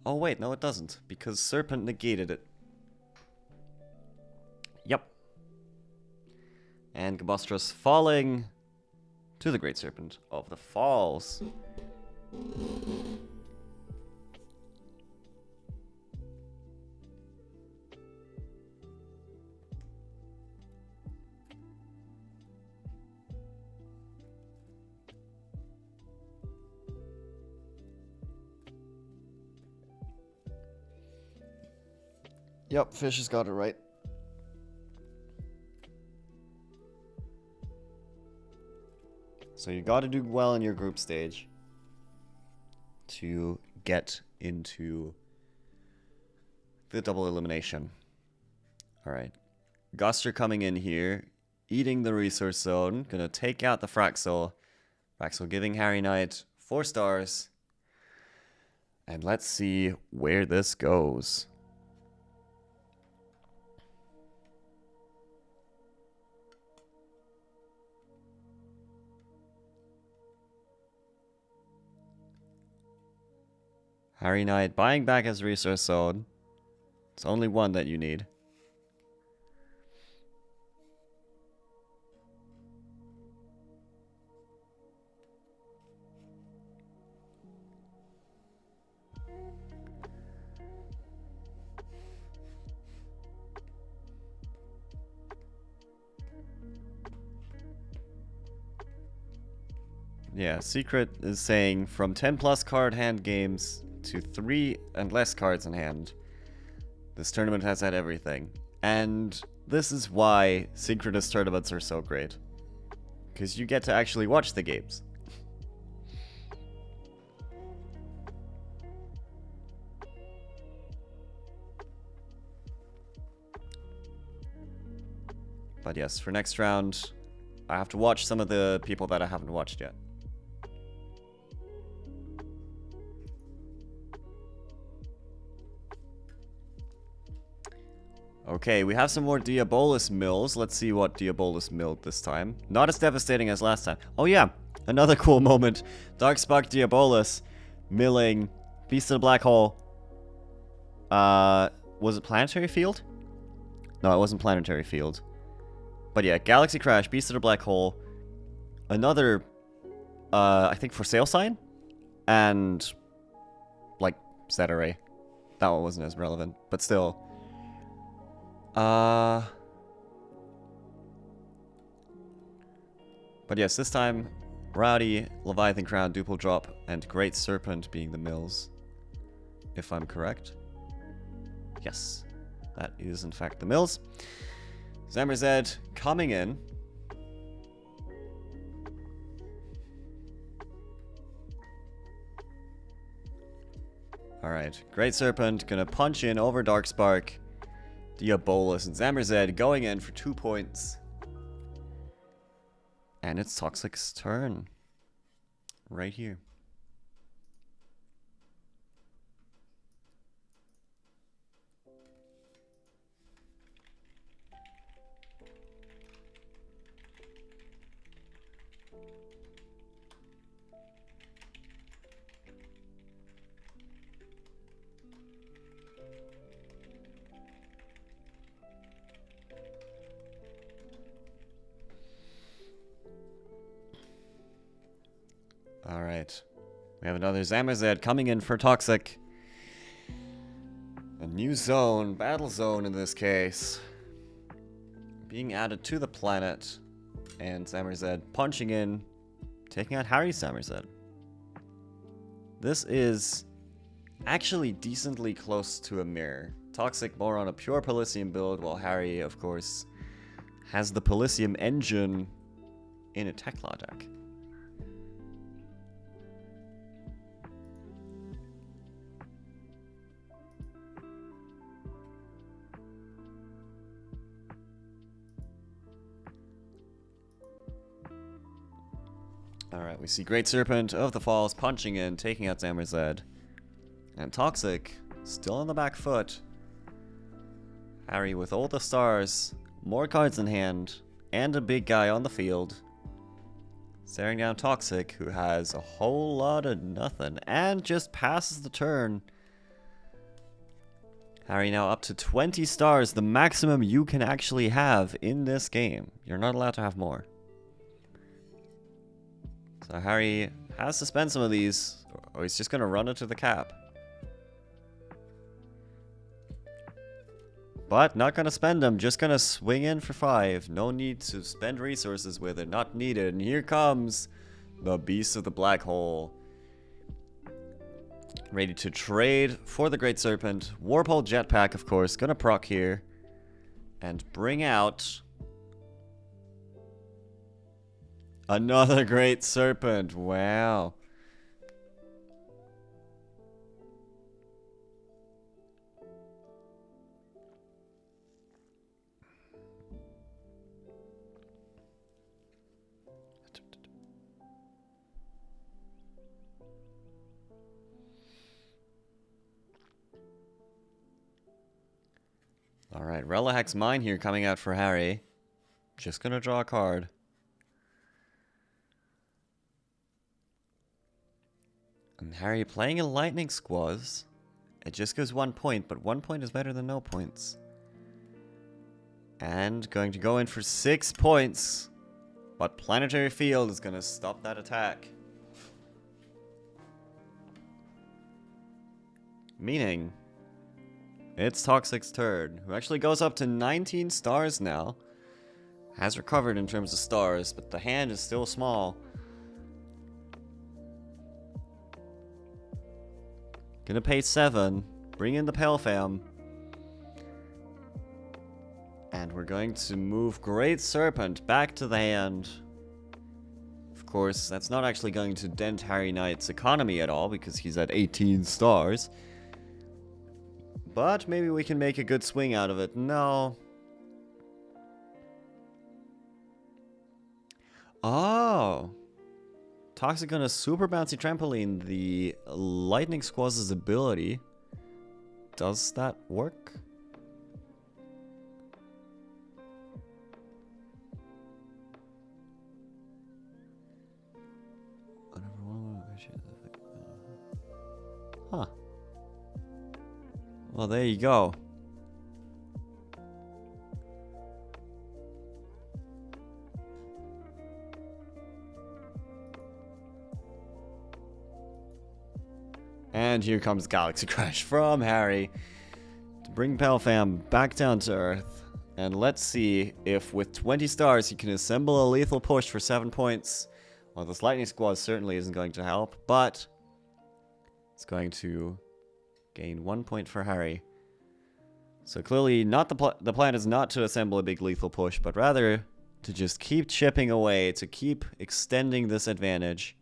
Oh wait, no it doesn't, because Serpent negated it. Yep. And Gabostros falling to the Great Serpent of the Falls. Yep, Fish has got it right. So you got to do well in your group stage to get into the double elimination. Alright. Guster coming in here, eating the resource zone, gonna take out the Fraxel. Fraxel giving Harry Knight 4 stars. And let's see where this goes. Harry Knight buying back his resource zone. It's only one that you need. Yeah, Secret is saying from 10 plus card hand games to 3 and less cards in hand. This tournament has had everything. And this is why synchronous tournaments are so great. Because you get to actually watch the games. But yes, for next round, I have to watch some of the people that I haven't watched yet. Okay, we have some more Diabolus mills. Let's see what Diabolus milled this time. Not as devastating as last time. Oh yeah, another cool moment. Darkspark Diabolus milling Beast of the Black Hole. Was it Planetary Field? No, it wasn't Planetary Field. But yeah, Galaxy Crash, Beast of the Black Hole. Another, I think for sale sign? And, like, Set Array. That one wasn't as relevant, but still. But yes, this time, Rowdy, Leviathan Crown, Duple Drop, and Great Serpent being the mills. If I'm correct. Yes, that is in fact the mills. Zamrzed coming in. Alright, Great Serpent gonna punch in over Darkspark. Diabolus and Zamrzed going in for 2 points. And it's Toxic's turn. Right here. Alright. We have another Zamorzed coming in for Toxic. A new zone, battle zone in this case. Being added to the planet. And Zamorzed punching in, taking out Harry's Zamorzed. This is actually decently close to a mirror. Toxic more on a pure Polysium build, while Harry, of course, has the Polysium engine in a Tekla deck. Alright, we see Great Serpent of the Falls punching in, taking out Zamorzed. And Toxic, still on the back foot. Harry with all the stars, more cards in hand, and a big guy on the field. Staring down Toxic, who has a whole lot of nothing, and just passes the turn. Harry now up to 20 stars, the maximum you can actually have in this game. You're not allowed to have more. So Harry has to spend some of these, or he's just going to run it to the cap. But not going to spend them, just going to swing in for 5. No need to spend resources with it, not needed. And here comes the Beast of the Black Hole. Ready to trade for the Great Serpent. Warpole Jetpack, of course, going to proc here. And bring out another Great Serpent. Wow. Alright, Relihex Mine here coming out for Harry. Just gonna draw a card. And Harry playing a Lightning Squaws. It just goes 1 point, but 1 point is better than no points. And going to go in for 6 points. But Planetary Field is gonna stop that attack. Meaning, it's Toxic's turn, who actually goes up to 19 stars now. Has recovered in terms of stars, but the hand is still small. Gonna pay 7, bring in the Pale Fam. And we're going to move Great Serpent back to the hand. Of course, that's not actually going to dent Harry Knight's economy at all, because he's at 18 stars. But maybe we can make a good swing out of it. No. Oh. Toxic on a super bouncy trampoline. The Lightning Squaws' ability. Does that work? Huh. Well, there you go. And here comes Galaxy Crash from Harry to bring Palfam back down to Earth. And let's see if with 20 stars he can assemble a lethal push for 7 points. Well, this Lightning Squad certainly isn't going to help, but it's going to gain 1 point for Harry. So clearly not the plan is not to assemble a big lethal push, but rather to just keep chipping away, to keep extending this advantage.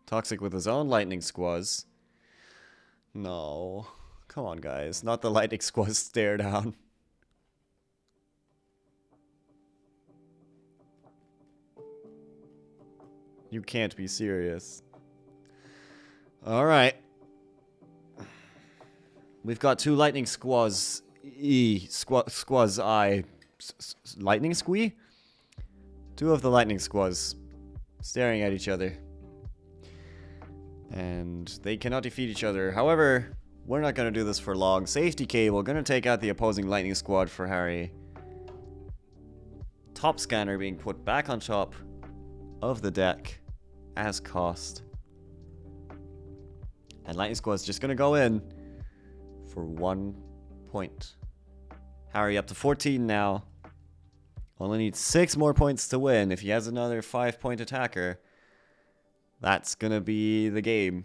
Toxic with his own Lightning Squaws. No. Come on, guys. Not the Lightning Squaws stare down. You can't be serious. Alright. We've got 2 Lightning Squaws. Squaws I. Lightning Squee? 2 of the Lightning Squaws staring at each other. And they cannot defeat each other. However, We're not going to do this for long. Safety cable. Going to take out the opposing lightning squad for Harry. Top scanner being put back on top of the deck as cost. And lightning squad's just going to go in for 1 point. Harry up to 14 now. Only needs 6 more points to win. If he has another 5-point attacker, that's going to be the game.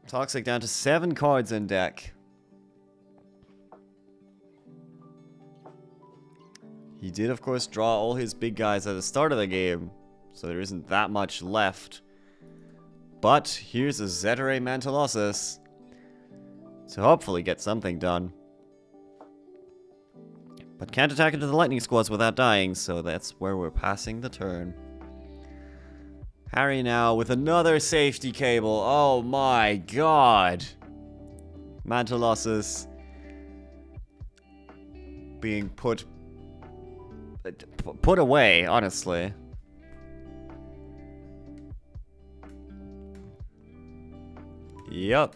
Toxic down to 7 cards in deck. He did, of course, draw all his big guys at the start of the game, so there isn't that much left. But here's a Zetteray Mantalosis to hopefully get something done. But can't attack into the lightning squads without dying, so that's where we're passing the turn. Harry now with another safety cable. Oh my god. Mantalosis being put away, honestly. Yep.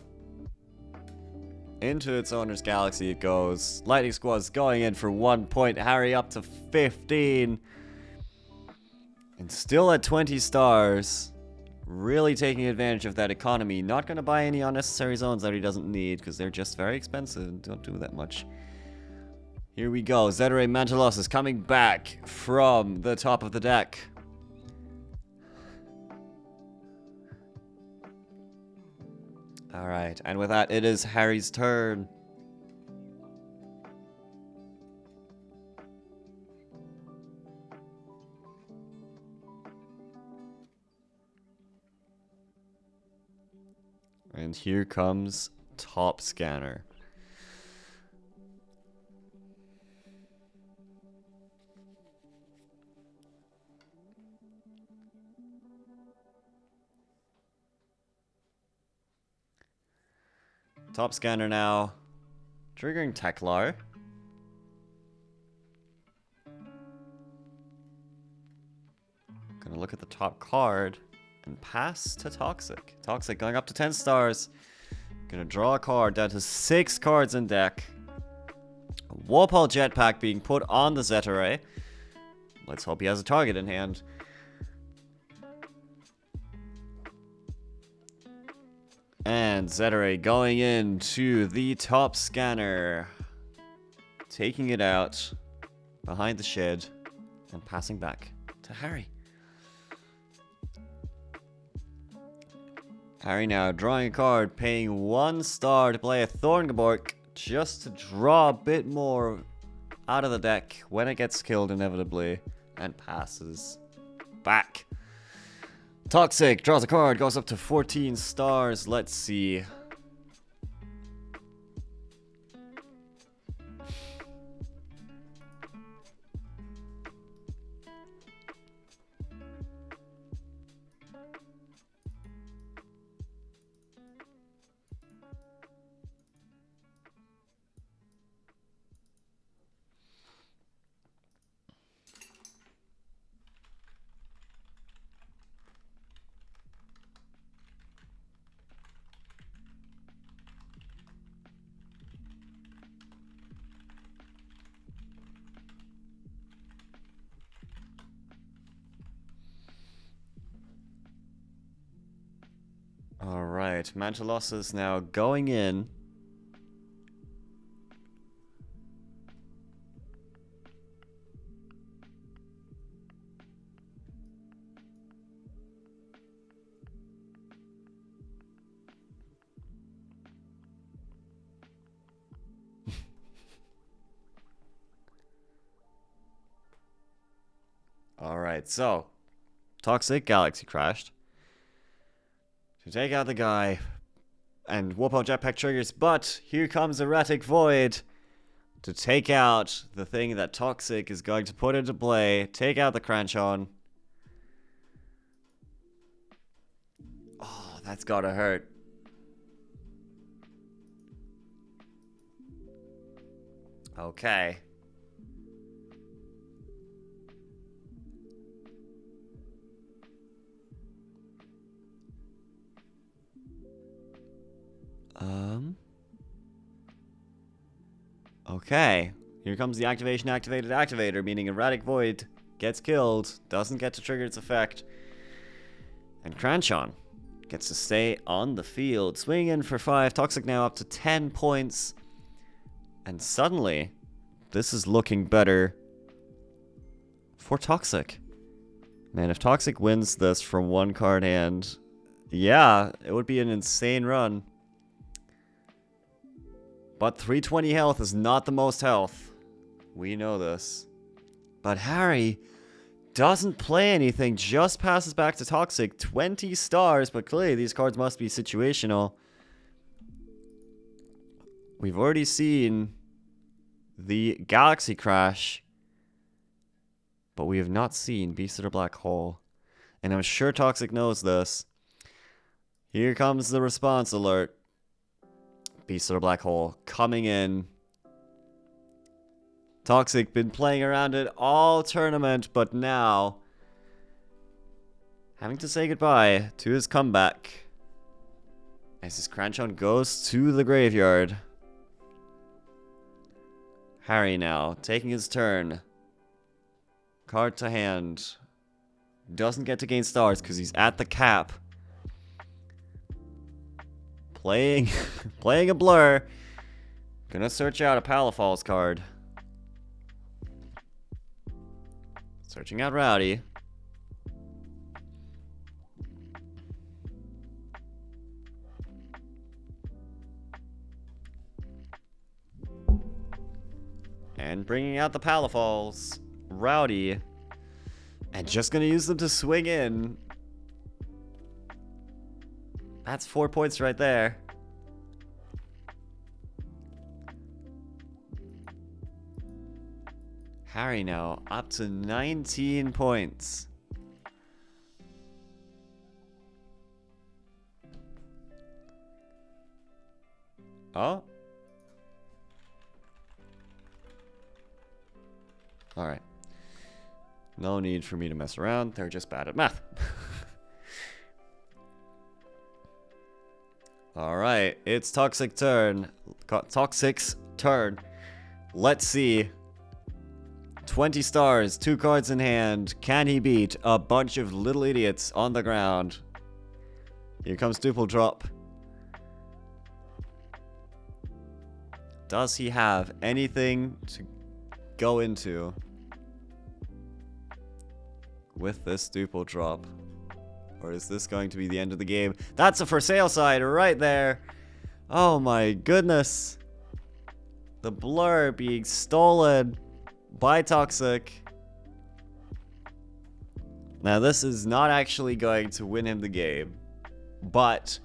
Into its owner's galaxy it goes. Lightning squad's going in for 1 point. Harry up to 15. And still at 20 stars. Really taking advantage of that economy. Not going to buy any unnecessary zones that he doesn't need, because they're just very expensive and don't do that much. Here we go. Zetteray Mantalosis coming back from the top of the deck. Alright, and with that, it is Harry's turn. And here comes Top Scanner. Top Scanner now. Triggering Teklar. Gonna look at the top card and pass to Toxic. Toxic going up to 10 stars. Gonna draw a card down to 6 cards in deck. A Warpole Jetpack being put on the Zetteray. Let's hope he has a target in hand. And Zetteray going into the Top Scanner. Taking it out behind the shed and passing back to Harry. Harry now drawing a card, paying 1 star to play a Thorngabork just to draw a bit more out of the deck when it gets killed inevitably and passes back. Toxic draws a card, goes up to 14 stars. Let's see. Alright, Mantalosis now going in. Alright, so Toxic Galaxy crashed. To take out the guy, and Warpole Jetpack triggers, but here comes Erratic Void to take out the thing that Toxic is going to put into play, take out the Cranchon. Oh, that's gotta hurt. Okay. Okay. Here comes the activation activated activator, meaning Erratic Void gets killed, doesn't get to trigger its effect. And Cranchon gets to stay on the field. Swinging in for 5. Toxic now up to 10 points. And suddenly, this is looking better for Toxic. Man, if Toxic wins this from one card hand, yeah, it would be an insane run. But 320 health is not the most health. We know this. But Harry doesn't play anything, just passes back to Toxic. 20 stars, but clearly these cards must be situational. We've already seen the Galaxy Crash, but we have not seen Beast of the Black Hole. And I'm sure Toxic knows this. Here comes the response alert. Beast of the Black Hole coming in. Toxic been playing around it all tournament, but now having to say goodbye to his comeback as his Cranchon goes to the graveyard. Harry now taking his turn. Card to hand. Doesn't get to gain stars because he's at the cap. Playing a Blur. Gonna search out a Palafalls card. Searching out Rowdy. And bringing out the Palafalls. Rowdy. And just gonna use them to swing in. That's 4 points right there. Harry now up to 19 points. Oh. Alright. No need for me to mess around. They're just bad at math. Alright, it's Toxic's turn. Toxic's turn. Let's see. 20 stars, 2 cards in hand. Can he beat a bunch of little idiots on the ground? Here comes Duple Drop. Does he have anything to go into with this Duple Drop? Or is this going to be the end of the game? That's a for sale side right there. Oh my goodness. The Blur being stolen by Toxic. Now this is not actually going to win him the game. But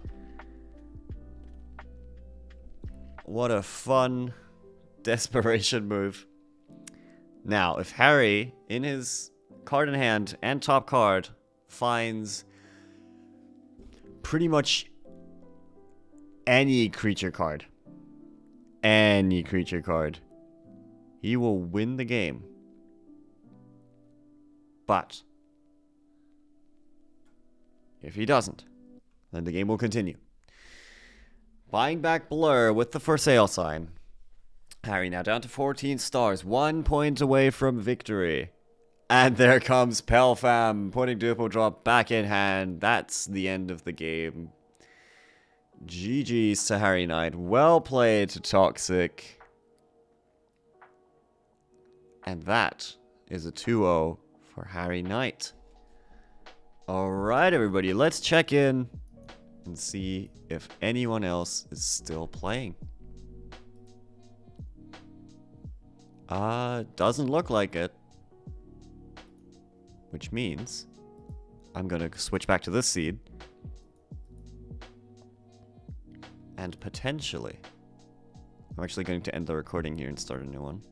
what a fun desperation move. Now, if Harry, in his card in hand and top card, finds pretty much any creature card, he will win the game. But if he doesn't, then the game will continue. Buying back Blur with the for sale sign. Harry now down to 14 stars, 1 point away from victory. And there comes Pelfam, putting Duple Drop back in hand. That's the end of the game. GG's to Harry Knight. Well played to Toxic. And that is a 2-0 for Harry Knight. Alright, everybody, let's check in and see if anyone else is still playing. Doesn't look like it. Which means I'm gonna switch back to this seed. And potentially, I'm actually going to end the recording here and start a new one.